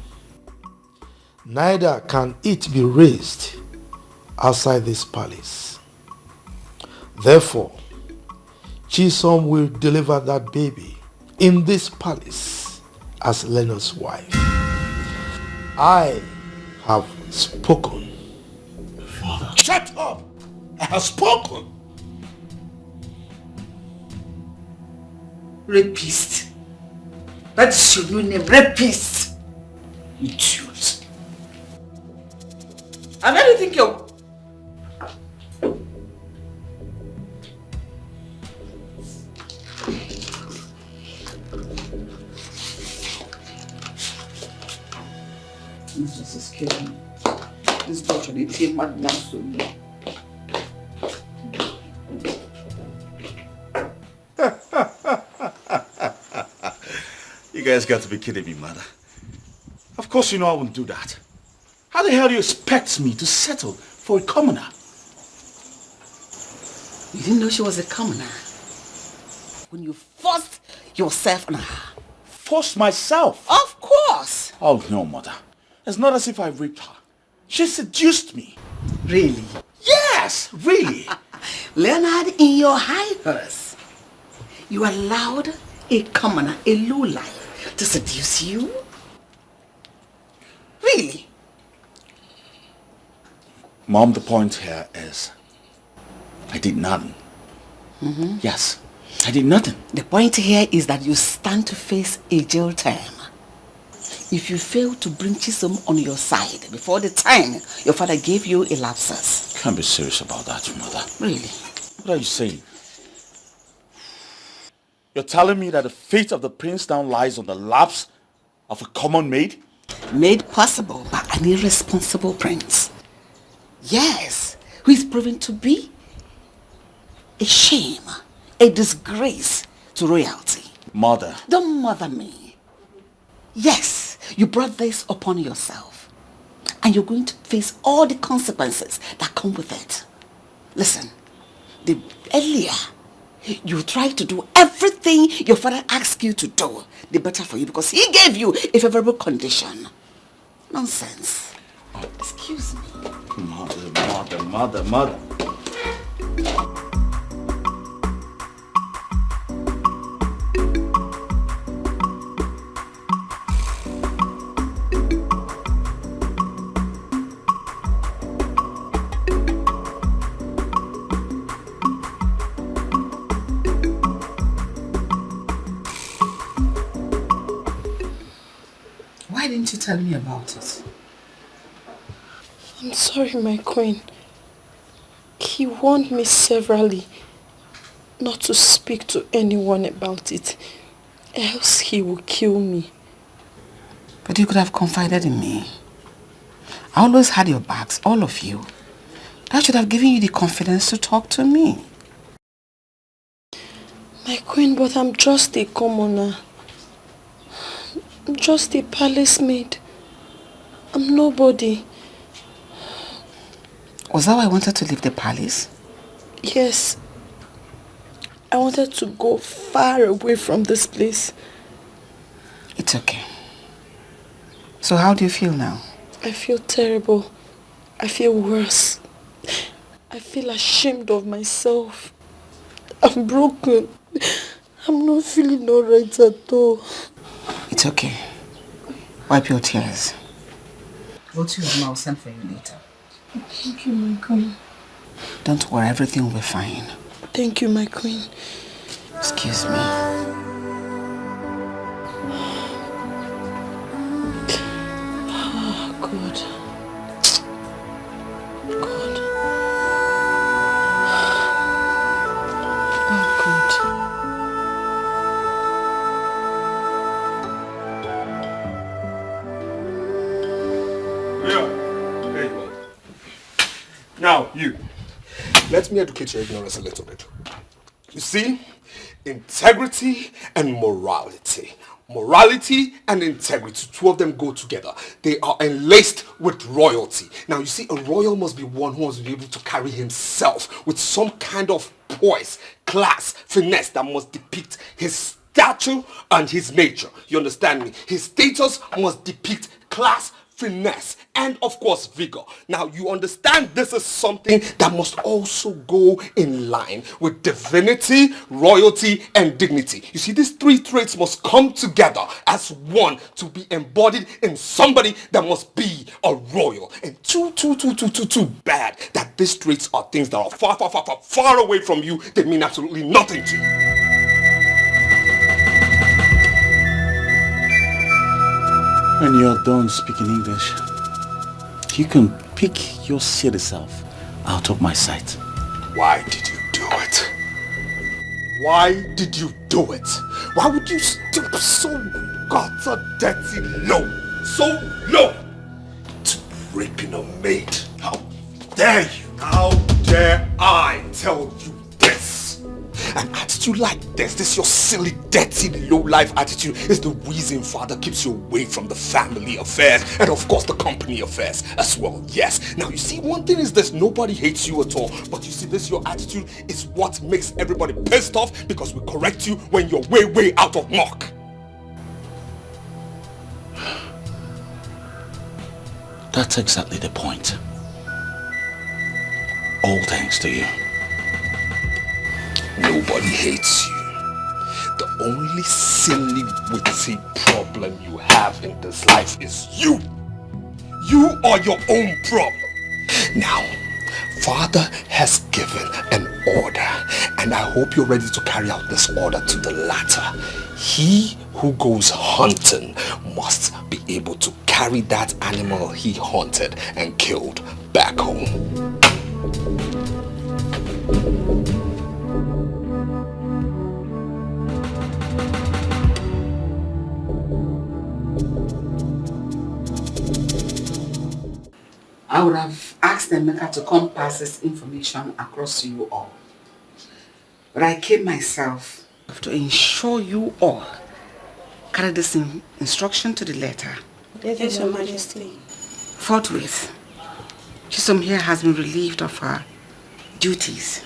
Neither can it be raised outside this palace. Therefore, Chisom will deliver that baby in this palace as Leonard's wife. I have spoken. Father. Shut up! I have spoken. Rapist. That is your new name, rapist. Idiot. And where do you think you're... This is killing me. This doctor, they take madman so me. You guys got to be kidding me, mother. Of course you know I wouldn't do that. How the hell do you expect me to settle for a commoner? You didn't know she was a commoner when you forced yourself on her. Forced myself? Of course. Oh no, mother. It's not as if I raped her. She seduced me. Really? Yes, really. Leonard, in your high horse, you allowed a commoner, a lowlife, to seduce you? Really? Mom, the point here is I did nothing. Mm-hmm. Yes, I did nothing. The point here is that you stand to face a jail term if you fail to bring Chisom on your side before the time your father gave you a lapsus. Can't be serious about that, mother. Really? What are you saying? You're telling me that the fate of the prince now lies on the laps of a common maid? Made possible by an irresponsible prince. Yes, who is proven to be a shame, a disgrace to royalty. Mother. Don't mother me. Yes, you brought this upon yourself. And you're going to face all the consequences that come with it. Listen, the earlier you try to do everything your father asked you to do, the better for you, because he gave you a favorable condition. Nonsense. Excuse me. Mother. Why didn't you tell me about it? I'm sorry, my queen. He warned me severally not to speak to anyone about it, else he will kill me. But you could have confided in me. I always had your backs, all of you. That should have given you the confidence to talk to me. My queen, but I'm just a commoner. I'm just a palace maid. I'm nobody. Was that why I wanted to leave the palace? Yes. I wanted to go far away from this place. It's okay. So how do you feel now? I feel terrible. I feel worse. I feel ashamed of myself. I'm broken. I'm not feeling alright at all. It's okay. Wipe your tears. Go to your room, I'll send for you later. Thank you, my queen. Don't worry, everything will be fine. Thank you, my queen. Excuse me. Oh, God. God. Oh, God. Yeah. There you go. Now, you. Let me educate your ignorance a little bit. You see, integrity and morality. Morality and integrity, two of them go together. They are enlaced with royalty. Now, you see, a royal must be one who must be able to carry himself with some kind of poise, class, finesse that must depict his stature and his nature. You understand me? His status must depict class, finesse, and of course vigor. Now you understand this is something that must also go in line with divinity, royalty, and dignity. You see, these three traits must come together as one to be embodied in somebody that must be a royal. And too bad that these traits are things that are far away from you. They mean absolutely nothing to you. When you're done speaking English, you can pick your silly self out of my sight. Why did you do it? Why did you do it? Why would you stoop so gutter dirty low? So low to raping a maid? How dare you? How dare I tell you this? An attitude like this your silly, dirty, low-life attitude is the reason father keeps you away from the family affairs and of course the company affairs as well. Yes. Now you see, one thing is this, nobody hates you at all. But you see, this your attitude is what makes everybody pissed off because we correct you when you're way out of mark. That's exactly the point. All thanks to you. Nobody hates you. The only silly, witty problem you have in this life is you. You are your own problem. Now, Father has given an order, and I hope you're ready to carry out this order to the latter. He who goes hunting must be able to carry that animal he hunted and killed back home. I would have asked Emeka to come pass this information across to you all. But I came myself to ensure you all carry this instruction to the letter. Yes, Your Majesty. Forthwith, Chisom here has been relieved of her duties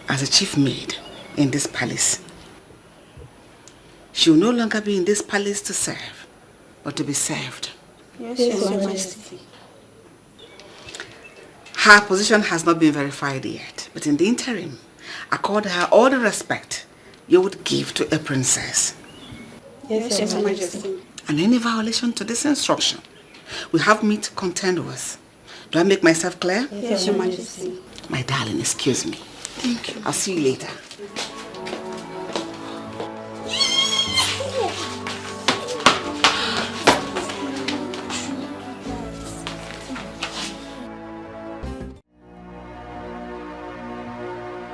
as a chief maid in this palace. She will no longer be in this palace to serve, but to be served. Yes, Your Majesty. Her position has not been verified yet, but in the interim, accord her all the respect you would give to a princess. Yes, Your Majesty. And any violation to this instruction, we have me to contend with. Do I make myself clear? Yes, Your Majesty. My darling, excuse me. Thank you. I'll see you later.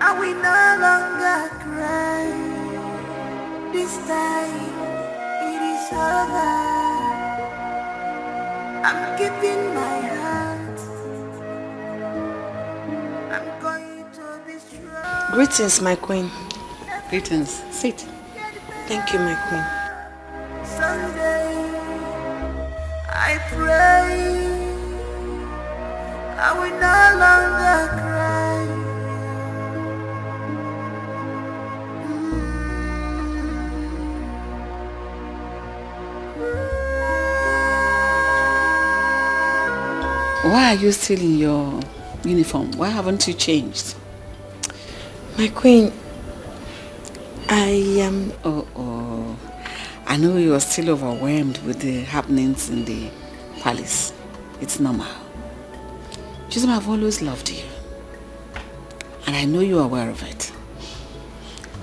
I will no longer cry. This time it is over. I'm keeping my heart. I'm going to be strong. Greetings, my queen. Greetings. Sit. Thank you, my queen. Someday I pray I will no longer cry. Why are you still in your uniform? Why haven't you changed? My queen, I am... Oh. I know you are still overwhelmed with the happenings in the palace. It's normal. Chisom, I've always loved you. And I know you're aware of it.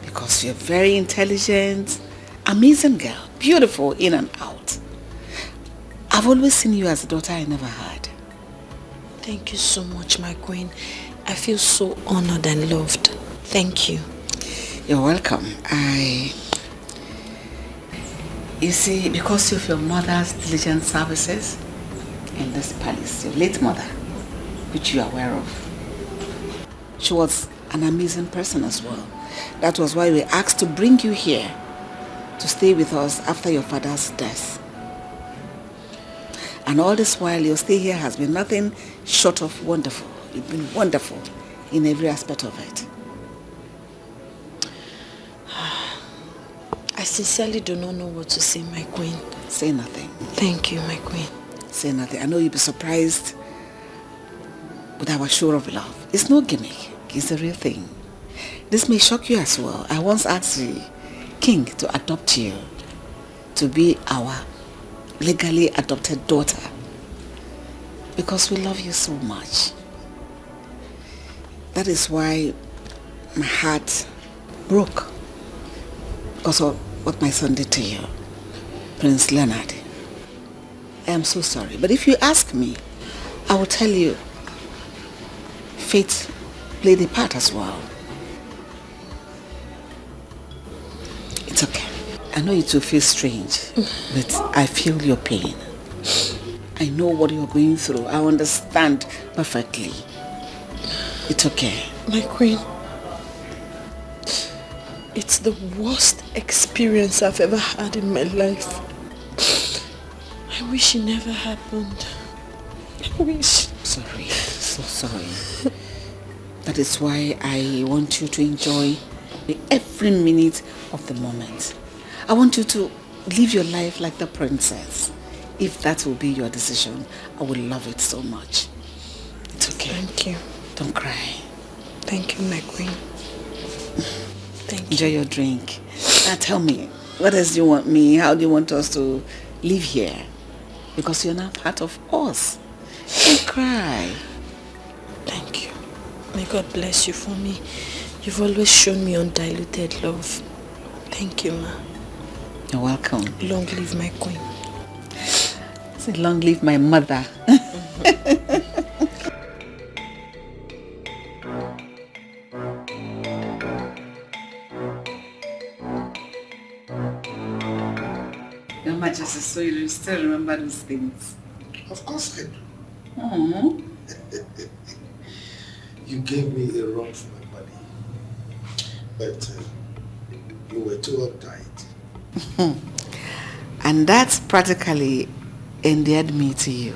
Because you're very intelligent, amazing girl, beautiful in and out. I've always seen you as a daughter I never had. Thank you so much, my queen. I feel so honored and loved. Thank you. You're welcome. You see, because of your mother's diligent services in this palace, your late mother, which you are aware of, she was an amazing person as well. That was why we asked to bring you here to stay with us after your father's death. And all this while, your stay here has been nothing short of wonderful. You've been wonderful in every aspect of it. I sincerely do not know what to say, my queen. Say nothing. Thank you, my queen. Say nothing. I know you'll be surprised with our show of love. It's no gimmick. It's the real thing. This may shock you as well. I once asked the king to adopt you to be our legally adopted daughter because we love you so much. That is why my heart broke because of what my son did to you, Prince Leonard. I am so sorry, but if you ask me, I will tell you fate played a part as well. It's okay. I know it will feel strange, but I feel your pain. I know what you're going through. I understand perfectly. It's okay. My queen, It's the worst experience I've ever had in my life. I wish it never happened. I wish. Sorry, so sorry. That is why I want you to enjoy every minute of the moment. I want you to live your life like the princess. If that will be your decision, I would love it so much. It's okay. Thank you. Don't cry. Thank you, my queen. Thank you. Enjoy your drink. Now tell me, what else do you want me? How do you want us to live here? Because you're now part of us. Don't cry. Thank you. May God bless you for me. You've always shown me undiluted love. Thank you, ma. You're welcome. Long live my queen. Say long live my mother. Your Majesty, so you still remember those things? Of course I do. Oh. You gave me a run for my money, but you were too uptight. And that's practically endeared me to you.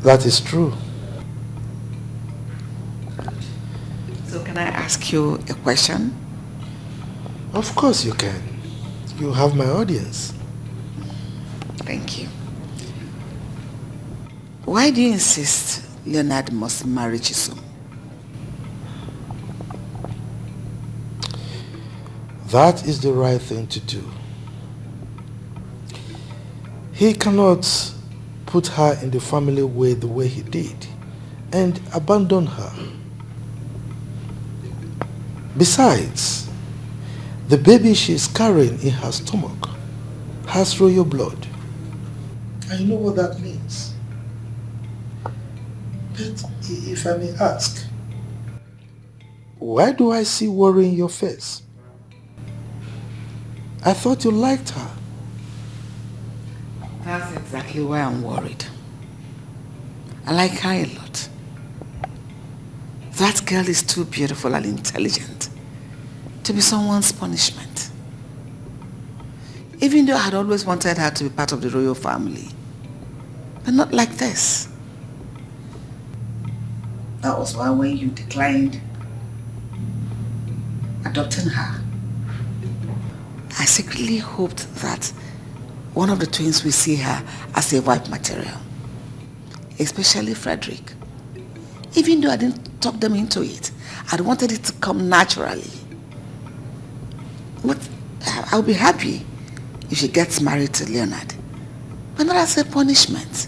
That is true. So can I ask you a question? Of course you can. You have my audience. Thank you. Why do you insist Leonard must marry Chisom? That is the right thing to do. He cannot put her in the family way the way he did and abandon her. Besides, the baby she is carrying in her stomach has royal blood. I know what that means. But if I may ask, why do I see worry in your face? I thought you liked her. That's exactly why I'm worried. I like her a lot. That girl is too beautiful and intelligent to be someone's punishment. Even though I had always wanted her to be part of the royal family. But not like this. That was why when you declined adopting her, I secretly hoped that one of the twins will see her as a wife material. Especially Frederick. Even though I didn't talk them into it, I wanted it to come naturally. But I'll be happy if she gets married to Leonard. But not as a punishment.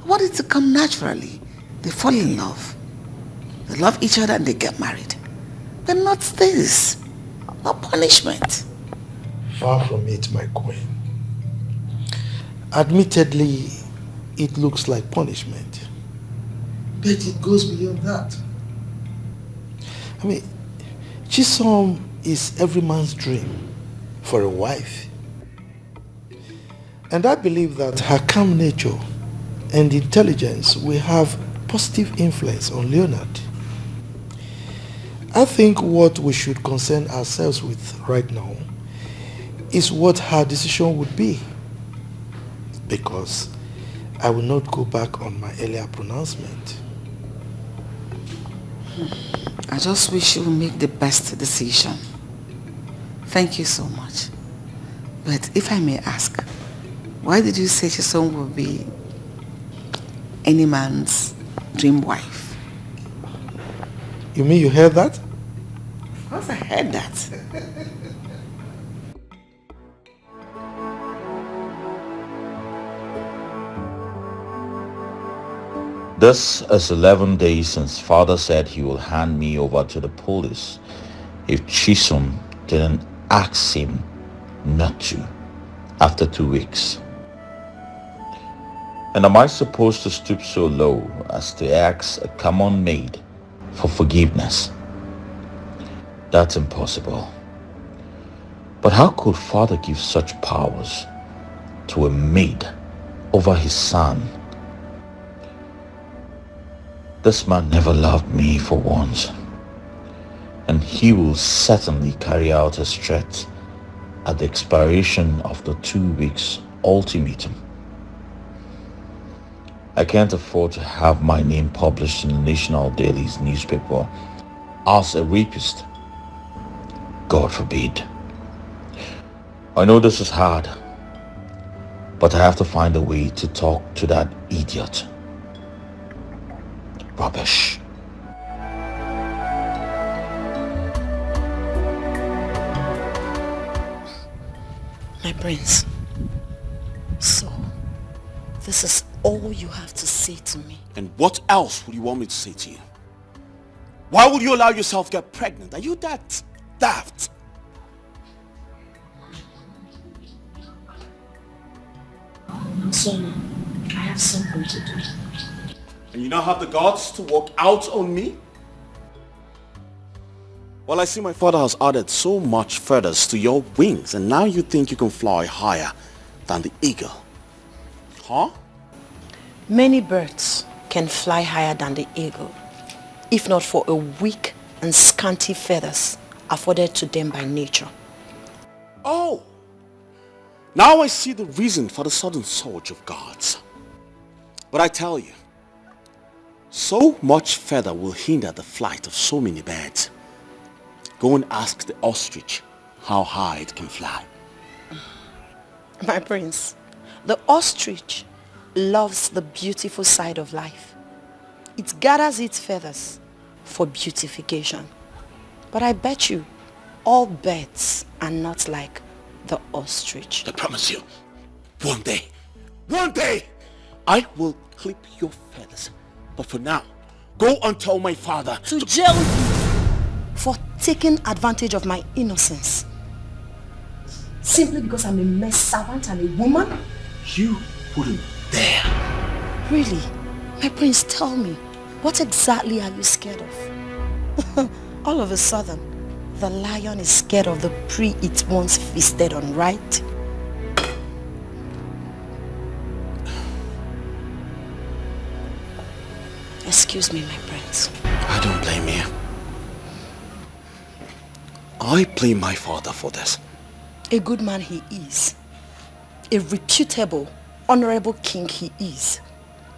I want it to come naturally. They fall in love. They love each other and they get married. But not this. Not punishment. Far from it, my queen. Admittedly, it looks like punishment. But it goes beyond that. I mean, Chisom is every man's dream for a wife. And I believe that her calm nature and intelligence will have positive influence on Leonard. I think what we should concern ourselves with right now is what her decision would be. Because I will not go back on my earlier pronouncement. I just wish you would make the best decision. Thank you so much. But if I may ask, why did you say Chisom will be any man's dream wife? You mean you heard that? Of course I heard that. This is 11 days since father said he will hand me over to the police if Chisom didn't ask him not to after 2 weeks. And am I supposed to stoop so low as to ask a common maid for forgiveness? That's impossible. But how could father give such powers to a maid over his son? This man never loved me for once. and he will certainly carry out his threat at the expiration of the 2 weeks ultimatum. I can't afford to have my name published in the National Daily's newspaper as a rapist. God forbid. I know this is hard, but I have to find a way to talk to that idiot. Rubbish. My prince, so this is all you have to say to me? And what else would you want me to say to you? Why would you allow yourself to get pregnant? Are you that daft? Son, I have something to do. And you now have the guts to walk out on me? Well, I see my father has added so much feathers to your wings, and now you think you can fly higher than the eagle. Huh? Many birds can fly higher than the eagle, if not for a weak and scanty feathers afforded to them by nature. Oh! Now I see the reason for the sudden surge of gods. But I tell you, so much feather will hinder the flight of so many birds. Go and ask the ostrich how high it can fly. My prince, the ostrich loves the beautiful side of life. It gathers its feathers for beautification. But I bet you, all birds are not like the ostrich. I promise you, one day, I will clip your feathers. But for now, go and tell my father to jail you for taking advantage of my innocence. Simply because I'm a maid servant and a woman? You wouldn't dare. Really? My prince, tell me, what exactly are you scared of? All of a sudden, the lion is scared of the prey it once feasted on, right? Excuse me, my prince. I don't blame you. I blame my father for this. A good man he is. A reputable, honorable king he is.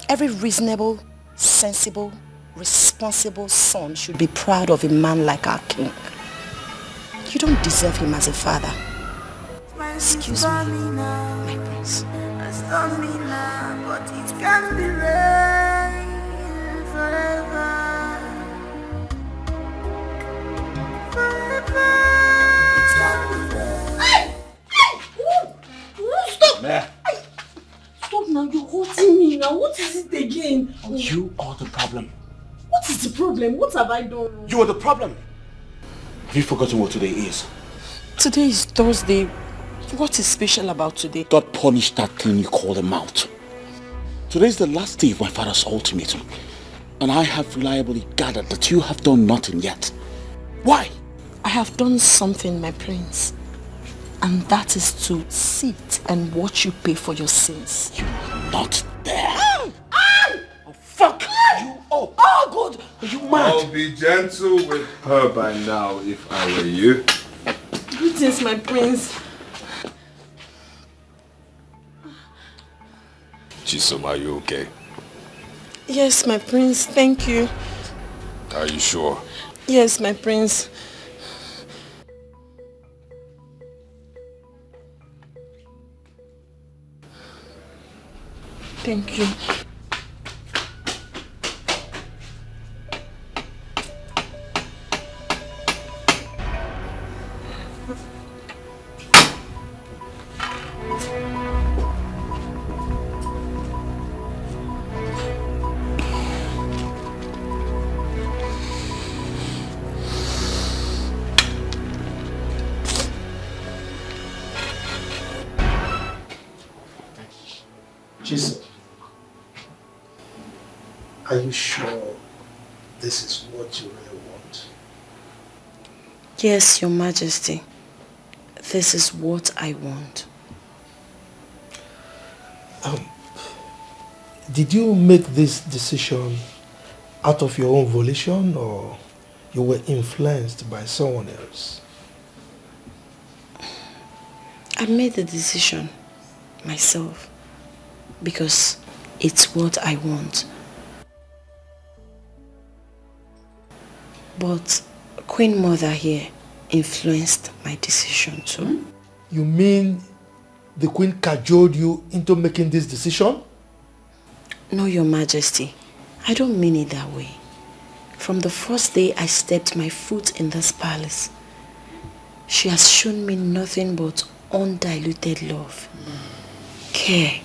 Every reasonable, sensible, responsible son should be proud of a man like our king. You don't deserve him as a father. Excuse me, my prince. But it can be rain forever. It can be rain. Stop! Meh. Stop now, you're hurting me now. What is it again? You are the problem. What is the problem? What have I done? You are the problem. Have you forgotten what today is? Today is Thursday. What is special about today? God punished that thing you call a mouth. Today is the last day of my father's ultimatum. And I have reliably gathered that you have done nothing yet. Why? I have done something, my prince. And that is to sit and watch you pay for your sins. You are not there. Oh, fuck you up. Oh, God. Are you mad? I'll be gentle with her by now if I were you. Greetings, my prince. Chisom, are you okay? Yes, my prince. Thank you. Are you sure? Yes, my prince. Thank you. Jesus, are you sure this is what you really want? Yes, Your Majesty. This is what I want. Did you make this decision out of your own volition, or you were influenced by someone else. I made the decision myself because it's what I want. But Queen Mother here influenced my decision too. You mean the Queen cajoled you into making this decision? No, Your Majesty. I don't mean it that way. From the first day I stepped my foot in this palace, she has shown me nothing but undiluted love, care,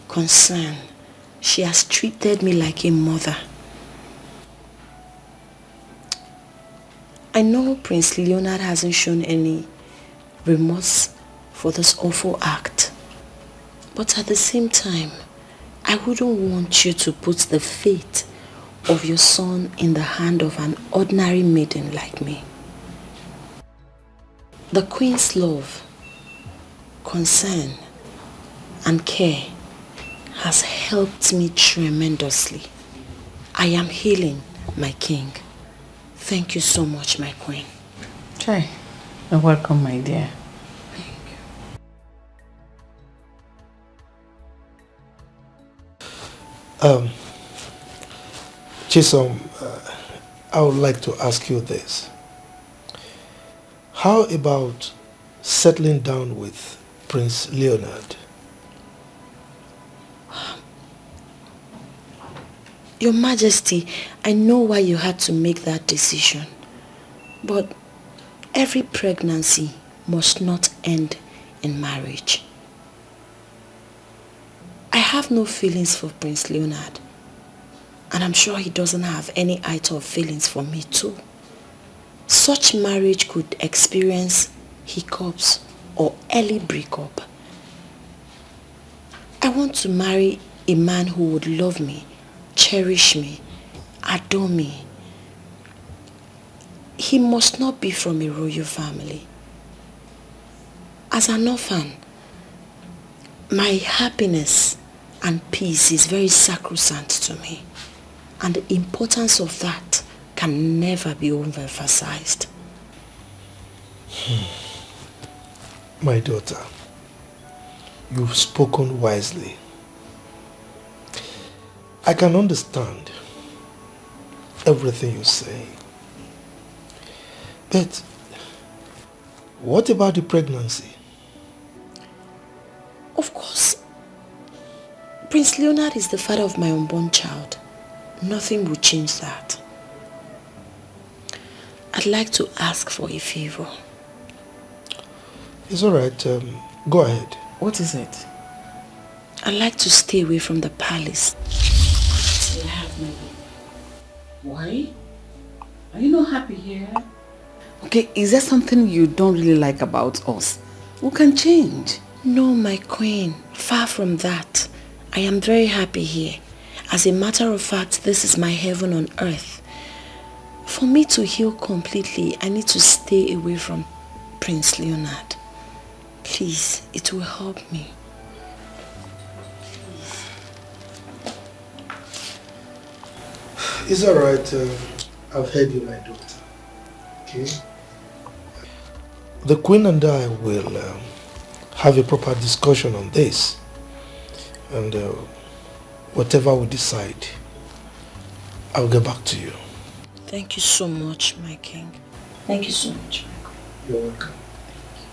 concern. She has treated me like a mother. I know Prince Leonard hasn't shown any remorse for this awful act, but at the same time, I wouldn't want you to put the fate of your son in the hand of an ordinary maiden like me. The Queen's love, concern, and care has helped me tremendously. I am healing, my king. Thank you so much, my queen. Try. You're welcome, my dear. Chisom, I would like to ask you this. How about settling down with Prince Leonard? Your Majesty, I know why you had to make that decision. But every pregnancy must not end in marriage. I have no feelings for Prince Leonard. And I'm sure he doesn't have any iota of feelings for me too. Such marriage could experience hiccups or early breakup. I want to marry a man who would love me, cherish me, adore me. He must not be from a royal family. As an orphan, my happiness and peace is very sacrosanct to me. And the importance of that can never be overemphasized. My daughter, you've spoken wisely. I can understand everything you say. But what about the pregnancy? Of course, Prince Leonard is the father of my unborn child. Nothing will change that. I'd like to ask for a favor. It's alright. Go ahead. What is it? I'd like to stay away from the palace. Till I have my baby. Why? Are you not happy here? Okay, is there something you don't really like about us? We can change. No, my queen. Far from that. I am very happy here. As a matter of fact, this is my heaven on earth. For me to heal completely, I need to stay away from Prince Leonard. Please, it will help me. It's alright. I've heard you, my daughter. Okay? The Queen and I will have a proper discussion on this. And whatever we decide, I'll get back to you. Thank you so much, my king. Thank you so much, my queen. You're welcome.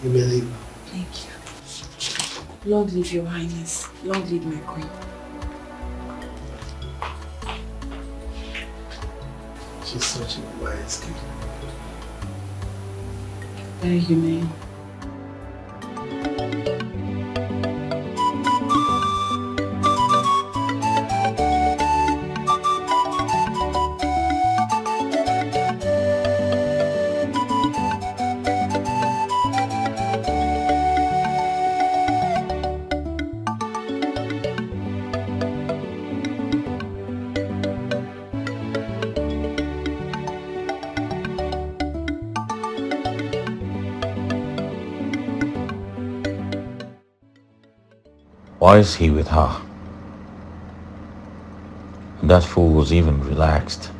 You may leave. Thank you. Long live your highness. Long live my queen. She's such a wise kid. Very humane. Why is he with her? That fool was even relaxed.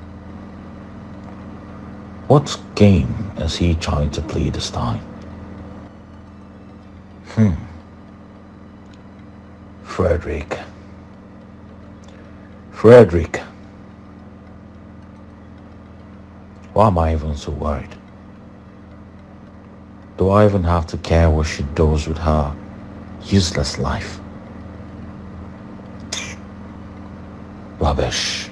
What game is he trying to play this time? Frederick. Why am I even so worried? Do I even have to care what she does with her useless life? Rubbish.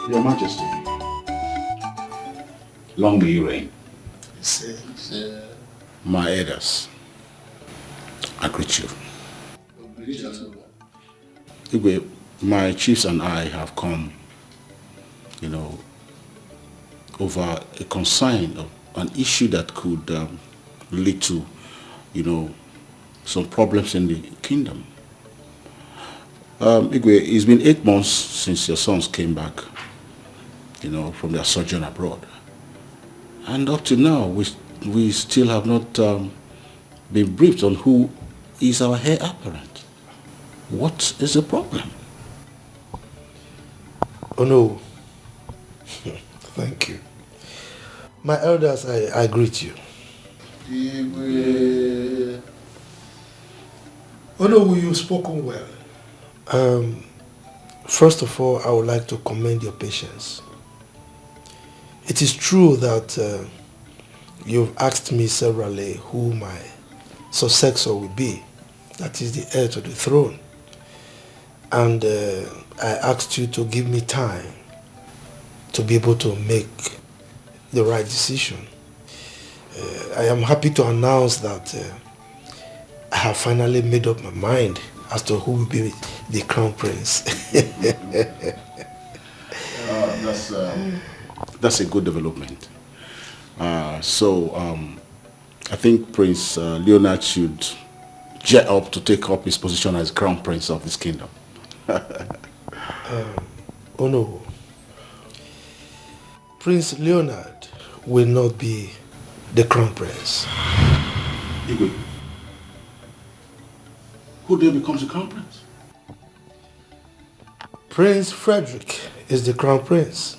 Your Majesty, long may you reign. My elders, I greet you. Igwe, my chiefs and I have come, over a concern of an issue that could lead to, some problems in the kingdom. Igwe, it's been 8 months since your sons came back, from their sojourn abroad. And up to now, we still have not been briefed on who is our heir apparent. What is the problem? Oh no. Thank you. My elders, I greet you. Oh no, you've spoken well. First of all, I would like to commend your patience. It is true that you've asked me severally who my successor will be, that is the heir to the throne. And I asked you to give me time to be able to make the right decision. I am happy to announce that I have finally made up my mind as to who will be the crown prince. That's a good development. So I think Prince Leonard should jet up to take up his position as crown prince of this kingdom. Oh no. Prince Leonard will not be the crown prince. Igwe, who then becomes the crown prince? Prince Frederick is the crown prince.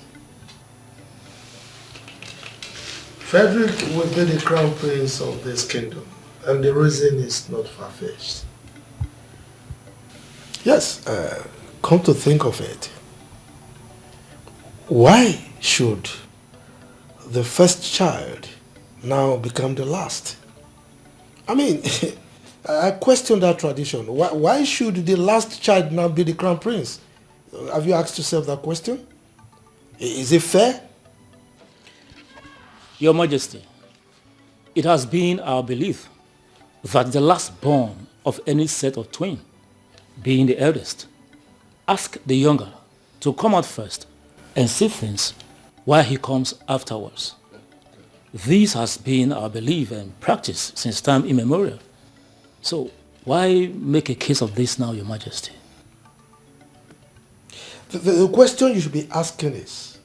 Frederick will be the crown prince of this kingdom, and the reason is not far-fetched. Yes, come to think of it, why should the first child now become the last? I mean, I question that tradition. Why should the last child now be the crown prince? Have you asked yourself that question? Is it fair? Your Majesty, it has been our belief that the last born of any set of twin, being the eldest, ask the younger to come out first and see things while he comes afterwards. This has been our belief and practice since time immemorial. So why make a case of this now, Your Majesty? The question you should be asking is,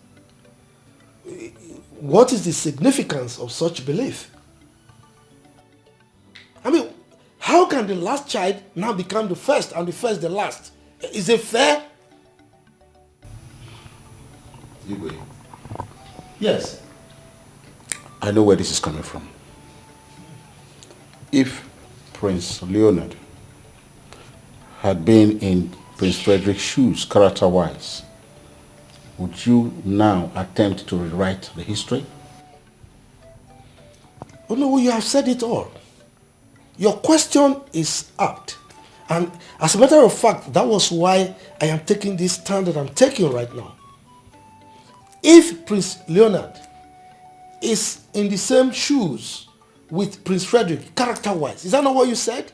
what is the significance of such belief? I mean, how can the last child now become the first and the first the last? Is it fair? Igwe. Yes. I know where this is coming from. If Prince Leonard had been in Prince Frederick's shoes, character-wise, would you now attempt to rewrite the history? Oh no, you have said it all. Your question is apt. And as a matter of fact, that was why I am taking this stand that I'm taking right now. If Prince Leonard is in the same shoes with Prince Frederick, character-wise, is that not what you said?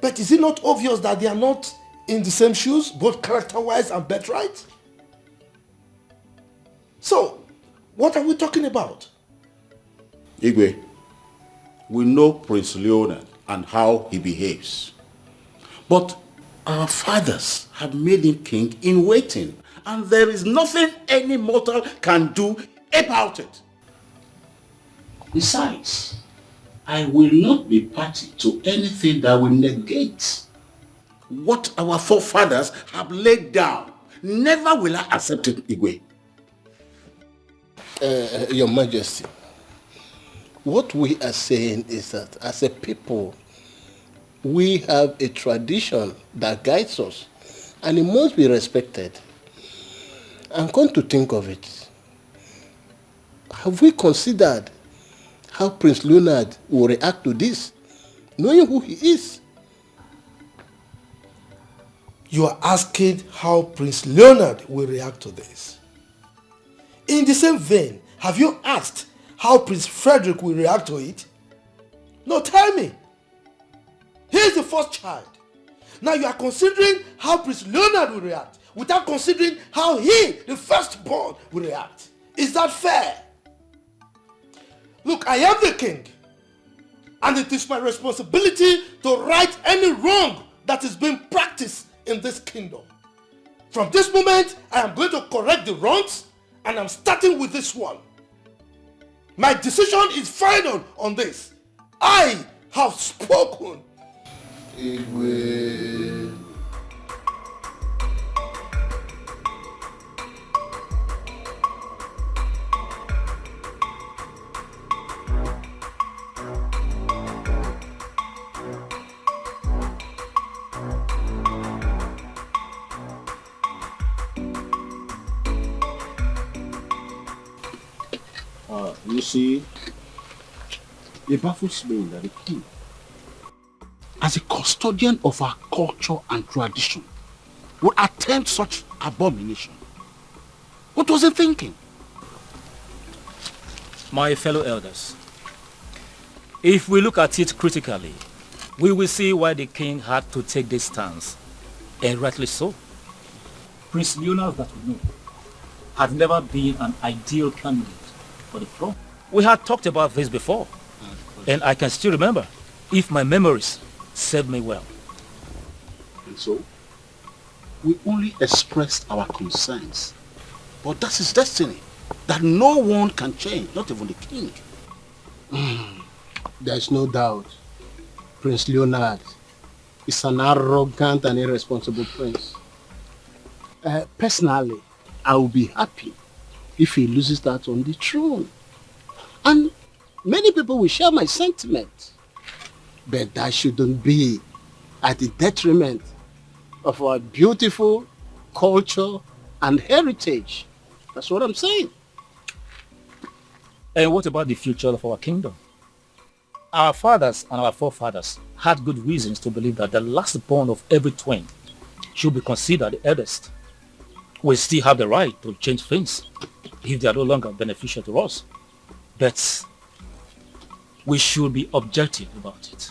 But is it not obvious that they are not in the same shoes, both character-wise and birthright? So, what are we talking about? Igwe, we know Prince Leonard and how he behaves. But our fathers have made him king in waiting, and there is nothing any mortal can do about it. Besides, I will not be party to anything that will negate what our forefathers have laid down. Never will I accept it, Igwe. Your Majesty, what we are saying is that as a people, we have a tradition that guides us, and it must be respected. And come to think of it, have we considered how Prince Leonard will react to this, knowing who he is? You are asking how Prince Leonard will react to this. In the same vein, have you asked how Prince Frederick will react to it? No, tell me. He is the first child. Now you are considering how Prince Leonard will react without considering how he, the firstborn, will react. Is that fair? Look, I am the king, and it is my responsibility to right any wrong that is being practiced in this kingdom. From this moment, I am going to correct the wrongs, and I'm starting with this one. My decision is final on this. I have spoken. Igwe. You see, it baffles me that the king, as a custodian of our culture and tradition, would attempt such abomination. What was he thinking? My fellow elders, if we look at it critically, we will see why the king had to take this stance, and rightly so. Prince Leonard, that we know, had never been an ideal candidate for the throne. We had talked about this before, and I can still remember, if my memories serve me well. And so, we only expressed our concerns. But that's his destiny, that no one can change, not even the king. There's no doubt Prince Leonard is an arrogant and irresponsible prince. Personally, I will be happy if he loses that on the throne. And many people will share my sentiment. But that shouldn't be at the detriment of our beautiful culture and heritage. That's what I'm saying. And what about the future of our kingdom? Our fathers and our forefathers had good reasons to believe that the last born of every twin should be considered the eldest. We still have the right to change things if they are no longer beneficial to us. But we should be objective about it.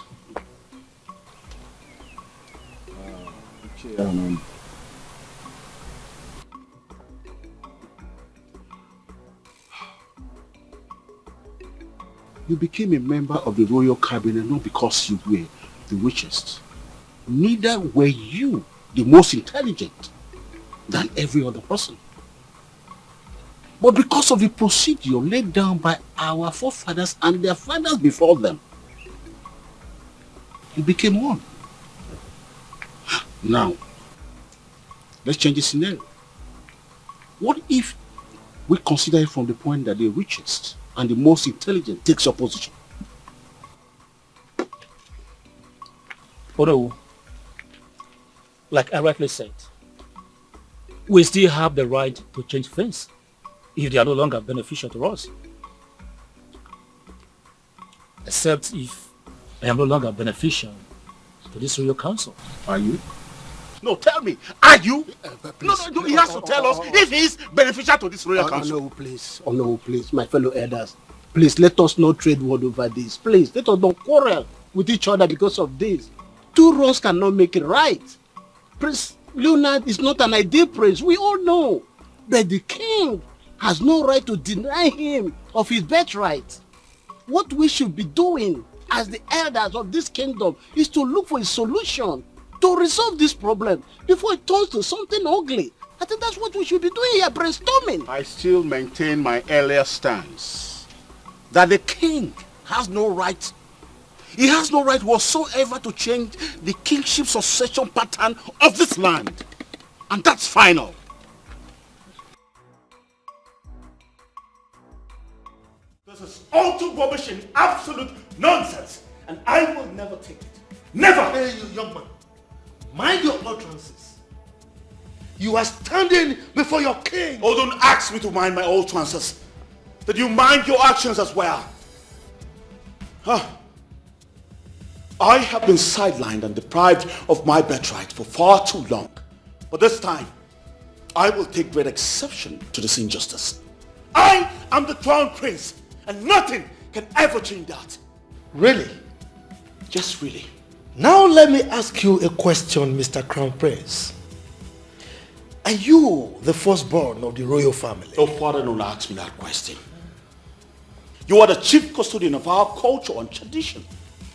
You became a member of the royal cabinet not because you were the richest. Neither were you the most intelligent than every other person. But because of the procedure laid down by our forefathers and their fathers before them, you became one. Now, let's change the scenario. What if we consider it from the point that the richest and the most intelligent takes your position? Although, like I rightly said, we still have the right to change things if they are no longer beneficial to us. Except if I am no longer beneficial to this royal council. Are you? No, tell me, are you? No, he has to tell us if he is beneficial to this royal council. No, please, my fellow elders. Please, let us not trade word over this. Please, let us not quarrel with each other because of this. Two wrongs cannot make it right. Prince Leonard is not an ideal prince, we all know. But the king has no right to deny him of his birthright. What we should be doing as the elders of this kingdom is to look for a solution to resolve this problem before it turns to something ugly. I think that's what we should be doing here, brainstorming. I still maintain my earlier stance that the king has no right. He has no right whatsoever to change the kingship succession pattern of this land. And that's final. This is all too rubbish and absolute nonsense. And I will never take it. Never! Hey, you young man. Mind your utterances. You are standing before your king. Oh, don't ask me to mind my utterances. Did you mind your actions as well? Huh? I have been sidelined and deprived of my birthright for far too long. But this time, I will take great exception to this injustice. I am the crown prince, and nothing can ever change that. Really? Just really. Now let me ask you a question, Mr. Crown Prince. Are you the firstborn of the royal family? Oh, father, don't ask me that question. You are the chief custodian of our culture and tradition.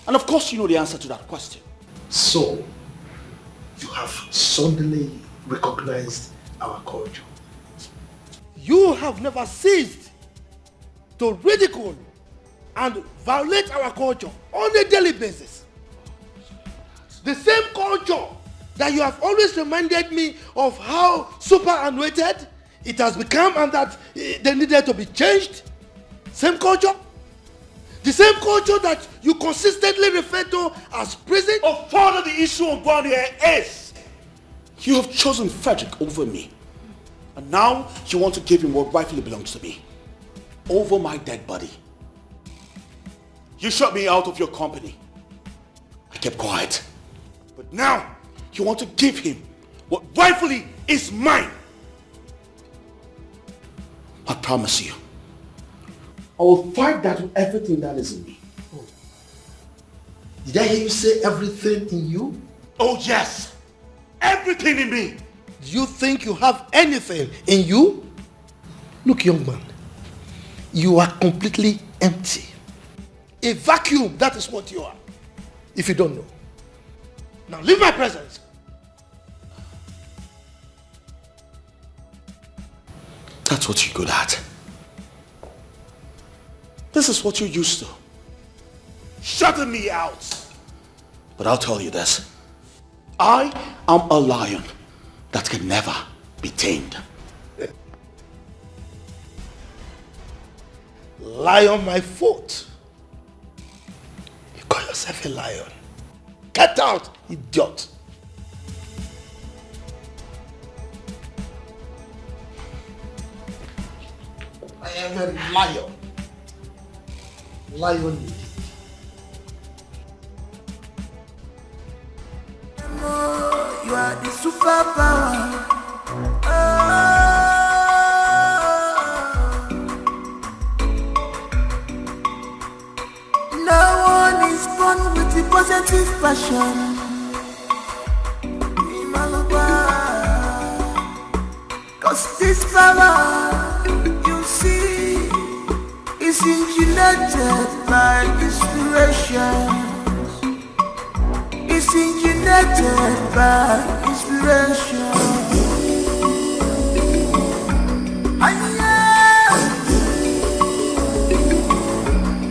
And of course you know the answer to that question. So, you have suddenly recognized our culture. You have never ceased to ridicule and violate our culture on a daily basis. The same culture that you have always reminded me of how superannuated it has become and that they needed to be changed. Same culture. The same culture that you consistently refer to as prison. Oh, father, the issue on ground here is you have chosen Frederick over me. And now you want to give him what rightfully belongs to me. Over my dead body. You shut me out of your company. I kept quiet. But now you want to give him what rightfully is mine. I promise you, I will fight that with everything that is in me. Oh. Did I hear you say everything in you? Oh yes, everything in me. Do you think you have anything in you? Look, young man, you are completely empty. A vacuum, that is what you are. If you don't know. Now leave my presence. That's what you're good at. This is what you're used to. Shutting me out. But I'll tell you this. I am a lion that can never be tamed. Lie on my foot. You call yourself a lion. Get out, idiot. I am a lion. Lion indeed. You are the superpower. No one is born with the positive passion. Cause this power, you see, is engineered by inspiration. It's engineered by inspiration.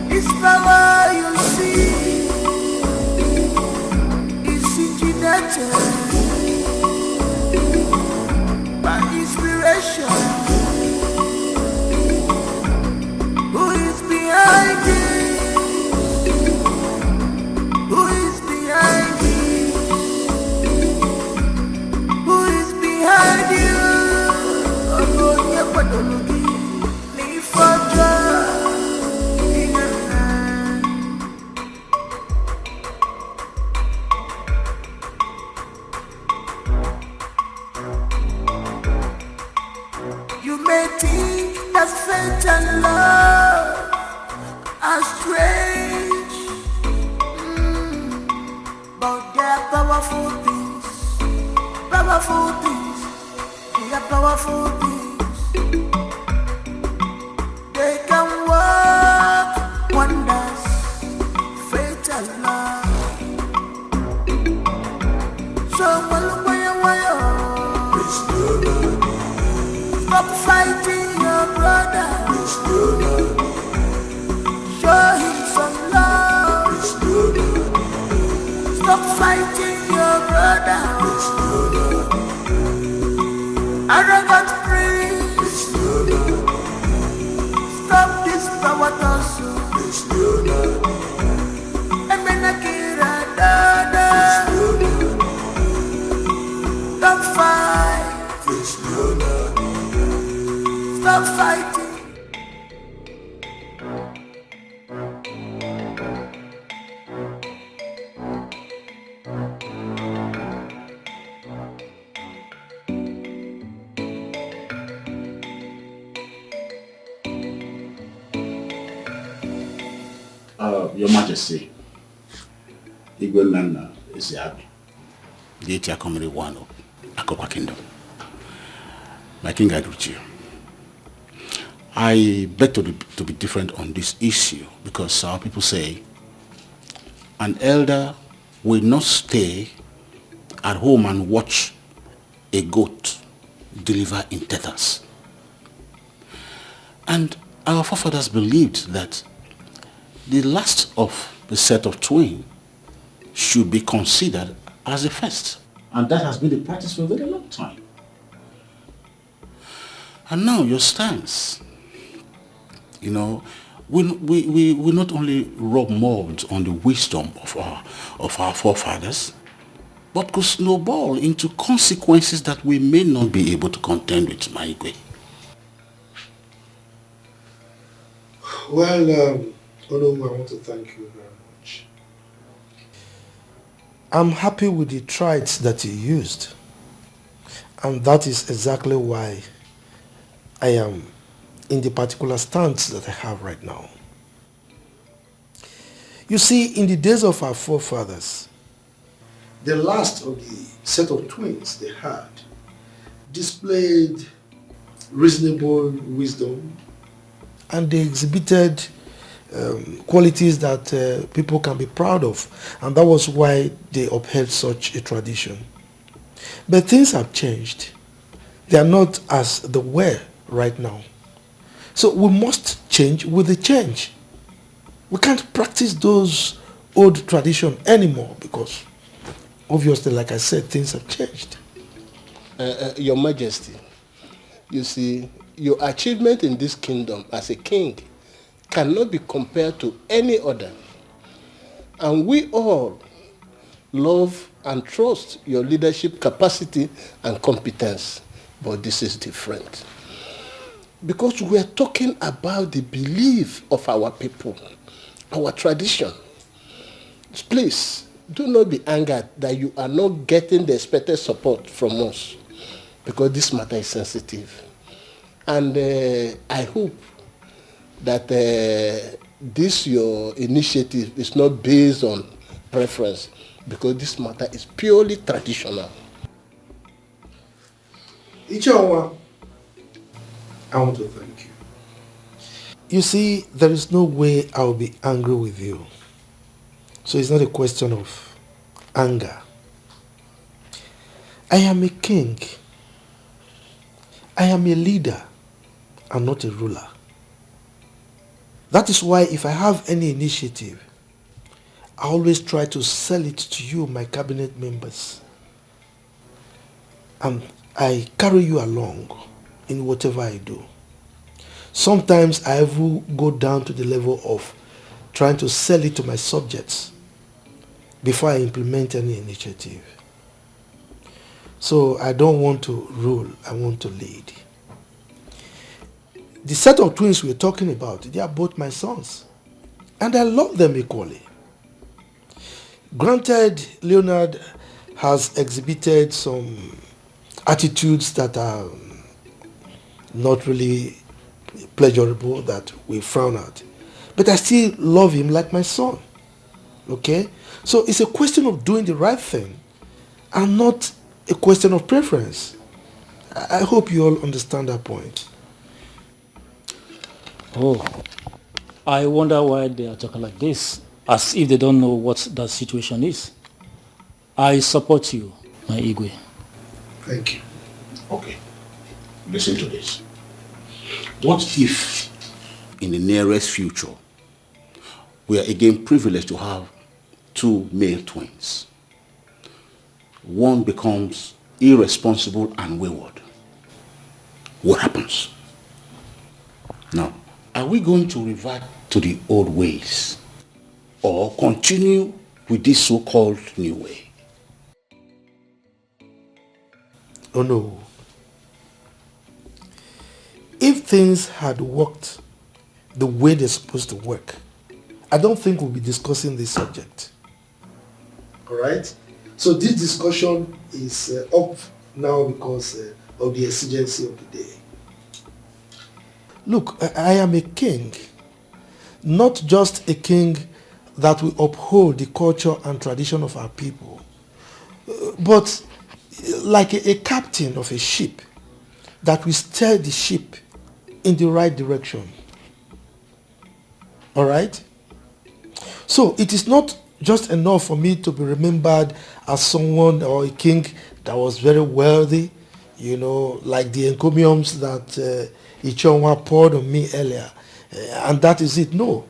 This power you see is engineered by inspiration. Who is behind it? Who is behind it? Who is powerful things. They are powerful things. They can work wonders. Fatal love. So stop fighting your brother. Show him some love. Stop fighting your brother. Arrogant prince. Stop this power tussle. Emenakira dada. Stop fight. Stop fighting. Your Majesty, Igwe is happy. The Etiakomiri one of Akopa Kingdom. My king, I greet you. I beg to be different on this issue because our people say an elder will not stay at home and watch a goat deliver in tethers. And our forefathers believed that the last of the set of twins should be considered as the first. And that has been the practice for a very long time. And now your stance, we not only rub mold on the wisdom of our forefathers, but could snowball into consequences that we may not be able to contend with, my Igwe. Well, Onowu, I want to thank you very much. I'm happy with the traits that you used. And that is exactly why I am in the particular stance that I have right now. You see, in the days of our forefathers, the last of the set of twins they had displayed reasonable wisdom, and they exhibited qualities that people can be proud of, and that was why they upheld such a tradition. But things have changed. They are not as they were right now. So we must change with the change. We can't practice those old traditions anymore because obviously, like I said, things have changed. Your Majesty, you see, your achievement in this kingdom as a king cannot be compared to any other. And we all love and trust your leadership capacity and competence. But this is different. Because we are talking about the belief of our people, our tradition. Please, do not be angered that you are not getting the expected support from us. Because this matter is sensitive. And I hope that this your initiative is not based on preference, because this matter is purely traditional. Chioma, I want to thank you. You see, there is no way I will be angry with you. So it's not a question of anger. I am a king. I am a leader and not a ruler. That is why if I have any initiative, I always try to sell it to you, my cabinet members. And I carry you along in whatever I do. Sometimes I will go down to the level of trying to sell it to my subjects before I implement any initiative. So I don't want to rule, I want to lead. The set of twins we're talking about, they are both my sons. And I love them equally. Granted, Leonard has exhibited some attitudes that are not really pleasurable, that we frown at. But I still love him like my son. Okay? So it's a question of doing the right thing and not a question of preference. I hope you all understand that point. Oh, I wonder why they are talking like this, as if they don't know what the situation is. I support you, my Igwe. Thank you. Okay, listen to this. What if, in the nearest future, we are again privileged to have 2 male twins? One becomes irresponsible and wayward. What happens? Now, are we going to revert to the old ways or continue with this so-called new way? Oh no. If things had worked the way they're supposed to work, I don't think we'll be discussing this subject. Alright? So this discussion is up now because of the exigency of the day. Look, I am a king. Not just a king that will uphold the culture and tradition of our people, but like a captain of a ship that will steer the ship in the right direction. Alright? So it is not just enough for me to be remembered as someone or a king that was very wealthy, you know, like the encomiums that Chioma poured on me earlier, and that is it. No.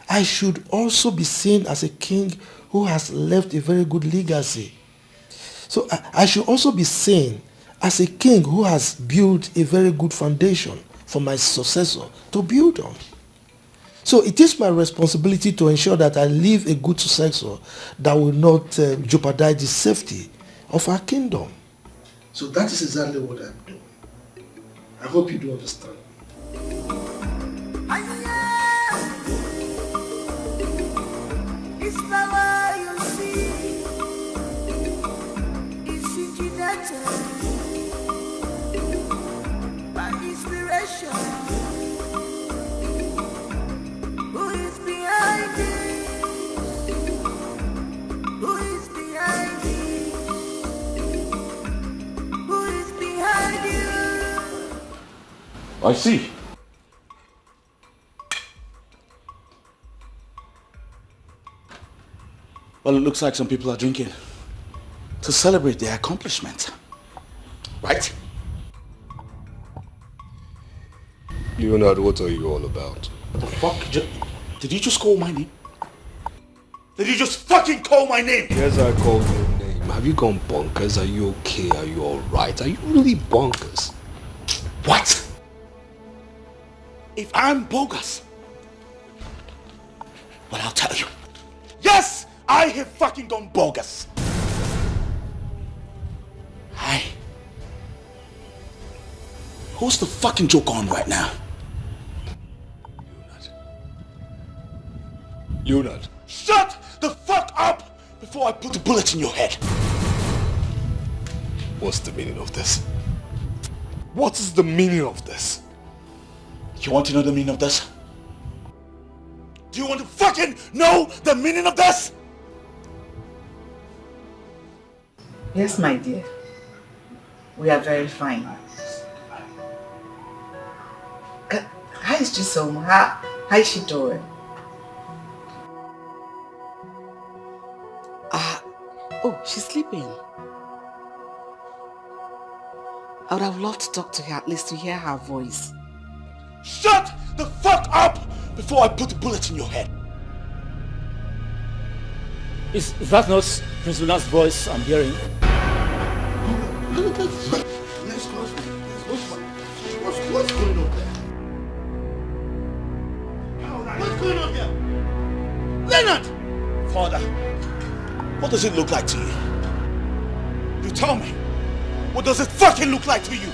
I should also be seen as a king who has left a very good legacy. So I should also be seen as a king who has built a very good foundation for my successor to build on. So it is my responsibility to ensure that I leave a good successor that will not jeopardize the safety of our kingdom. So that is exactly what I'm doing. I hope you do understand. It's power you see. It's intimidated by inspiration. Who is behind it? Who is behind it? Who is behind you? I see. Well, it looks like some people are drinking to celebrate their accomplishment. Right? Leonard, what are you all about? What the fuck? Did you just call my name? Did you just fucking call my name? Yes, I called your name. Have you gone bonkers? Are you okay? Are you alright? Are you really bonkers? What? If I'm bogus, well, I'll tell you. Yes, I have fucking gone bogus. Hi. Who's the fucking joke on right now? Leonard. Shut the fuck up before I put a bullet in your head. What's the meaning of this? What is the meaning of this? You want to know the meaning of this? Do you want to fucking know the meaning of this? Yes, my dear. We are very fine. How is Chisom? How is she doing? Oh, she's sleeping. I would have loved to talk to her, at least to hear her voice. Shut the fuck up before I put a bullet in your head. Is that not Prince Luna's voice I'm hearing? What's going on there? What's going on there? Leonard! Father, what does it look like to you? You tell me. What does it fucking look like to you?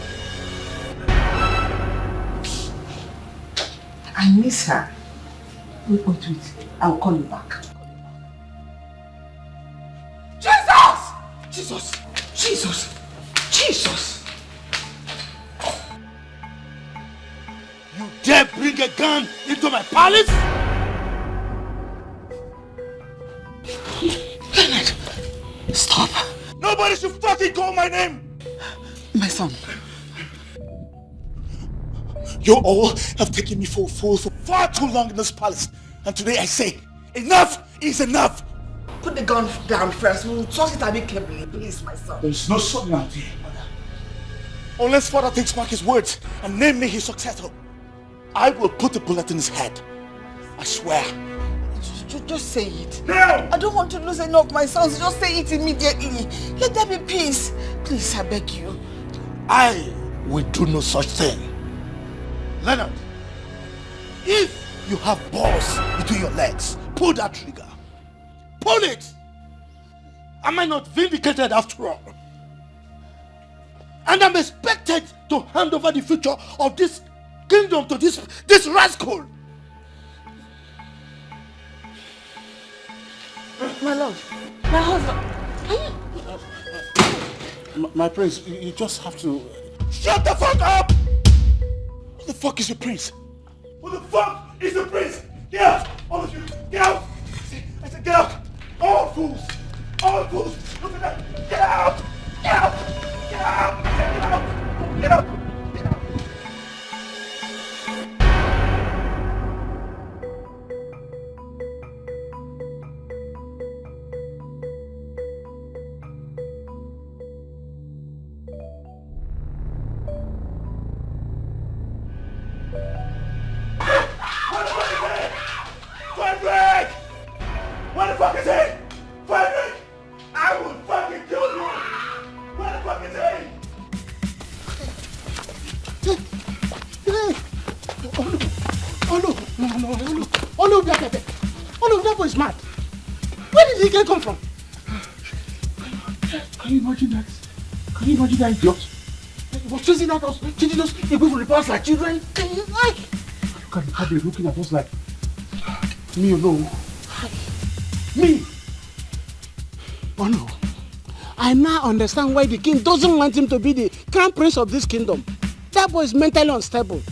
I miss her. Wait. I'll call you back. Jesus! You dare bring a gun into my palace? Leonard, stop. No Nobody should fucking call my name! My son. You all have taken me for a fool for far too long in this palace. And today I say, enough is enough! Put the gun down first. We'll talk it a bit carefully, please, my son. There's no son out here, mother. Unless father takes back his words and name me his successor, I will put a bullet in his head. I swear. Just say it. Now! I don't want to lose any of my sons. Just say it immediately. Let there be peace. Please, I beg you. I will do no such thing. Leonard, if you have balls between your legs, pull that trigger. Pull it! Am I not vindicated after all? And I'm expected to hand over the future of this kingdom to this rascal. My love, my husband. My prince, you just have to... Shut the fuck up! Who the fuck is your prince? Who the fuck is the prince? Get out! All of you, get out! I said get out! All fools! All fools! Look at that! Get out! Get out! Get out! Get out! Get out! Frederick! What the fuck is he? Frederick! I will fucking kill you! What the fuck is he? Oh no, that boy is mad. Where did he come from? Can you imagine that? Can you imagine that idiot? He was chasing at us, chasing us away from the past like children. Like, look at how they're looking at us like, me alone. Me. Oh no. I now understand why the king doesn't want him to be the crown prince of this kingdom. That boy is mentally unstable.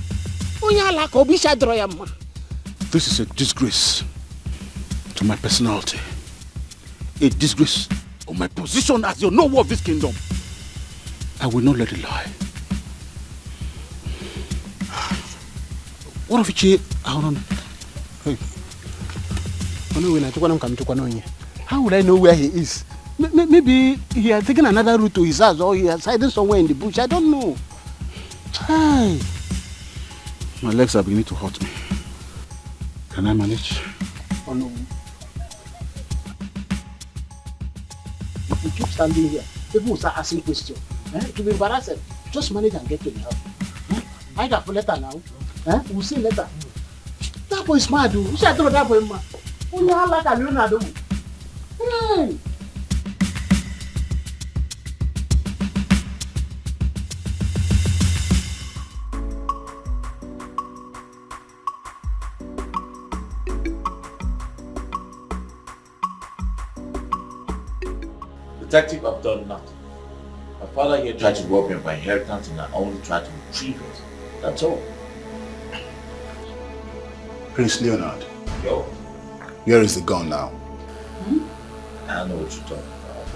This is a disgrace to my personality. A disgrace of my position as the Onowu of this kingdom. I will not let it lie. What if you... Hold on. Hey. How would I know where he is? Maybe he has taken another route to his house or he has hidden somewhere in the bush. I don't know. Hi. My legs are beginning to hurt me. Can I manage? Oh no. If you keep standing here, people will start asking questions. To be embarrassed, just manage and get to the house. I got a letter now. We'll see later. That boy is mad. You should throw that boy mad. You are like a Leonard. Hey! Detective, I've done nothing. My father here tried to rob me of my inheritance and I only tried to retrieve it. That's all. Prince Leonard. Yo. Where is the gun now? I don't know what you're talking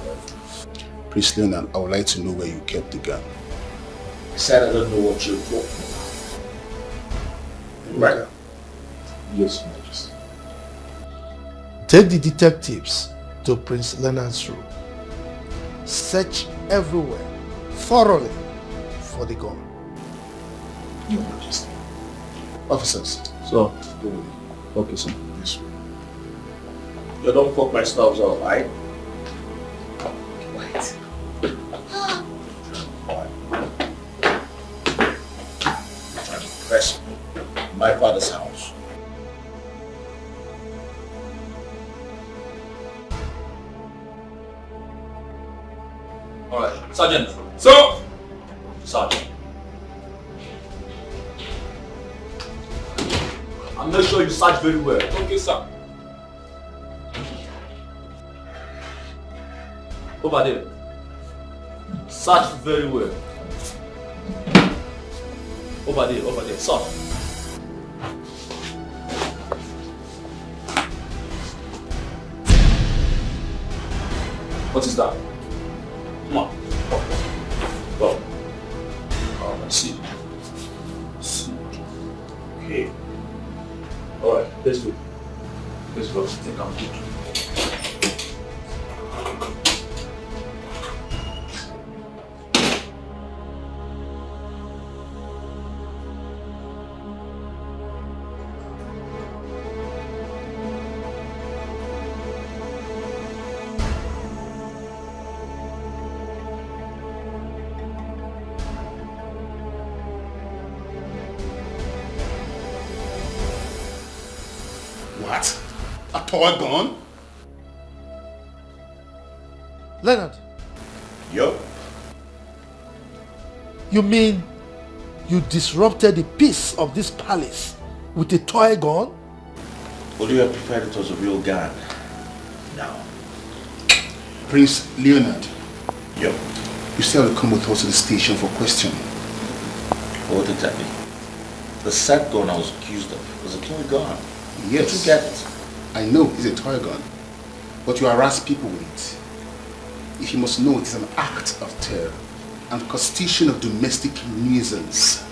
about. Prince Leonard, I would like to know where you kept the gun. I said I don't know what you're talking about. Right. Yes, Majesty. Take the detectives to Prince Leonard's room. Search everywhere, thoroughly, for the gun. Your Majesty. Officers. So, go with it. Okay, sir. Yes, sir. You don't fuck my stuffs up, right? What? Trying to press me in my father's house. Alright, Sergeant. So! Sergeant. And make sure you search very well. Okay, sir. Over there. Search very well. Over there, sir. What is that? Let's go. Let's go. Take out. What? A toy gun? Leonard, Yup. you mean you disrupted the peace of this palace with a toy gun? Would you have preferred it was a real gun? No. Prince Leonard. Yup. You still have to come with us to the station for questioning. What exactly? The said gun I was accused of was a toy gun. Yes. Did you get it? I know it's a toy gun, but you harass people with it. If you must know, it is an act of terror and constitution of domestic nuisance.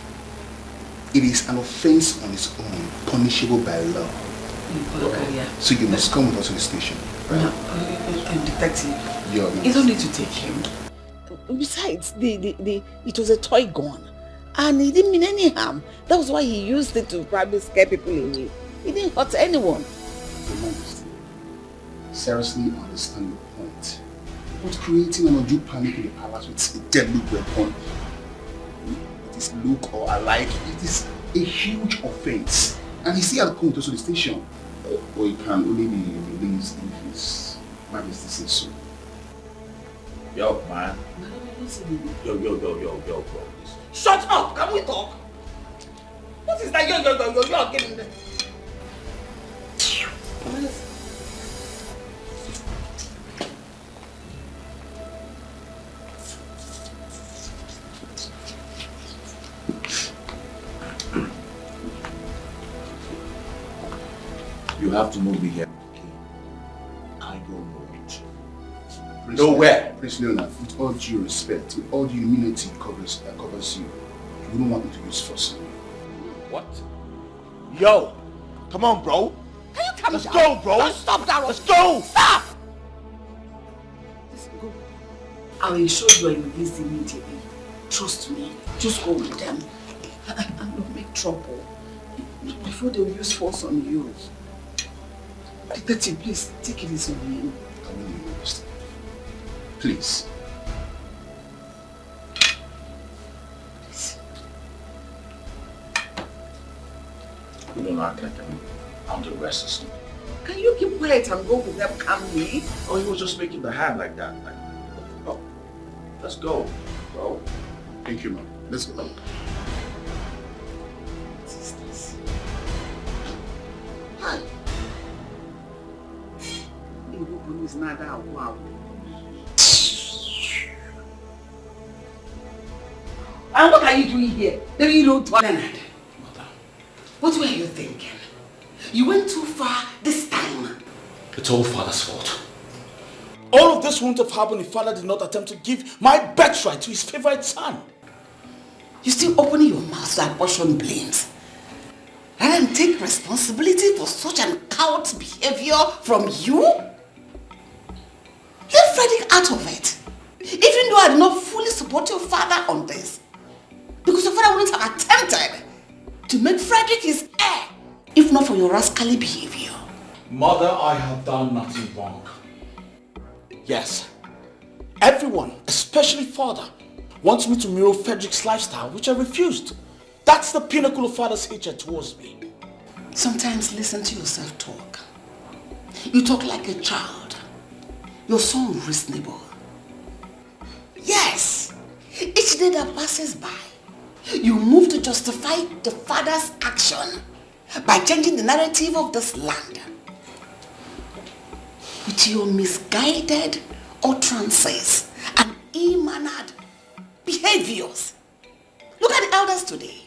It is an offense on its own, punishable by law. So you must come with us to the station. No, detective, you don't need to take him. Besides, it was a toy gun. And he didn't mean any harm. That was why he used it to probably scare people away. He didn't hurt anyone. Your Majesty, seriously understand your point. But creating an undue panic in the palace with a deadly weapon, it is look or alike, it is a huge offense. And he still had come to the station. Or he can only be released if his Majesty says so. Yo, man. Yo, bro. Shut up! Can we talk? What is that? Yo, getting there. You have to move me here. I don't know it. Nowhere! Prince Leonard, with all due respect, with all the humility that covers you, you wouldn't want me to use force on you. What? Yo! Come on, bro! Can you come Let's down? go, bro! Don't stop that. Let's go! Stop! Listen, go. I'll ensure you are released immediately. Trust me. Just go with them. And don't make trouble. Before they'll use force on you. Detective, please, take it easy on him. I will leave you understand. Please. You don't act like I'm the rest of them. Can you keep quiet and go with them calmly? Oh, he was just making the hand like that. Like, oh, let's go, bro. Thank you, man. Let's go. What is this? Hi. Is not that wow. And what are you doing here? Maybe you don't want Leonard. What were you thinking? You went too far this time. It's all Father's fault. All of this wouldn't have happened if Father did not attempt to give my birthright to his favorite son. You still opening your mouth to apportion blames. Rather than take responsibility for such an coward's behavior from you? Leave Frederick out of it. Even though I did not fully support your father on this. Because your father wouldn't have attempted to make Frederick his heir, if not for your rascally behavior. Mother, I have done nothing wrong. Yes, everyone, especially Father, wants me to mirror Frederick's lifestyle, which I refused. That's the pinnacle of Father's hatred towards me. Sometimes listen to yourself talk. You talk like a child. You're so unreasonable. Yes, each day that passes by, you move to justify the father's action by changing the narrative of this land. With your misguided utterances and ill-mannered behaviors. Look at the elders today.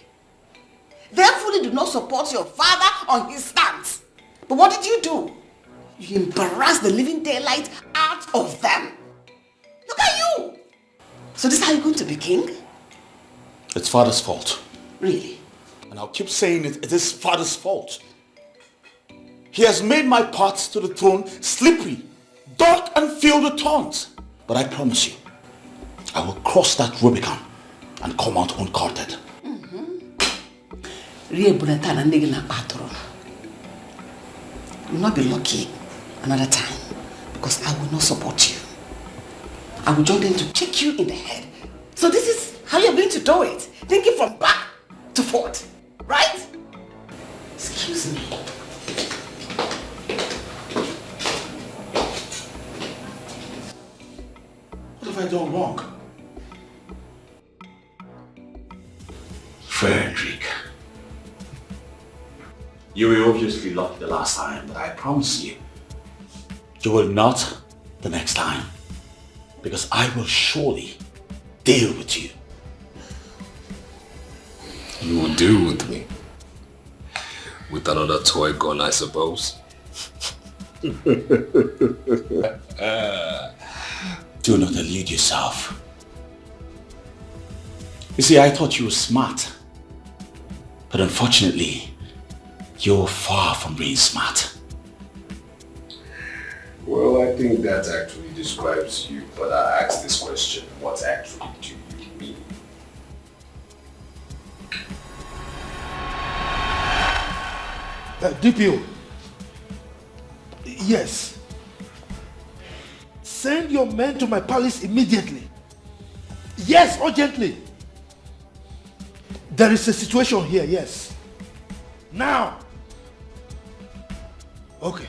They fully do not support your father on his stance. But what did you do? You embarrassed the living daylight out of them. Look at you. So this is how you're going to be king? It's Father's fault. Really? And I'll keep saying it is Father's fault. He has made my path to the throne slippery, dark and filled with thorns. But I promise you, I will cross that Rubicon and come out uncourted. You will not be lucky another time because I will not support you. I will join them to kick you in the head. So this is how you're going to do it. Thinking from back to forth, right? Excuse me. What have I done wrong? Frederick. You were obviously lucky the last time, but I promise you, you will not the next time. Because I will surely deal with you. You will deal with me? With another toy gun, I suppose? Do not delude yourself. You see, I thought you were smart. But unfortunately, you're far from being smart. Well, I think that actually describes you, but I asked this question, what actually do you mean? DPO. Yes. Send your men to my palace immediately. Yes, urgently. There is a situation here, yes. Now. Okay.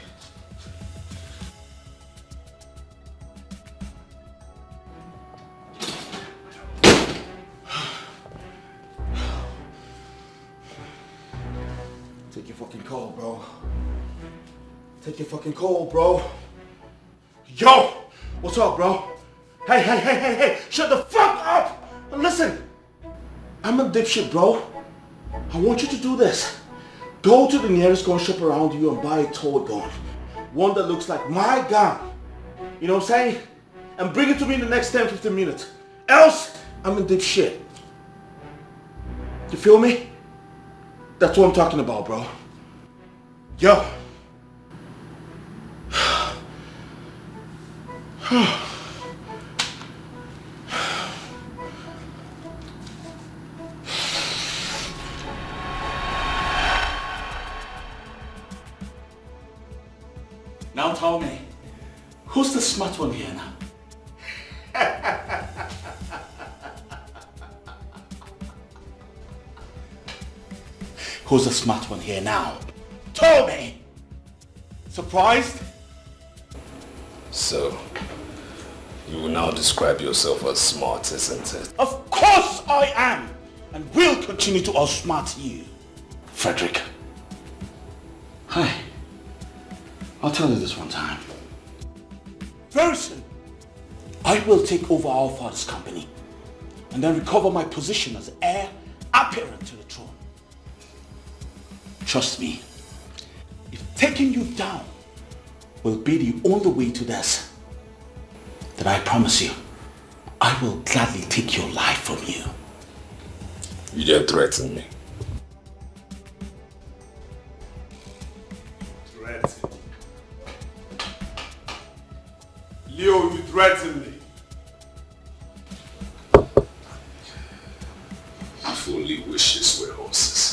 Take your fucking call, bro. Take your fucking call, bro. Yo! What's up, bro? Hey! Shut the fuck up! And listen, I'm a dipshit, bro. I want you to do this. Go to the nearest gun shop around you and buy a toy gun. One that looks like my gun. You know what I'm saying? And bring it to me in the next 10-15 minutes. Else, I'm a dipshit. You feel me? That's what I'm talking about, bro. Yo. Now tell me, who's the smart one here now? Who's the smart one here now? Tell me! Surprised? So, you will now describe yourself as smart, isn't it? Of course I am! And will continue to outsmart you. Frederick. Hi. I'll tell you this one time. Very soon, I will take over our father's company and then recover my position as heir apparent to the throne. Trust me, if taking you down will be the only way to this, then I promise you, I will gladly take your life from you. You dare threaten me? Threaten? Leo, you threaten me. If only wishes were horses.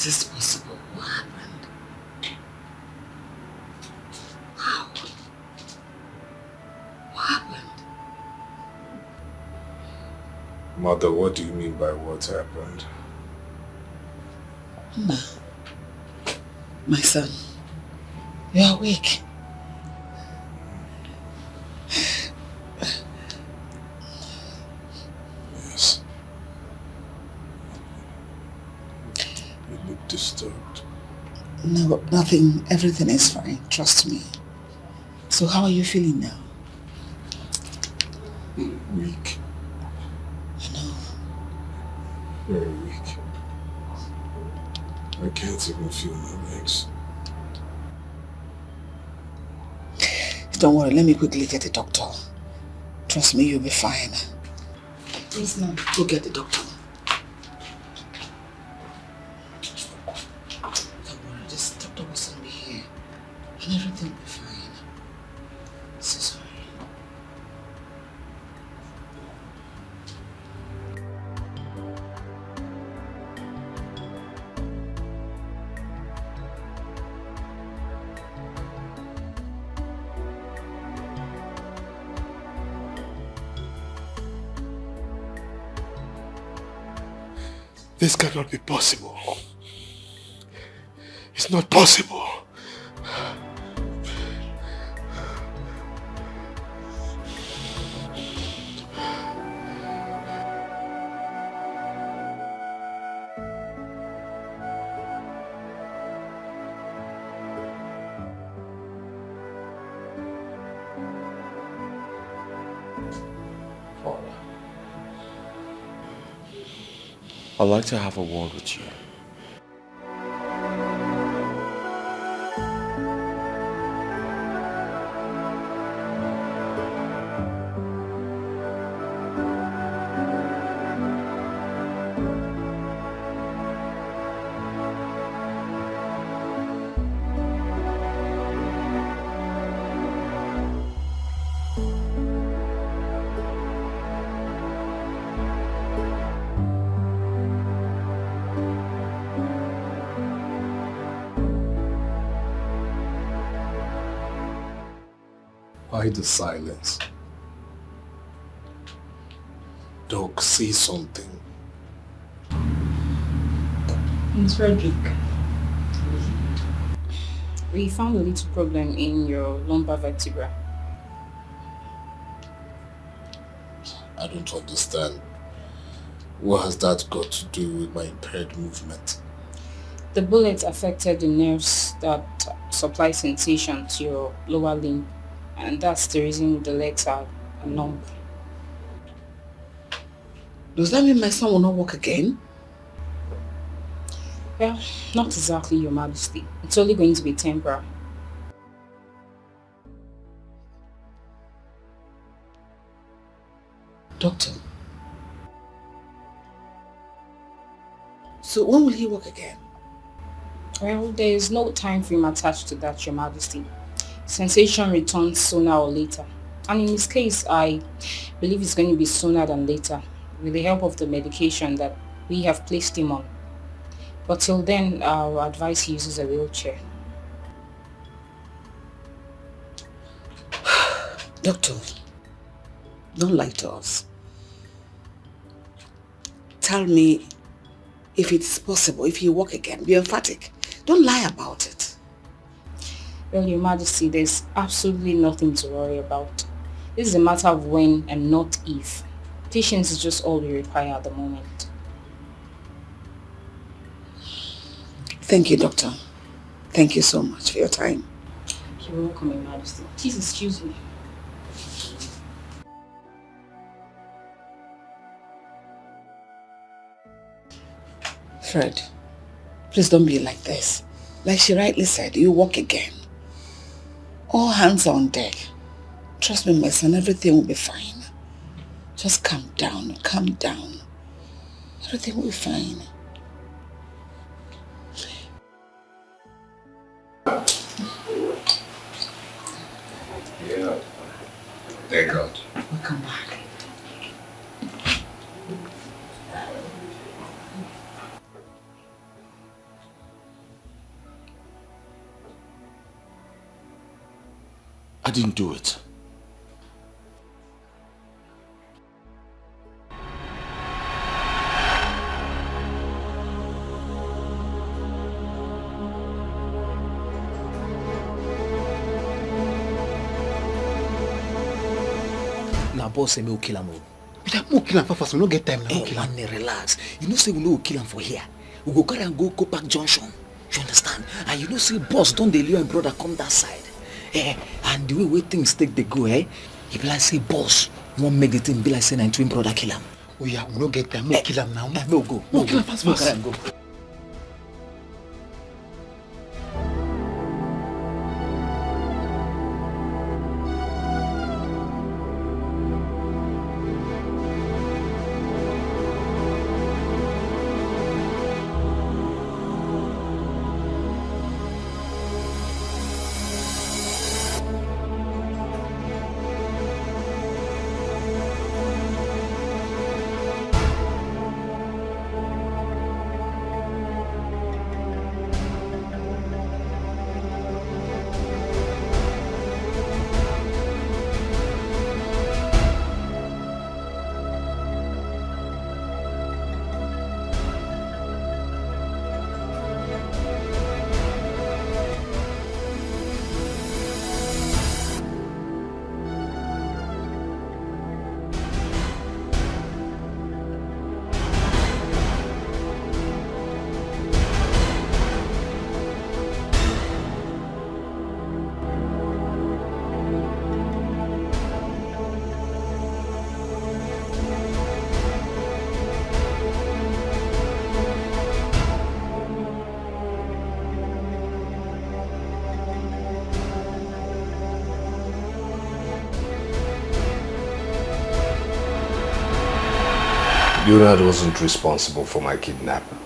is this possible? What happened? How? What happened? Mother, what do you mean by what happened? Ma, my son, you are awake. Yes. You look disturbed. No, nothing. Everything is fine. Trust me. So how are you feeling now? Weak. I know. Very weak. I can't even feel my legs. Don't worry, let me quickly get the doctor. Trust me, you'll be fine. Yes, ma'am. Go get the doctor. Don't worry, this doctor will soon be here. And everything will be fine. So sorry. This cannot be possible. It's not possible. I'd like to have a word with you. Why the silence? Doc, say something. It's Frederick. We found a little problem in your lumbar vertebra. I don't understand. What has that got to do with my impaired movement? The bullet affected the nerves that supply sensation to your lower limb, and that's the reason the legs are numb. Does that mean my son will not walk again? Well, not exactly, Your Majesty. It's only going to be temporary. Doctor. So when will he walk again? Well, there is no time frame attached to that, Your Majesty. Sensation returns sooner or later. And in his case, I believe it's going to be sooner than later, with the help of the medication that we have placed him on. But till then, I'll advise he uses a wheelchair. Doctor, don't lie to us. Tell me if it is possible, if he walk again. Be emphatic. Don't lie about it. Well, Your Majesty, there's absolutely nothing to worry about. This is a matter of when and not if. Patience is just all we require at the moment. Thank you, Doctor. Thank you so much for your time. You're welcome, Your Majesty. Please excuse me. Fred, please don't be like this. Like she rightly said, you walk again. All hands on deck. Trust me, my son, everything will be fine. Just calm down, calm down. Everything will be fine. Yeah. Thank God. Welcome back. I didn't do it. Now, boss say me will kill him. We kill him fast. We don't get time now. Hey, man, relax. You know say we no kill him for here. We go carry and go Park Junction. You understand? And you know say boss don't dey Leo and brother come that side. And the way things take they go, he be like say boss, you want make the thing be like say 9 twin brother kill him. Oh yeah, we don't get time. We kill him now. We'll go. We'll kill him fast. Carry and go. Leonard wasn't responsible for my kidnapping.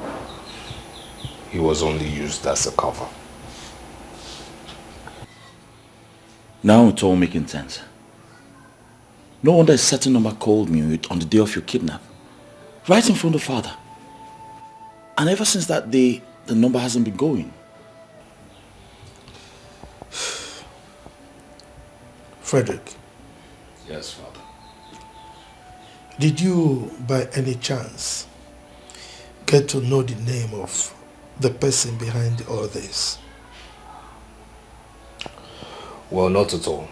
He was only used as a cover. Now it's all making sense. No wonder a certain number called me on the day of your kidnap. Right in front of father. And ever since that day, the number hasn't been going. Frederick. Yes, father. Did you, by any chance, get to know the name of the person behind all this? Well, not at all.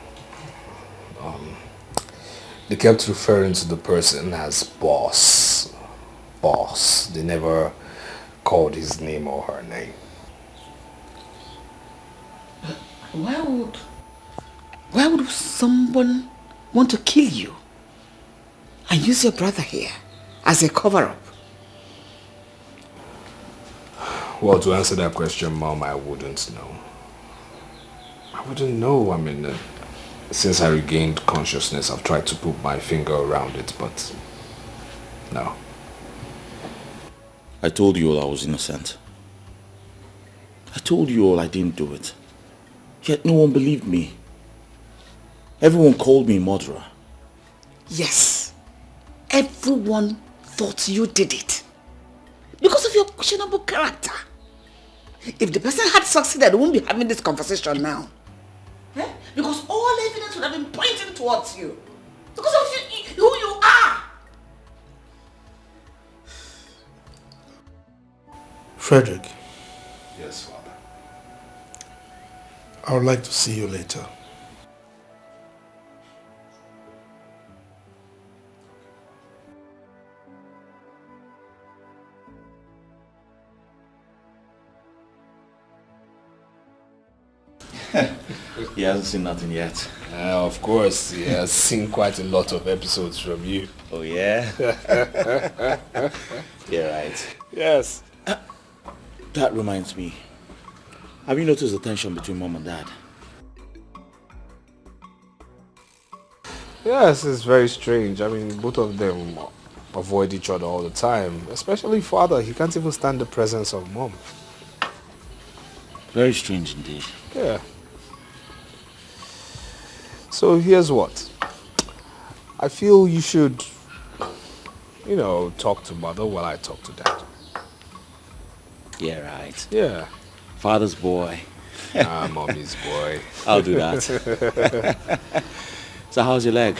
They kept referring to the person as boss. Boss. They never called his name or her name. Why would someone want to kill you and use your brother here as a cover-up? Well, to answer that question, Mom, I wouldn't know. I wouldn't know. I mean, since I regained consciousness, I've tried to put my finger around it, but no. I told you all I was innocent. I told you all I didn't do it. Yet no one believed me. Everyone called me a murderer. Yes. Everyone thought you did it. Because of your questionable character. If the person had succeeded, we wouldn't be having this conversation now. Because all evidence would have been pointing towards you. Because of who you are. Frederick. Yes, Father. I would like to see you later. He hasn't seen nothing yet. Of course, he has seen quite a lot of episodes from you. Oh, yeah? You're right. Yes. That reminds me. Have you noticed the tension between Mom and Dad? Yes, it's very strange. I mean, both of them avoid each other all the time. Especially Father. He can't even stand the presence of Mom. Very strange indeed. Yeah. So here's what. I feel you should, talk to Mother while I talk to Dad. Yeah, right. Yeah. Father's boy. Mommy's boy. I'll do that. So how's your leg?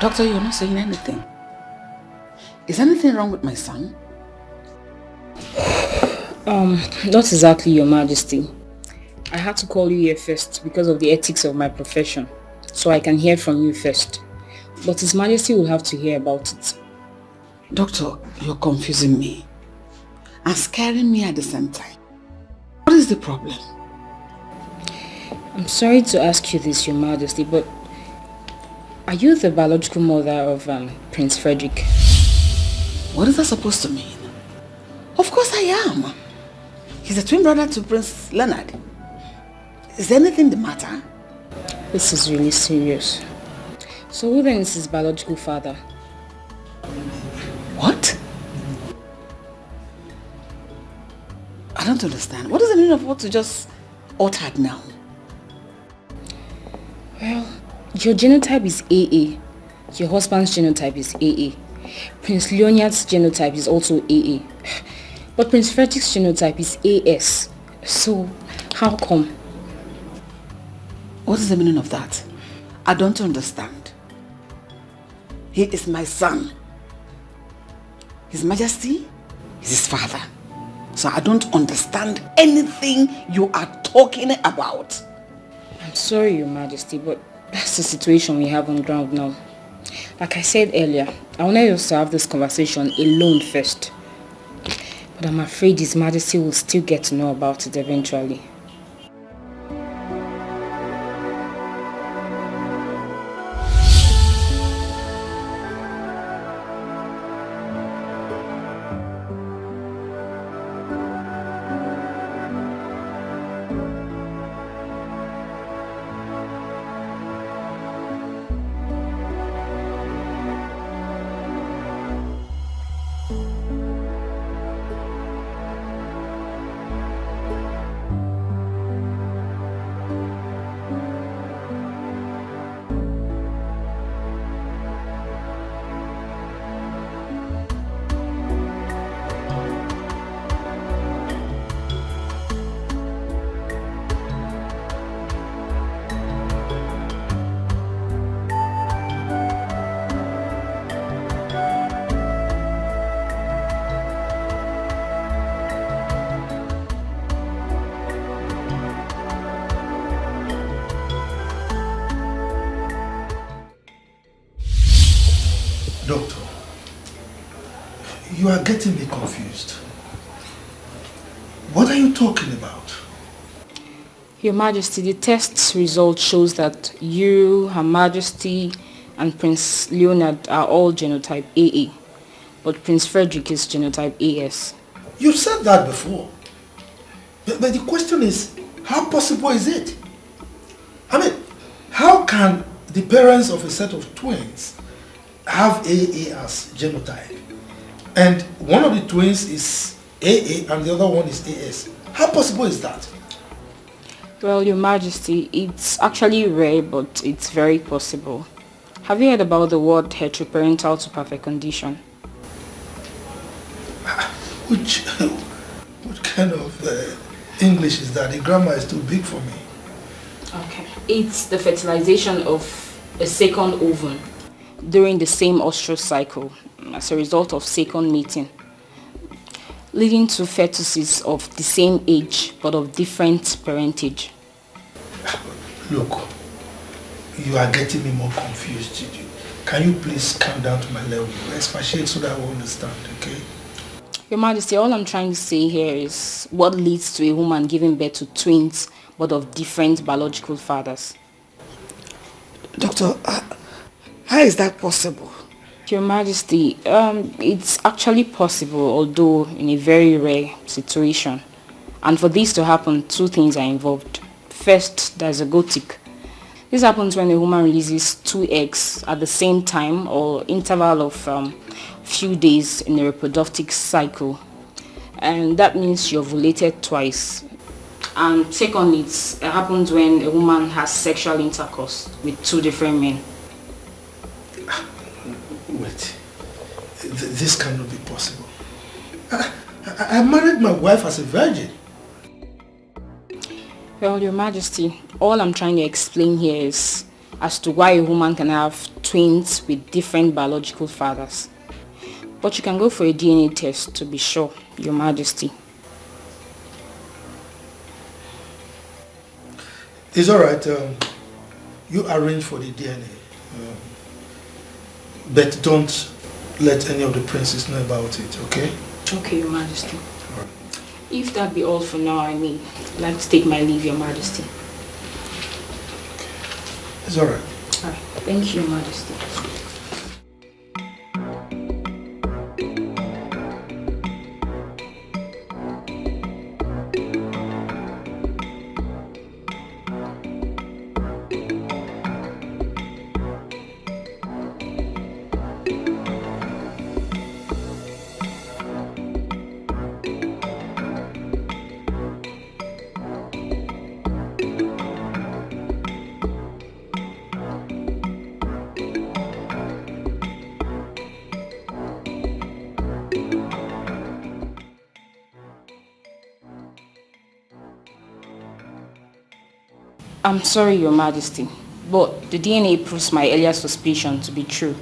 Doctor, you're not saying anything. Is anything wrong with my son? Not exactly, Your Majesty. I had to call you here first because of the ethics of my profession, so I can hear from you first. But His Majesty will have to hear about it. Doctor, you're confusing me and scaring me at the same time. What is the problem? I'm sorry to ask you this, Your Majesty, but are you the biological mother of Prince Frederick? What is that supposed to mean? Of course I am. He's a twin brother to Prince Leonard. Is anything the matter? This is really serious. So who then is his biological father? What? I don't understand. What is the meaning of what you just uttered now? Well, your genotype is AA. Your husband's genotype is AA. Prince Leonard's genotype is also AA. But Prince Frederick's genotype is AS. So, how come? What is the meaning of that? I don't understand. He is my son. His Majesty is his father. So I don't understand anything you are talking about. I'm sorry, Your Majesty, but that's the situation we have on ground now. Like I said earlier, I wanted us to have this conversation alone first. But I'm afraid His Majesty will still get to know about it eventually. Doctor, you are getting me confused. What are you talking about? Your Majesty, the test result shows that you, Her Majesty, and Prince Leonard are all genotype AA, but Prince Frederick is genotype AS. You've said that before. But the question is, how possible is it? I mean, how can the parents of a set of twins have AA as genotype, and one of the twins is AA and the other one is AS? How possible is that? Well, Your Majesty, it's actually rare, but it's very possible. Have you heard about the word heteroparental to perfect condition? What kind of English is that? The grammar is too big for me. Okay. It's the fertilization of a second ovum during the same ostrus cycle as a result of second mating, leading to fetuses of the same age but of different parentage. Look, you are getting me more confused. Can you please calm down to my level? Expatiate so that I will understand, okay? Your Majesty, all I'm trying to say here is what leads to a woman giving birth to twins but of different biological fathers. Doctor, how is that possible? Your Majesty, it's actually possible, although in a very rare situation. And for this to happen, two things are involved. First, there's a gotic. This happens when a woman releases 2 eggs at the same time or interval of few days in a reproductive cycle. And that means you ovulated twice. And secondly, it happens when a woman has sexual intercourse with 2 different men. Wait, this cannot be possible. I married my wife as a virgin. Well, Your Majesty, all I'm trying to explain here is as to why a woman can have twins with different biological fathers. But you can go for a DNA test to be sure, Your Majesty. It's alright. You arrange for the DNA. But don't let any of the princes know about it, okay? Okay, Your Majesty. Right. If that be all for now, I'd like to take my leave, Your Majesty. It's alright. Alright. Thank you, Your Majesty. I'm sorry, Your Majesty, but the DNA proves my earlier suspicion to be true.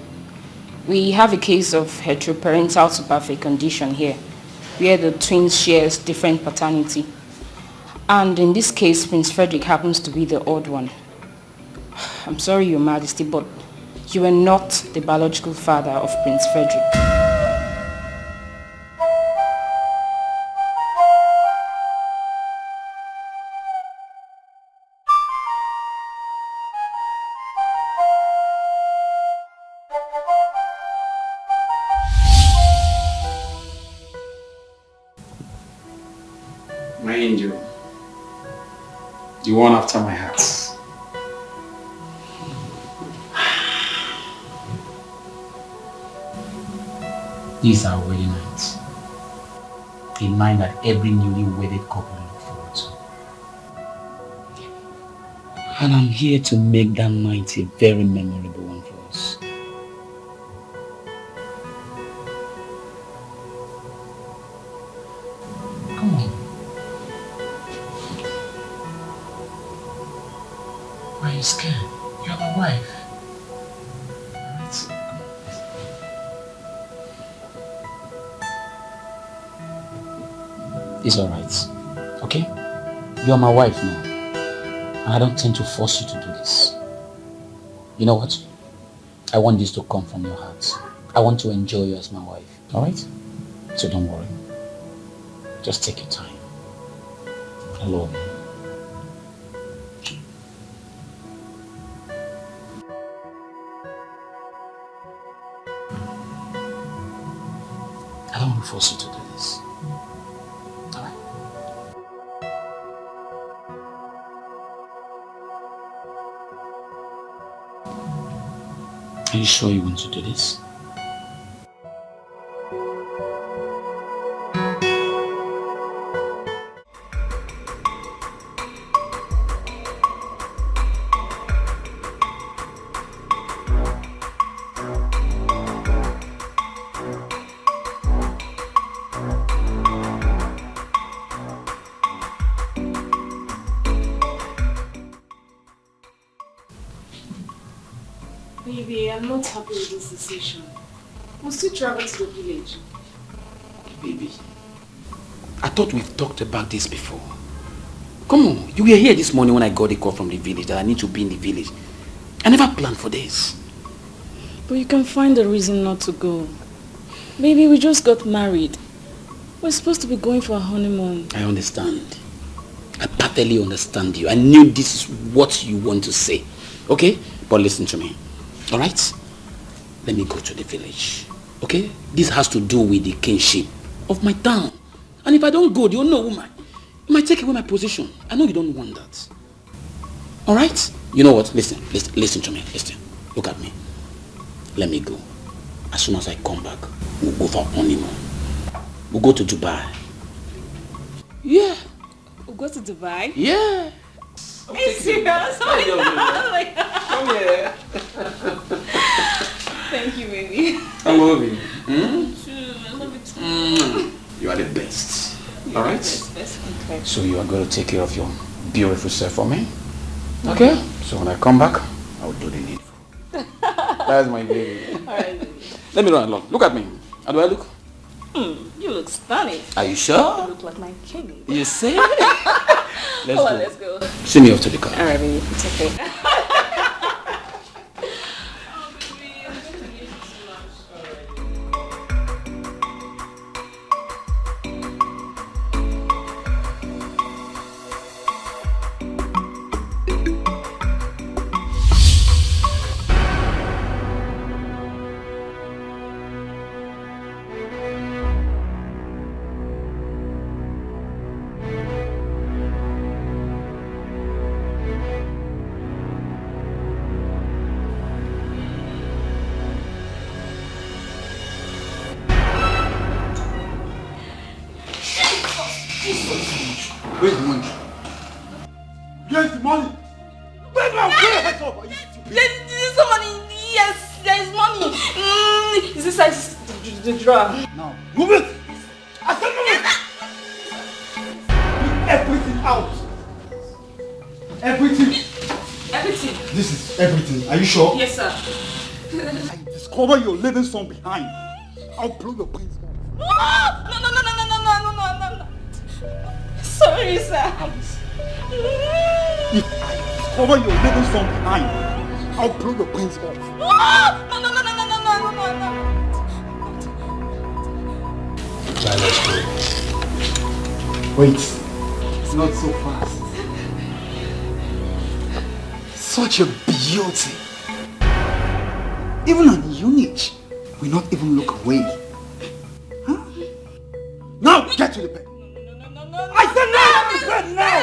We have a case of heteroparental to perfect condition here, where the twins share different paternity. And in this case, Prince Frederick happens to be the odd one. I'm sorry, Your Majesty, but you are not the biological father of Prince Frederick. My angel, the one after my heart. This is our wedding night. A night that every newly wedded couple look forward to. And I'm here to make that night a very memorable one for us. Come on. Why are you scared? You're my wife. It's alright, okay? You're my wife now, and I don't tend to force you to do this. You know what? I want this to come from your heart. I want to enjoy you as my wife, alright? So don't worry. Just take your time. I love you. I don't want to force you to do this. Are you sure you want to do this? Baby, I'm not happy with this decision. We'll still travel to the village. Baby, I thought we've talked about this before. Come on, you were here this morning when I got a call from the village that I need to be in the village. I never planned for this. But you can find a reason not to go. Baby, we just got married. We're supposed to be going for a honeymoon. I understand. I perfectly understand you. I knew this is what you want to say. Okay? But listen to me. Alright? Let me go to the village. Okay? This has to do with the kinship of my town. And if I don't go, you'll know, woman. You might take away my position. I know you don't want that. Alright? You know what? Listen to me. Listen. Look at me. Let me go. As soon as I come back, we'll go for honeymoon. We'll go to Dubai. Yeah. We'll go to Dubai? Yeah. Are you serious? Come here. Thank you, baby. I love you. I love you too. You are the best. You're Alright? Best. Okay. So you are going to take care of your beautiful self for me? Okay? So when I come back, I'll do the needful. That's my baby. Alright, baby. Let me run along. Look at me. How do I look? You look stunning. Are you sure? You look like my king. You say? Let's go. See me off to the car. Alright, baby. It's okay. Where's the money? Where's the money? Where's my head up? Are you stupid? There's some money. Yes, there is money. Is this like the drawer? Now, move it! I said move it! Leave everything out! Everything! Everything. This is everything. Are you sure? Yes, sir. I discover you're leaving some behind. I'll blow your brains off. No. Sorry, sir. If I discover you're leaving some behind, I'll blow your brains off. No. Let's go. Wait, it's not so fast. Such a beauty. Even on unit, we not even look away. Huh? Now get to the bed. I said now! Now!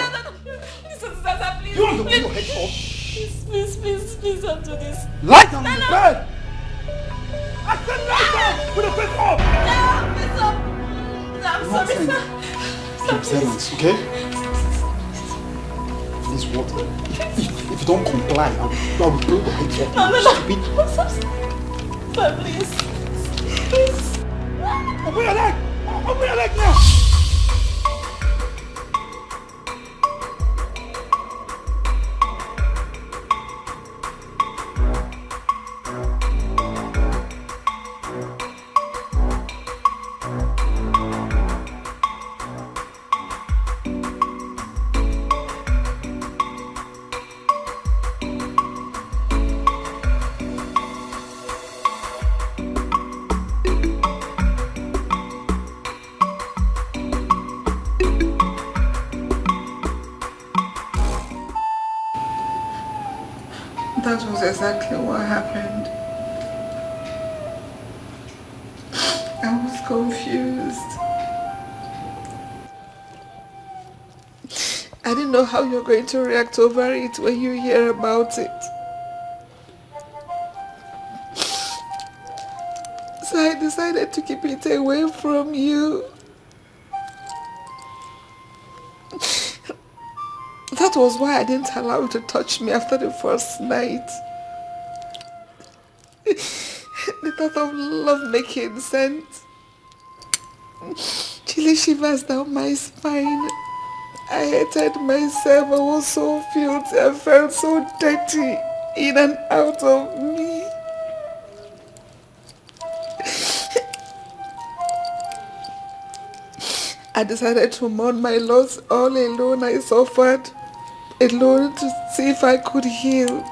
Please, You want to put your head off? Please don't do this. Lie down on the bed! I said lie down with the face off! I'm sorry, sir. Keep silence, okay? Please, what? If you don't comply, I will blow your head off. Stupid. Sir, please. Open your leg! Open your leg now! That was exactly what happened. I was confused. I didn't know how you're going to react over it when you hear about it. So I decided to keep it away from you. That was why I didn't allow you to touch me after the first night. The thought of love making sent chilly shivers down my spine. I hated myself. I was so filthy. I felt so dirty in and out of me. I decided to mourn my loss all alone. I suffered alone to see if I could heal.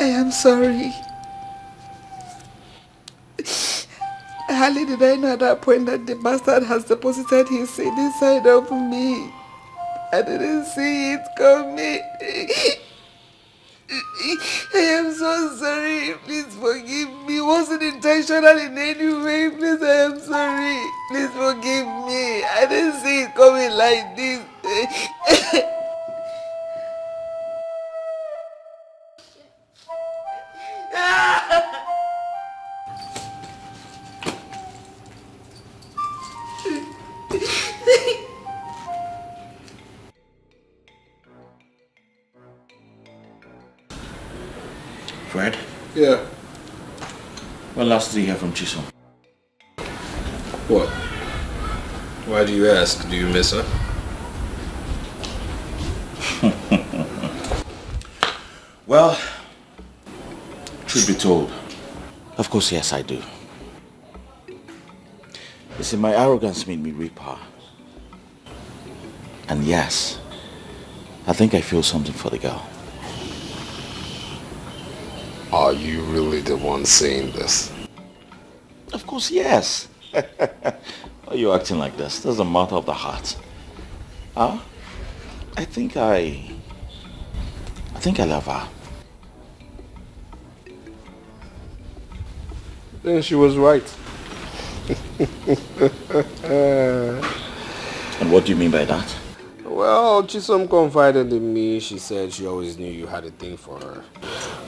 I am sorry. Hardly did I know at that point that the bastard has deposited his seed inside of me. I didn't see it coming. I am so sorry. Please forgive me. It wasn't intentional in any way. Please, I am sorry. Please forgive me. I didn't see it coming like this. Fred? Yeah. When last did you hear from Chisom? What? Why do you ask? Do you miss her? Well, truth be told, of course, yes, I do. You see, my arrogance made me rape her. And yes, I think I feel something for the girl. Are you really the one saying this? Of course, yes. Why are you acting like this? This is a matter of the heart. Huh? I think I love her. Then she was right. And what do you mean by that? Well, Chisom confided in me. She said she always knew you had a thing for her.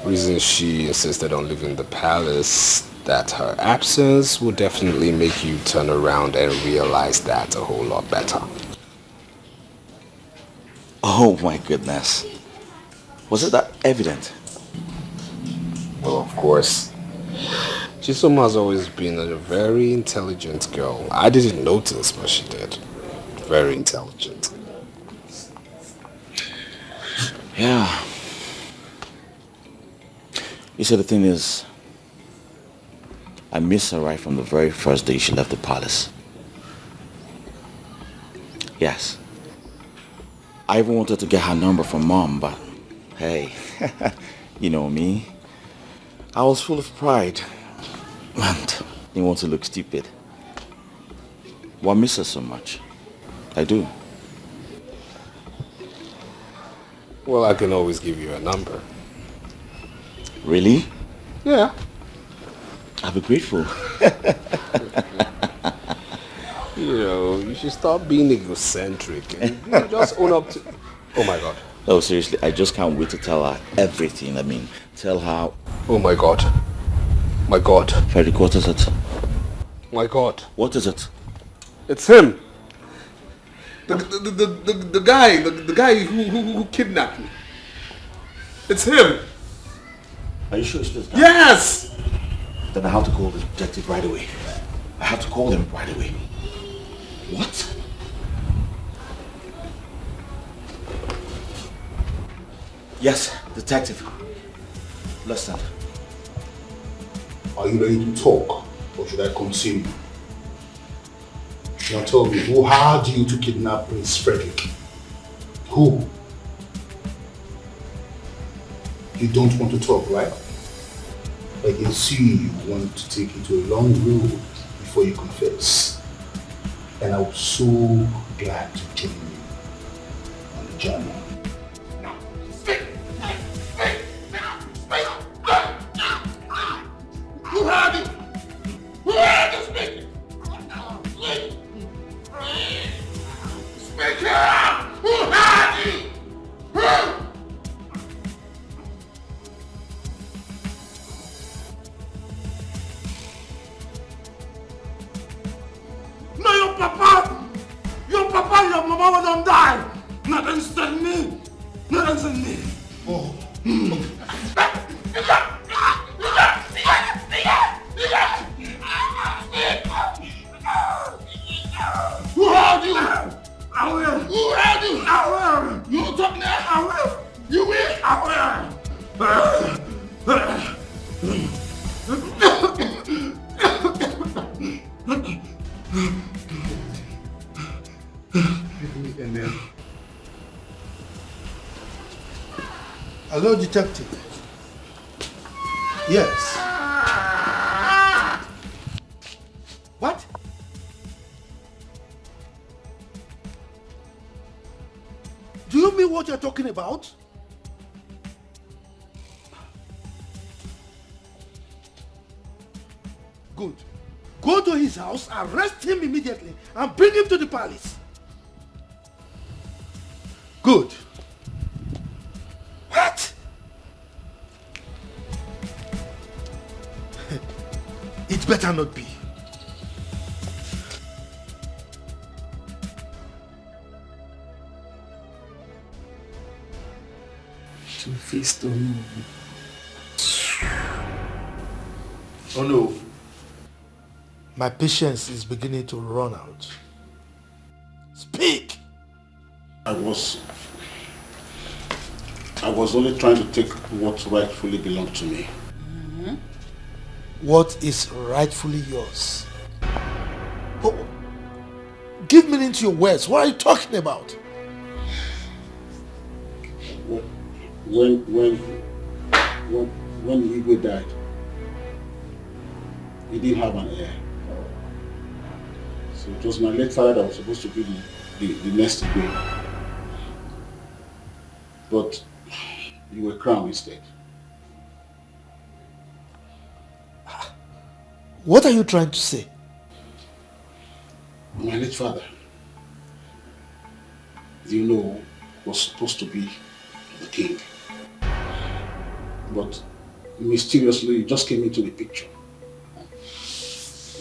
Reason she insisted on leaving the palace, that her absence would definitely make you turn around and realize that a whole lot better. Oh my goodness. Was it that evident? Well, of course. Chisom has always been a very intelligent girl. I didn't notice, but she did. Very intelligent. Yeah. You see, the thing is, I miss her right from the very first day she left the palace. Yes. I even wanted to get her number from Mom, but hey, you know me. I was full of pride and didn't want to look stupid. But I miss her so much. I do. Well, I can always give you a number. Really? Yeah. I'll be grateful. You know, you should stop being egocentric and you just own up to... Oh my God. Oh, seriously, I just can't wait to tell her everything. I mean, tell her... Oh my God. My God. Frederick, what is it? My God. What is it? It's him. The guy who kidnapped me. It's him. Are you sure it's this guy? Yes! Then I have to call the detective right away. I have to call him right away. What? Yes, detective. Listen. Are you ready to talk, or should I continue? Now tell me, who hired you to kidnap Prince Frederick? Who? You don't want to talk, right? I can see you want to take it to a long road before you confess. And I'm so glad to join you on the journey. Now, speak! Who hired you? Who hired you? Speak! Speak up! Who hired you? Who? No, your papa and your mama will not die. Nothing's done me. Nothing's done me. Oh. Who held you? I will. Who held you? I will. You talk now? I will. You will? I Hello, detective. Yes. What? Do you mean what you're talking about? Good. Go to his house, arrest him immediately, and bring him to the palace. Good. What? It better not be. Two-faced or no? Oh no. My patience is beginning to run out. Speak! I was only trying to take what rightfully belonged to me. What is rightfully yours? Oh, give meaning to your words. What are you talking about? When Iwueze died, he didn't have an heir. So it was my late father that was supposed to be the next heir. But you were crowned instead. What are you trying to say? My late father, you know, was supposed to be the king. But mysteriously, you just came into the picture.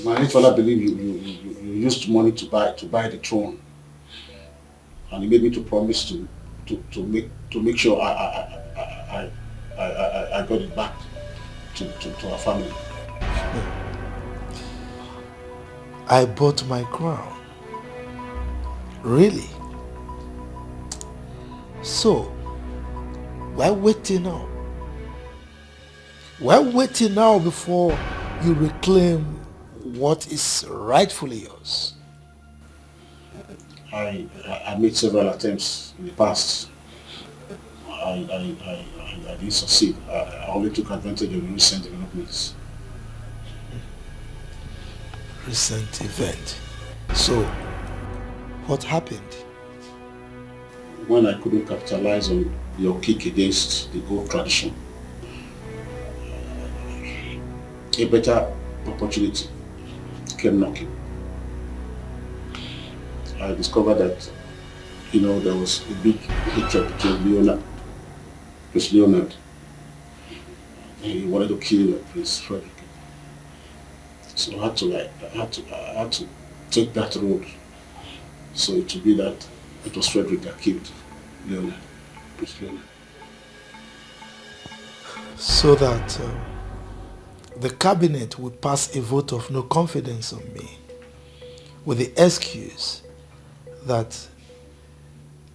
My late father believed you used money to buy the throne, and he made me to promise to make sure I got it back to our family. I bought my crown. Really? So, why waiting now? Why waiting now before you reclaim what is rightfully yours? I made several attempts in the past. I didn't succeed. I only took advantage of recent developments. Recent event. So, what happened? When I couldn't capitalize on your kick against the old tradition, a better opportunity came knocking. I discovered that, there was a big hatred between Leonard. He wanted to kill Prince Frederick. So I had to take that road. So it would be that it was Frederick that killed Leonard, Prince Leonard. So that the cabinet would pass a vote of no confidence on me with the excuse that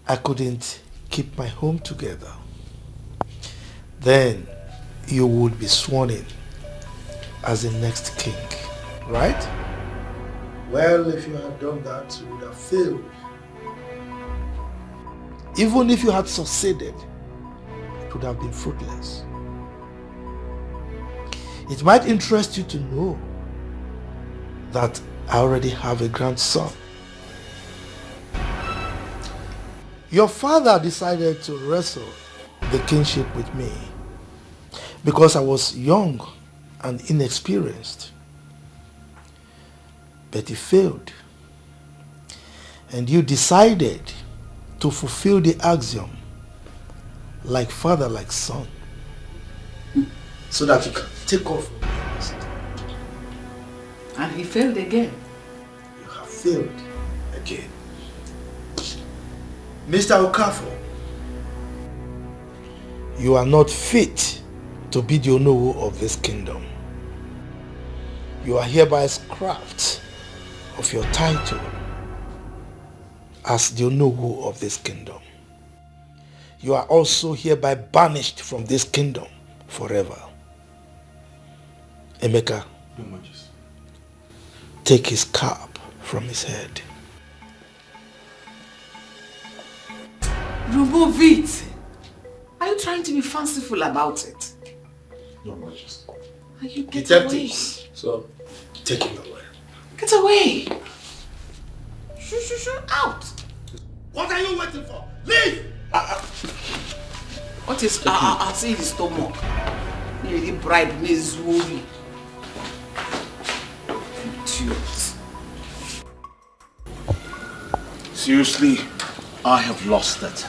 I couldn't keep my home together. Then you would be sworn in as the next king, right? Well, if you had done that, you would have failed. Even if you had succeeded, it would have been fruitless. It might interest you to know that I already have a grandson. Your father decided to wrestle the kingship with me because I was young and inexperienced. But he failed. And you decided to fulfill the axiom, like father, like son, so that you can take off from the past. And he failed again. You have failed again. Mr. Okonkwo, you are not fit to be the Onowu of this kingdom. You are hereby scrapped of your title as the Onowu of this kingdom. You are also hereby banished from this kingdom forever. Emeka, Your Majesty. take his cap from his head. Remove it. Are you trying to be fanciful about it? Your Majesty. Are you get Detectives, away? so take him away. Get away. Shoo, out. What are you waiting for? Leave! What is I see his stomach? Nearly bribe me, Zuri. idiot. Seriously, I have lost it.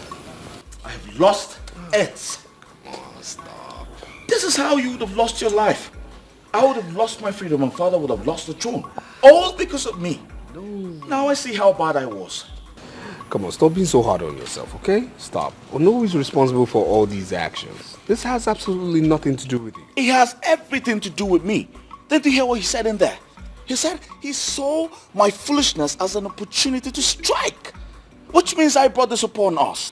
I have lost it. Come on, stop. This is how you would have lost your life. I would have lost my freedom and father would have lost the throne. All because of me. No. Now I see how bad I was. Come on, stop being so hard on yourself, okay? Stop. Ono is responsible for all these actions. This has absolutely nothing to do with you. It has everything to do with me. Didn't you hear what he said in there? He said he saw my foolishness as an opportunity to strike. Which means I brought this upon us.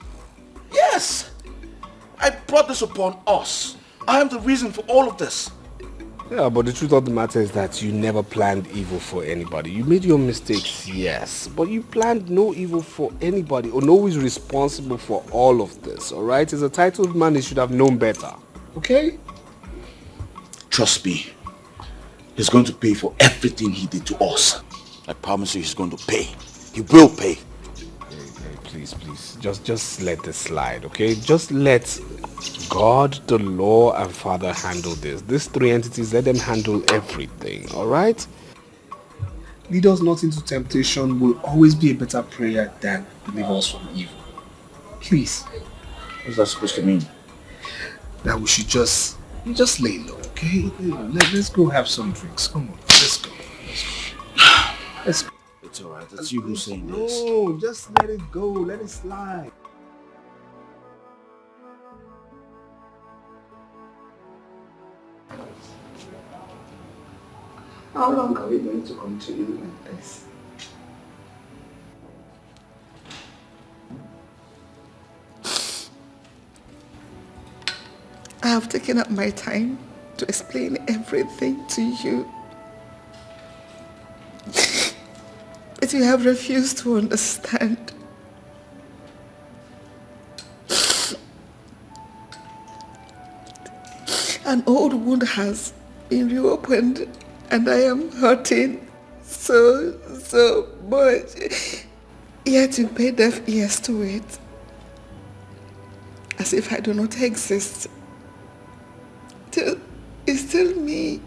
Yes, I brought this upon us. I am the reason for all of this. Yeah, but the truth of the matter is that you never planned evil for anybody. You made your mistakes, yes, but you planned no evil for anybody. Ono is responsible for all of this, alright? As a titled man, he should have known better, okay? Trust me, he's going to pay for everything he did to us. I promise you he's going to pay. He will pay. Hey, please, just let this slide, okay? Just let God, the law, and Father handle this. These three entities, let them handle everything, alright? Lead us not into temptation will always be a better prayer than deliver us from evil. Please. What's that supposed to mean? That we should just lay low, okay? Let's go have some drinks. Come on, let's go. Let's go. It's alright, it's you who's saying this. No, just let it go, let it slide. How long are we going to continue like this? I have taken up my time to explain everything to you. But you have refused to understand. An old wound has been reopened and I am hurting so much. Yet you pay deaf ears to it. As if I do not exist. It's still me.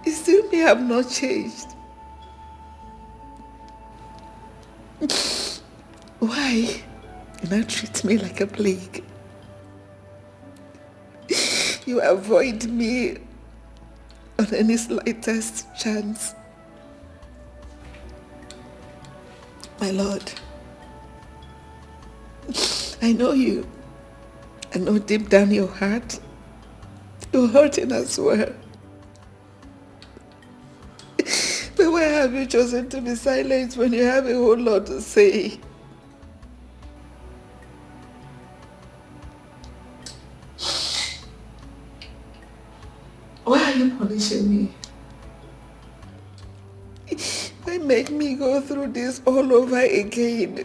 It's still me, I have not changed. Why? You now treat me like a plague. You avoid me on any slightest chance. My Lord, I know you. I know deep down your heart, you're hurting as well. But why have you chosen to be silent when you have a whole lot to say? Why are you punishing me? Why make me go through this all over again?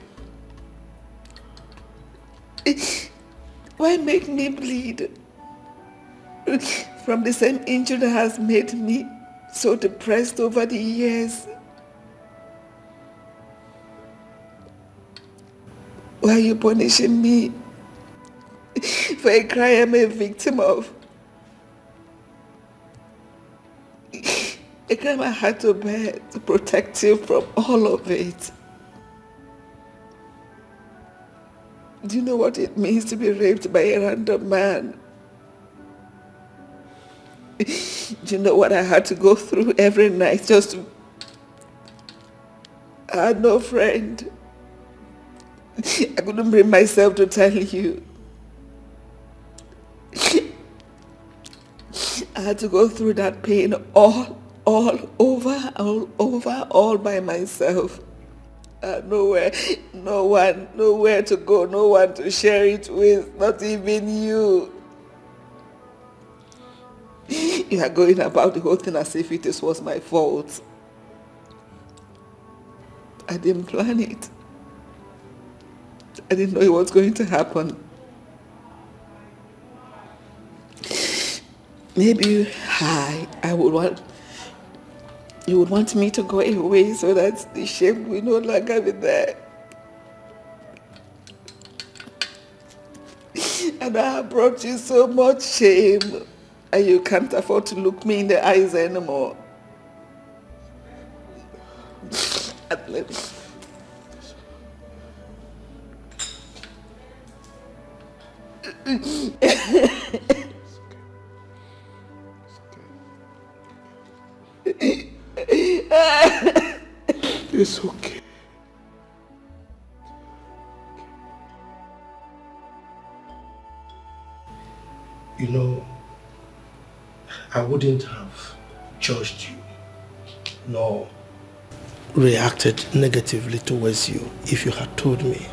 Why make me bleed from the same injury that has made me so depressed over the years? Why are you punishing me for a crime I'm a victim of? A crime I had to bear to protect you from all of it. Do you know what it means to be raped by a random man? Do you know what I had to go through every night just to... I had no friend. I couldn't bring myself to tell you. I had to go through that pain all by myself. Nowhere to go, no one to share it with, not even you. You are going about the whole thing as if it was my fault. I didn't plan it. I didn't know it was going to happen. Maybe I would want... You would want me to go away so that the shame will no longer be there. And I have brought you so much shame. And you can't afford to look me in the eyes anymore. It's okay. You know, I wouldn't have judged you, nor reacted negatively towards you if you had told me.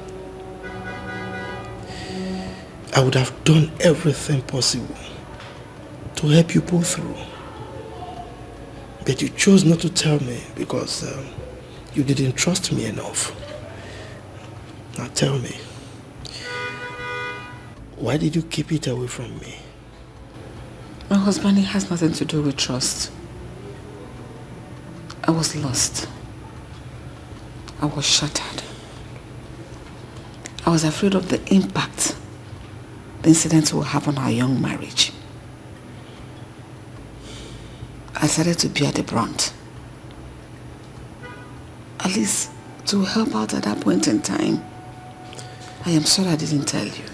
I would have done everything possible to help you pull through. But you chose not to tell me because you didn't trust me enough. Now tell me, why did you keep it away from me? My husband, it has nothing to do with trust. I was lost. I was shattered. I was afraid of the impact the incident will have on our young marriage. I started to bear the brunt. At least to help out at that point in time. I am sorry I didn't tell you.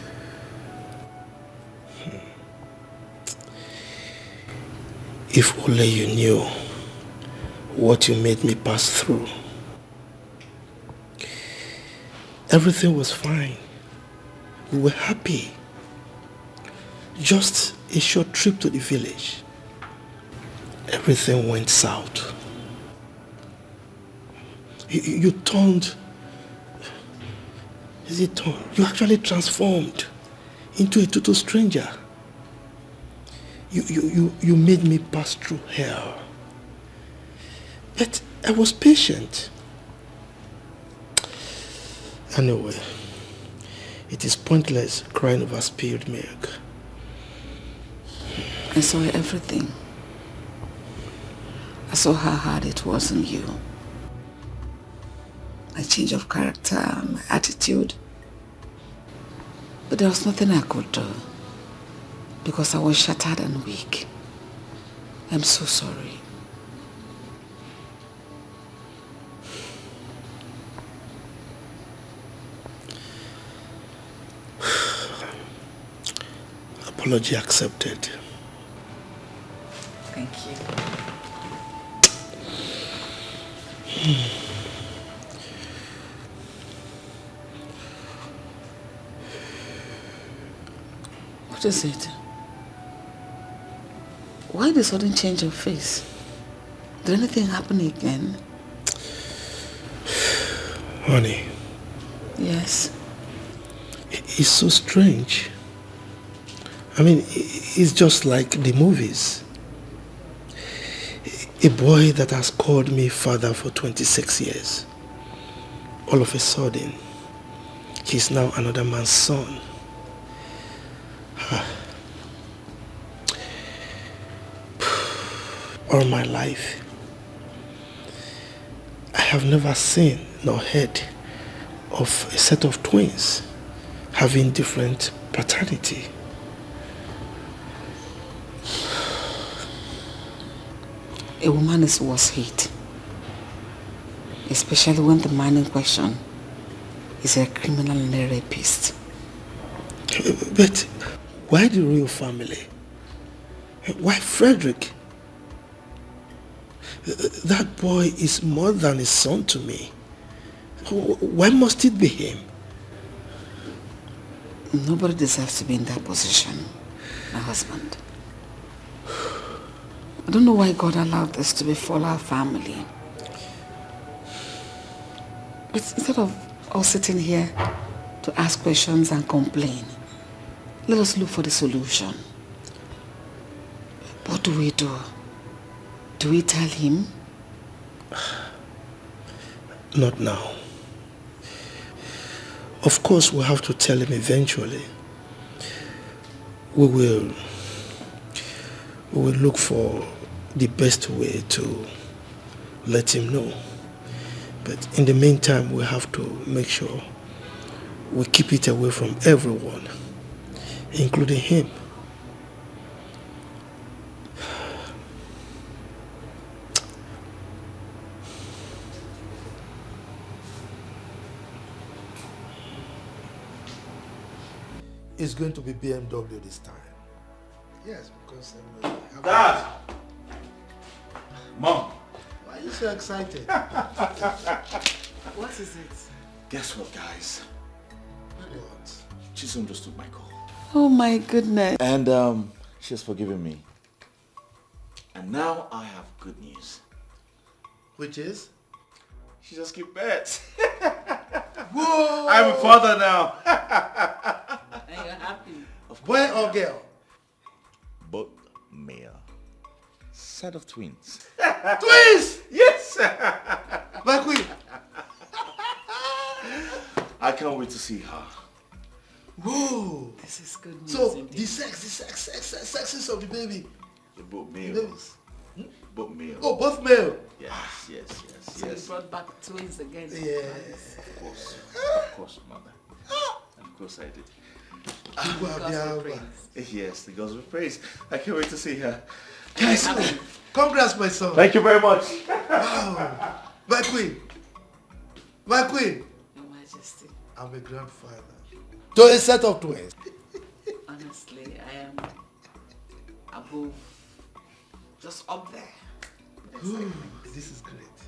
If only you knew what you made me pass through. Everything was fine. We were happy. Just a short trip to the village. Everything went south. You turned... You actually transformed into a total stranger. You made me pass through hell. But I was patient. Anyway, it is pointless crying over spilled milk. I saw everything. I saw how hard it was on you. My change of character, my attitude. But there was nothing I could do. Because I was shattered and weak. I'm so sorry. Apology accepted. Thank you. What is it? Why the sudden change of face? Did anything happen again? Honey. Yes. It's so strange. I mean, it's just like the movies. A boy that has called me father for 26 years. All of a sudden, he's now another man's son. All my life, I have never seen nor heard of a set of twins having different paternity. A woman is worse hate, especially when the man in question is a criminal and a rapist. But why the royal family? Why Frederick? That boy is more than a son to me. Why must it be him? Nobody deserves to be in that position, my husband. I don't know why God allowed this to befall our family. But instead of us sitting here to ask questions and complain, let us look for the solution. What do we do? Do we tell him? Not now. Of course, we'll have to tell him eventually. We will look for the best way to let him know. But in the meantime, we have to make sure we keep it away from everyone, including him. It's going to be BMW this time. Yes, because... Dad! Mom! Why are you so excited? What is it? Guess what, guys? What? Chisom just took my call. Oh my goodness. And she has forgiven me. And now I have good news. Which is? She just keep bets. Whoa! I'm a father now. And you're happy. Boy or girl? Both male. Set of twins. Twins! Yes! My queen. I can't wait to see her. Whoa! This is good news. So, indeed. the sexes of the baby. They're both males. Both male. Oh, both male. Yes. So you brought back twins again. Yes. Of course, mother. Of course I did. Yes, the gods will praise. I can't wait to see her. Guys, congrats, my son. Thank you very much. Wow. My queen. My queen. Your Majesty. I'm a grandfather. To a set of twins. Honestly, I am above, just up there. Ooh, this is great.